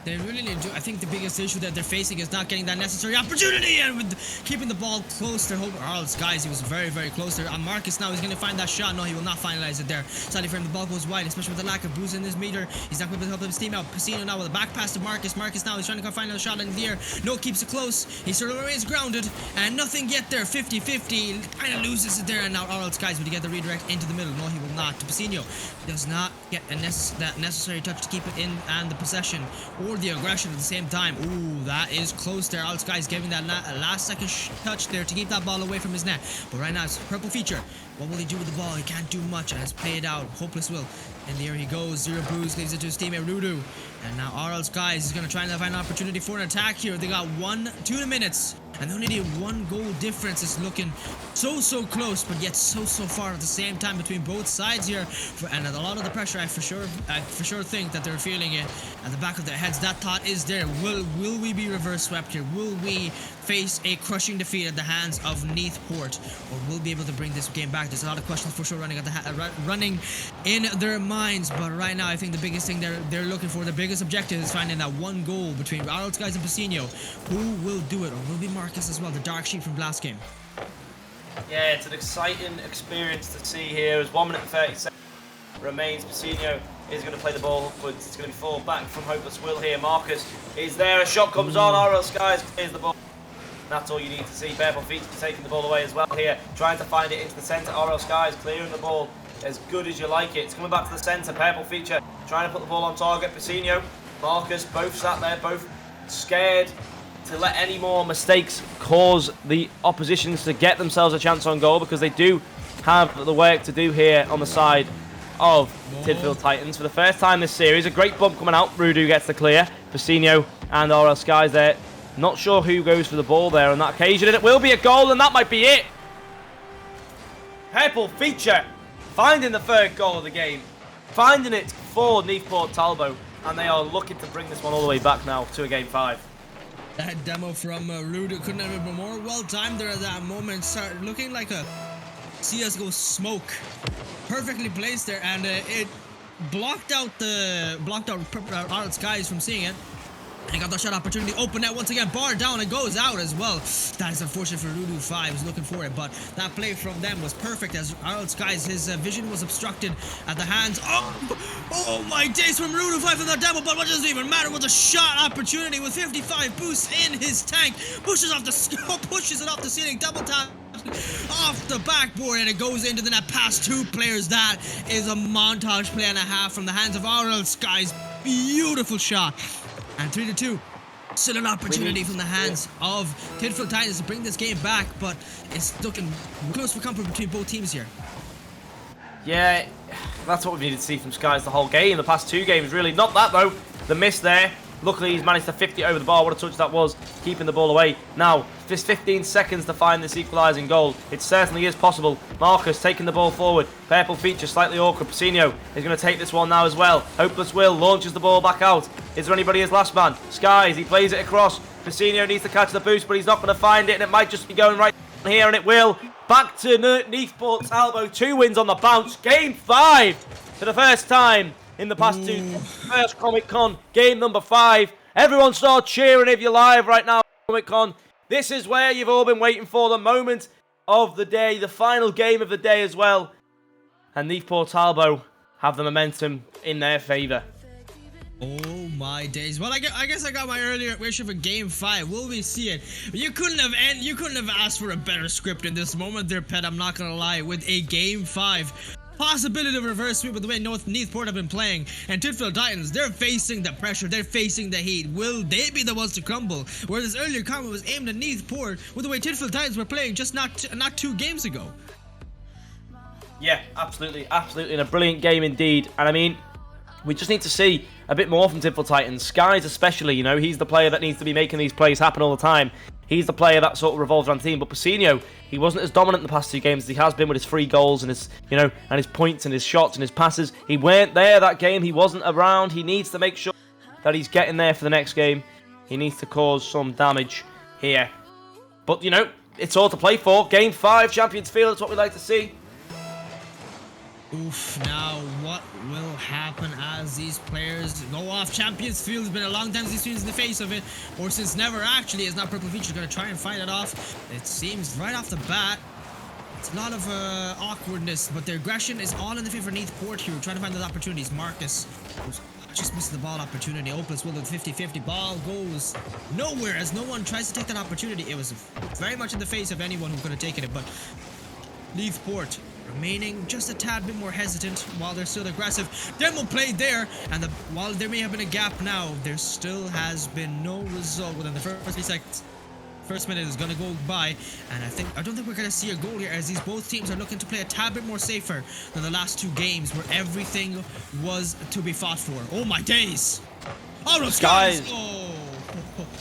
They really need to. I think the biggest issue that they're facing is not getting that necessary opportunity, and with keeping the ball close. They're hoping. RL Skies, he was very, very close there. Marcus now, he's going to find that shot. No, he will not finalize it there. Sadly for him, the ball goes wide, especially with the lack of boost in this meter. He's not going to be able to help his team out. Piscino now with a back pass to Marcus. Marcus now, he's trying to find another shot in the air. No, keeps it close. He sort of remains grounded, and nothing yet there. 50-50. Kind of loses it there, and now RL Skies, will he get the redirect into the middle? No, he will not. To Piscino, does not get that necessary touch to keep it in, and the possession or the aggression at the same time. Ooh, that is close there. RL Skies giving that last second touch there to keep that ball away from his net. But right now, it's Purple Feature. What will he do with the ball? He can't do much, and has played out. Hopeless Will. And there he goes. Zero boost, leaves it to his teammate Rudu. And now RL Skies is going to try and find an opportunity for an attack here. They got 2 minutes. And they only need 1 goal difference. It's looking so close, but yet so far at the same time between both sides here. And a lot of the pressure, I for sure think that they're feeling it at the back of their heads. That thought is there. Will we be reverse swept here? Will we face a crushing defeat at the hands of Neathport, or will we be able to bring this game back? There's a lot of questions for sure running in their minds, but right now I think the biggest thing they're looking for, the biggest objective is finding that one goal between Arnold Skies and Piscino. Who will do it? Or will it be Marcus as well, the dark sheep from last game? Yeah, it's an exciting experience to see here as 1 minute and 30 seconds remains. Piscino is going to play the ball upwards. It's going to be forward back from Hopeless Will here. Marcus is there. A shot comes on. Arnold Skies clears the ball. That's all you need to see. Purple Feet taking the ball away as well here. Trying to find it into the centre. RL Skies clearing the ball as good as you like it. It's coming back to the centre. Purple Feature trying to put the ball on target. Piscino, Marcus, both sat there, both scared to let any more mistakes cause the oppositions to get themselves a chance on goal, because they do have the work to do here on the side of Tidfield Titans. For the first time this series, a great bump coming out. Rudu gets the clear. Piscino and RL Skies there. Not sure who goes for the ball there on that occasion, and it will be a goal, and that might be it. Purple Feature finding the third goal of the game, finding it for Newport Talbot, and they are looking to bring this one all the way back now to a game 5. That demo from Rudu couldn't have been more well timed there at that moment. Started looking like a CSGO smoke, perfectly placed there, and it blocked out Arnold Skies from seeing it. And he got the shot opportunity, open net once again, bar down, and goes out as well. That is unfortunate for Rudu 5, was looking for it, but that play from them was perfect as Arnold Skies, his vision was obstructed at the hands. Oh my days from Rudu 5 from the demo, but what doesn't even matter with a shot opportunity with 55 boosts in his tank. Pushes it off the ceiling, double tap off the backboard, and it goes into the net past 2 players. That is a montage play and a half from the hands of Arnold Skies. Beautiful shot. And 3-2. Still an opportunity from the hands of Tidfield Titans to bring this game back, but it's looking close for comfort between both teams here. Yeah, that's what we needed to see from Skies the whole game. The past 2 games, really. Not that, though. The miss there. Luckily, he's managed to 50 over the bar. What a touch that was, keeping the ball away. Now, just 15 seconds to find this equalising goal. It certainly is possible. Marcus taking the ball forward. Purple Feature, slightly awkward. Piscino is going to take this one now as well. Hopeless Will launches the ball back out. Is there anybody as last man? Skies, he plays it across. Piscino needs to catch the boost, but he's not going to find it, and it might just be going right here, and it will. Back to Newport Talbot. 2 wins on the bounce. Game 5 for the first time in the past 2. First Comic Con, game number 5. Everyone start cheering if you're live right now. Comic Con. This is where you've all been waiting for, the moment of the day, the final game of the day as well. And Newport Talbot have the momentum in their favour. Oh my days. Well, I guess I got my earlier wish of a game 5. Will we see it? You couldn't have asked for a better script in this moment there, Pet. I'm not gonna lie. With a game 5. Possibility of reverse sweep with the way Newport have been playing, and Tidfield Titans, they're facing the pressure, they're facing the heat. Will they be the ones to crumble? Where this earlier comment was aimed at Newport with the way Tidfield Titans were playing just not 2 games ago. Yeah, absolutely, and a brilliant game indeed. And I mean, we just need to see a bit more from Tidfield Titans. Skies especially, you know, he's the player that needs to be making these plays happen all the time. He's the player that sort of revolves around the team. But Piscino, he wasn't as dominant in the past 2 games as he has been with his 3 goals and his, you know, and his points and his shots and his passes. He weren't there that game. He wasn't around. He needs to make sure that he's getting there for the next game. He needs to cause some damage here. But, you know, it's all to play for. Game 5, Champions Field, that's what we like to see. Oof, now what will happen as these players go off? Champions Field has been a long time since he's in the face of it, or since never actually. Is now Purple Feature going to try and fight it off? It seems right off the bat, it's a lot of awkwardness, but their aggression is all in the favor of Newport here, trying to find those opportunities. Marcus just missed the ball opportunity. Hopeless Will with 50-50. Ball goes nowhere as no one tries to take that opportunity. It was very much in the face of anyone who could have taken it, but Newport remaining just a tad bit more hesitant while they're still aggressive. Demo played there, and while there may have been a gap now, there still has been no result within the first 3 seconds. First minute is gonna go by, and I don't think we're gonna see a goal here, as these both teams are looking to play a tad bit more safer than the last 2 games where everything was to be fought for. Oh my days! Oh, Skies! Oh.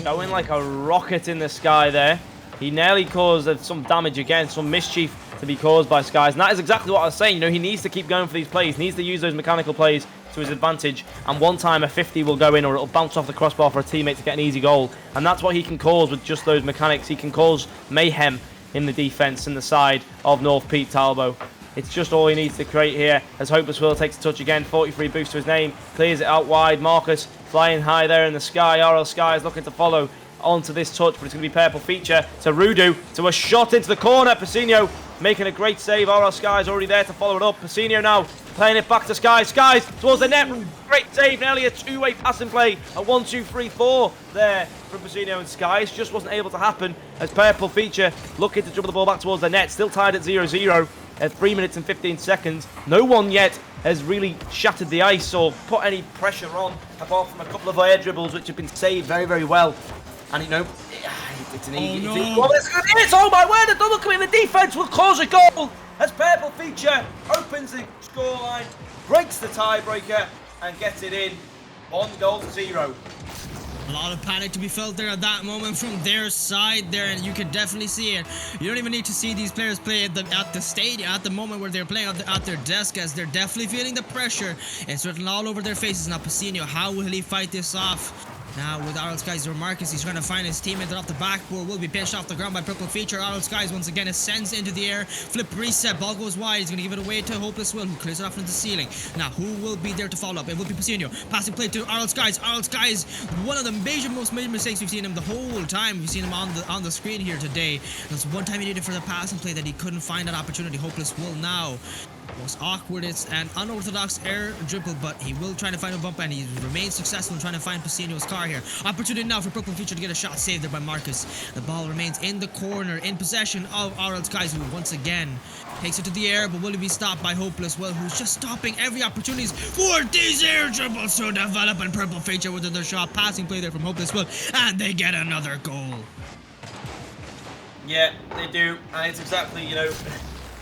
Going like a rocket in the sky there. He nearly caused some damage again, some mischief to be caused by Skies. And that is exactly what I was saying. You know, he needs to keep going for these plays. He needs to use those mechanical plays to his advantage. And one time a 50 will go in, or it'll bounce off the crossbar for a teammate to get an easy goal. And that's what he can cause with just those mechanics. He can cause mayhem in the defense in the side of North Pete Talbot. It's just all he needs to create here as Hopeless Will takes a touch again. 43 boost to his name. Clears it out wide. Marcus flying high there in the sky. RL Sky is looking to follow onto this touch, but it's going to be Purple Feature to Rudu, to a shot into the corner. Pacinho making a great save. RL Sky is already there to follow it up. Pacinho now playing it back to Sky. Skies towards the net. Great save. Nearly a two-way passing play. A 1-2-3-4 there from Pacinho and Skies. Just wasn't able to happen as Purple Feature looking to dribble the ball back towards the net. Still tied at 0-0 at 3 minutes and 15 seconds. No one yet has really shattered the ice or put any pressure on, apart from a couple of air dribbles which have been saved very, very well. And, you know, it's an easy... no. It's, oh my word, a double coming. The defense will cause a goal as Purple Feature opens the scoreline, breaks the tiebreaker, and gets it in. 1-0. A lot of panic to be felt there at that moment from their side there, and you can definitely see it. You don't even need to see these players play at the stadium at the moment where they're playing at their desk, as they're definitely feeling the pressure. It's written all over their faces. Now Pacinho, how will he fight this off? Now with RL Skies or Marcus, he's trying to find his teammate off the backboard. Will be pinched off the ground by Purple Feature. RL Skies once again ascends into the air. Flip reset. Ball goes wide. He's going to give it away to Hopeless Will, who clears it off into the ceiling. Now who will be there to follow up? It will be Pacinho. Passing play to RL Skies. RL Skies, one of the most major mistakes we've seen him the whole time. We've seen him on the screen here today. That's one time he needed for the passing play that he couldn't find that opportunity. Hopeless Will now. Most awkward, it's an unorthodox air dribble, but he will try to find a bump, and he remains successful in trying to find Pacinho's car here. Opportunity now for Purple Feature to get a shot saved there by Marcus. The ball remains in the corner, in possession of RL Skies, who once again takes it to the air, but will he be stopped by Hopeless Will, who's just stopping every opportunity for these air dribbles to develop, and Purple Feature with another shot, passing play there from Hopeless Will, and they get another goal. Yeah, they do, and it's exactly, you know...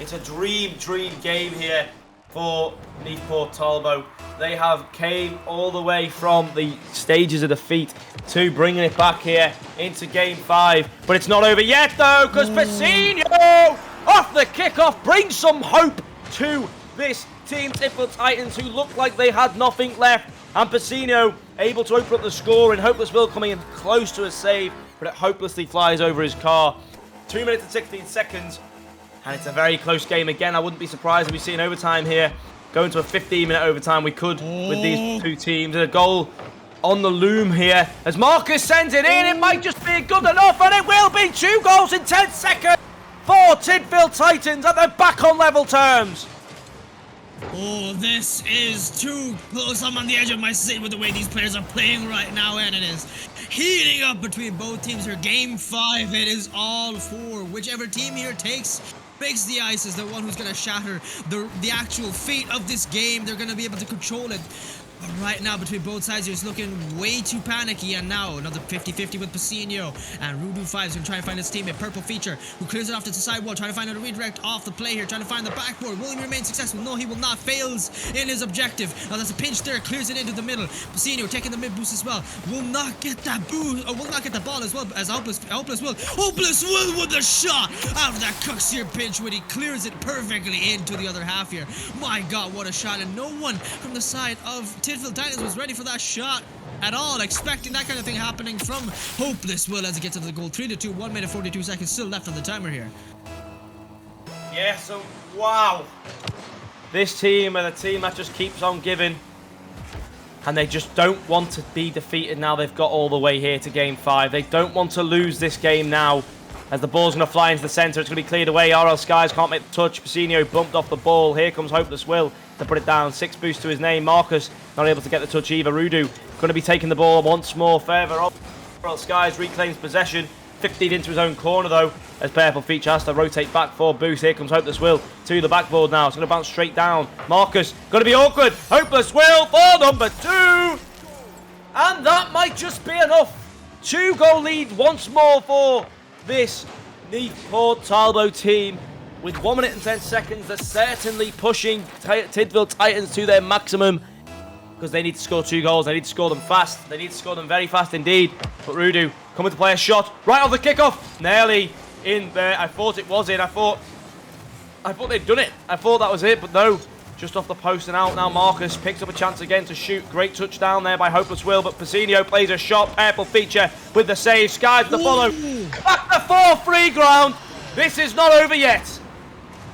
It's a dream game here for Newport Talbot. They have came all the way from the stages of defeat to bringing it back here into Game 5. But it's not over yet, though, because Pacinho, off the kickoff, brings some hope to this team, Tidfield Titans, who looked like they had nothing left. And Pacinho able to open up the score, and Hopeless Will coming in close to a save, but it hopelessly flies over his car. 2 minutes and 16 seconds. And it's a very close game again. I wouldn't be surprised if we see an overtime here. Going to a 15-minute overtime, we could with these two teams. A goal on the loom here. As Marcus sends it in, it might just be good enough, and it will be 2 goals in 10 seconds for Tidfield Titans, and they're back on level terms. Oh, this is too close. I'm on the edge of my seat with the way these players are playing right now, and it is heating up between both teams here. Game 5, it is all for whichever team here breaks the ice is the one who's going to shatter the actual fate of this game. They're going to be able to control it. But right now, between both sides, it's looking way too panicky. And now, another 50-50 with Pacinho. And Rudu 5 is going to try and find his teammate, Purple Feature, who clears it off to the side wall, trying to find a redirect off the play here, trying to find the backboard. Will he remain successful? No, he will not. Fails in his objective. Now, there's a pinch there, clears it into the middle. Pacinho taking the mid boost as well. Will not get that boost, or will not get the ball as well as Hopeless Will. Hopeless Will with the shot out of that Cuxier pinch when he clears it perfectly into the other half here. My God, what a shot. And no one from the side of Tidfield Titans was ready for that shot at all, expecting that kind of thing happening from Hopeless Will as he gets into the goal. 3-2, 1 minute 42 seconds still left on the timer here. Yeah, so wow, this team are the team that just keeps on giving, and they just don't want to be defeated now. They've got all the way here to Game 5. They don't want to lose this game now, as the ball's going to fly into the centre. It's going to be cleared away. RL Skies can't make the touch. Pacinho bumped off the ball. Here comes Hopeless Will to put it down. 6 boost to his name. Marcus not able to get the touch either. Rudu going to be taking the ball once more further up. RL Skies reclaims possession. 15 into his own corner, though, as Purple Feature has to rotate back for boost. Here comes Hopeless Will to the backboard now. It's going to bounce straight down. Marcus going to be awkward. Hopeless Will for number 2. And that might just be enough. 2-goal lead once more for this Newport Talbot team. With 1 minute and 10 seconds, they're certainly pushing Tidfield Titans to their maximum, because they need to score 2 goals. They need to score them fast. They need to score them very fast indeed. But Rudu coming to play a shot right off the kickoff. Nearly in there. I thought it was in. I thought they'd done it. I thought that was it, but no. Just off the post and out now. Marcus picks up a chance again to shoot. Great touchdown there by Hopeless Will, but Pacinho plays a shot. Purple Feature with the save. Skies with the follow. Back the 4-3 ground. This is not over yet.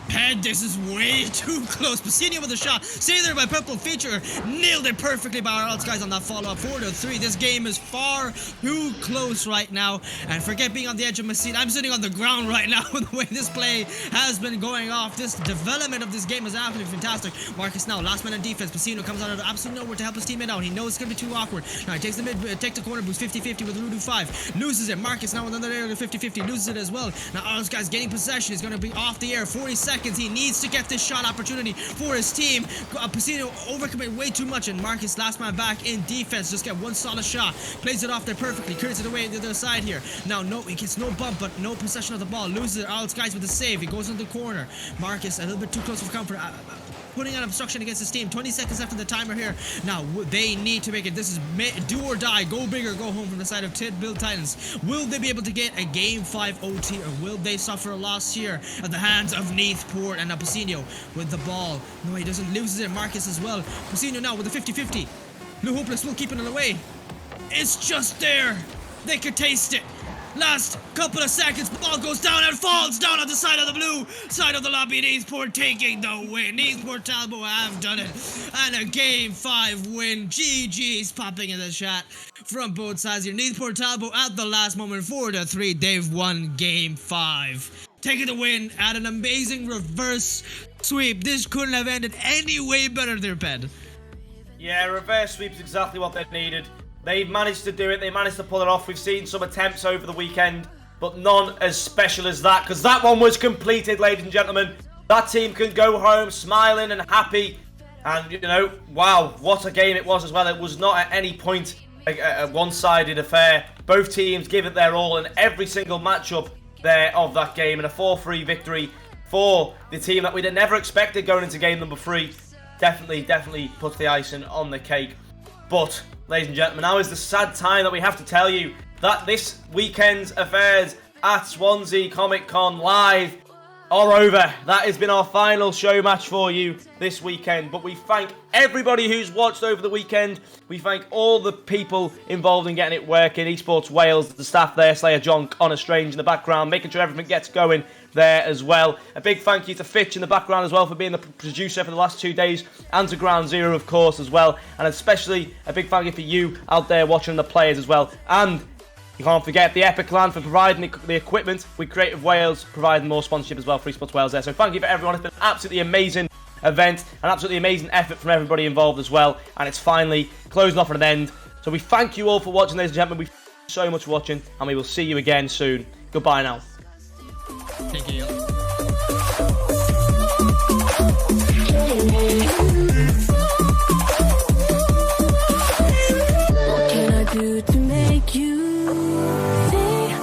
head. This is way too close. Pasino with a shot. Saved there by Purple Feature. Nailed it perfectly by our odds guys on that follow-up. 4-3. This game is far too close right now. And forget being on the edge of my seat. I'm sitting on the ground right now with the way this play has been going off. This development of this game is absolutely fantastic. Marcus now, last man in defense. Pasino comes out of absolute nowhere to help his teammate out. He knows it's going to be too awkward. Now he takes the mid, takes the corner boost 50-50 with Ludo 5. Loses it. Marcus now with another area 50-50. Loses it as well. Now all this guy's getting possession. He's going to be off the air. 40 seconds. He needs to get this shot opportunity for his team. Pasino overcommit way too much, and Marcus, last man back in defense, just get one solid shot. Plays it off there perfectly. Clears it away to the other side here. Now no, he gets no bump, but no possession of the ball. Loses it. All this guys with the save. He goes into the corner. Marcus a little bit too close for comfort. Putting an obstruction against his team. 20 seconds after the timer here. Now, they need to make it. This is do or die. Go big or go home from the side of Build Titans. Will they be able to get a Game 5 OT, or will they suffer a loss here at the hands of Neathport and Pasino with the ball? No, he doesn't. Loses it. Marcus as well. Pasino now with the 50-50. Blue Hopeless will keeping it away. It's just there. They could taste it. Last couple of seconds, the ball goes down and falls down on the side of the blue side of the lobby. Neathport taking the win. Neathport Talbot have done it. And a Game 5 win. GG's popping in the chat from both sides here. Neathport Talbot at the last moment, 4-3. They've won Game 5. Taking the win at an amazing reverse sweep. This couldn't have ended any way better there, Ben. Yeah, reverse sweep is exactly what they needed. They've managed to do it. They managed to pull it off. We've seen some attempts over the weekend, but none as special as that, because that one was completed, ladies and gentlemen. That team can go home smiling and happy. And, you know, wow, what a game it was as well. It was not at any point a one-sided affair. Both teams give it their all in every single matchup there of that game. And a 4-3 victory for the team that we'd never expected going into game number 3. Definitely puts the icing on the cake. But, ladies and gentlemen, now is the sad time that we have to tell you that this weekend's affairs at Swansea Comic Con Live are over. That has been our final show match for you this weekend. But we thank everybody who's watched over the weekend. We thank all the people involved in getting it working. Esports Wales, the staff there, SlayerJohn, Connor Strange in the background, making sure everything gets going there as well. A big thank you to Fitch in the background as well for being the producer for the last 2 days, and to GroundZero, of course, as well. And especially a big thank you for you out there watching the players as well. And you can't forget the Epic Land for providing the equipment, with Creative Wales providing more sponsorship as well for Esports Wales there. So thank you for everyone. It's been an absolutely amazing event, an absolutely amazing effort from everybody involved as well. And it's finally closing off at an end. So we thank you all for watching, ladies and gentlemen. We thank you so much for watching, and we will see you again soon. Goodbye now. Thank you. What can I do to make you think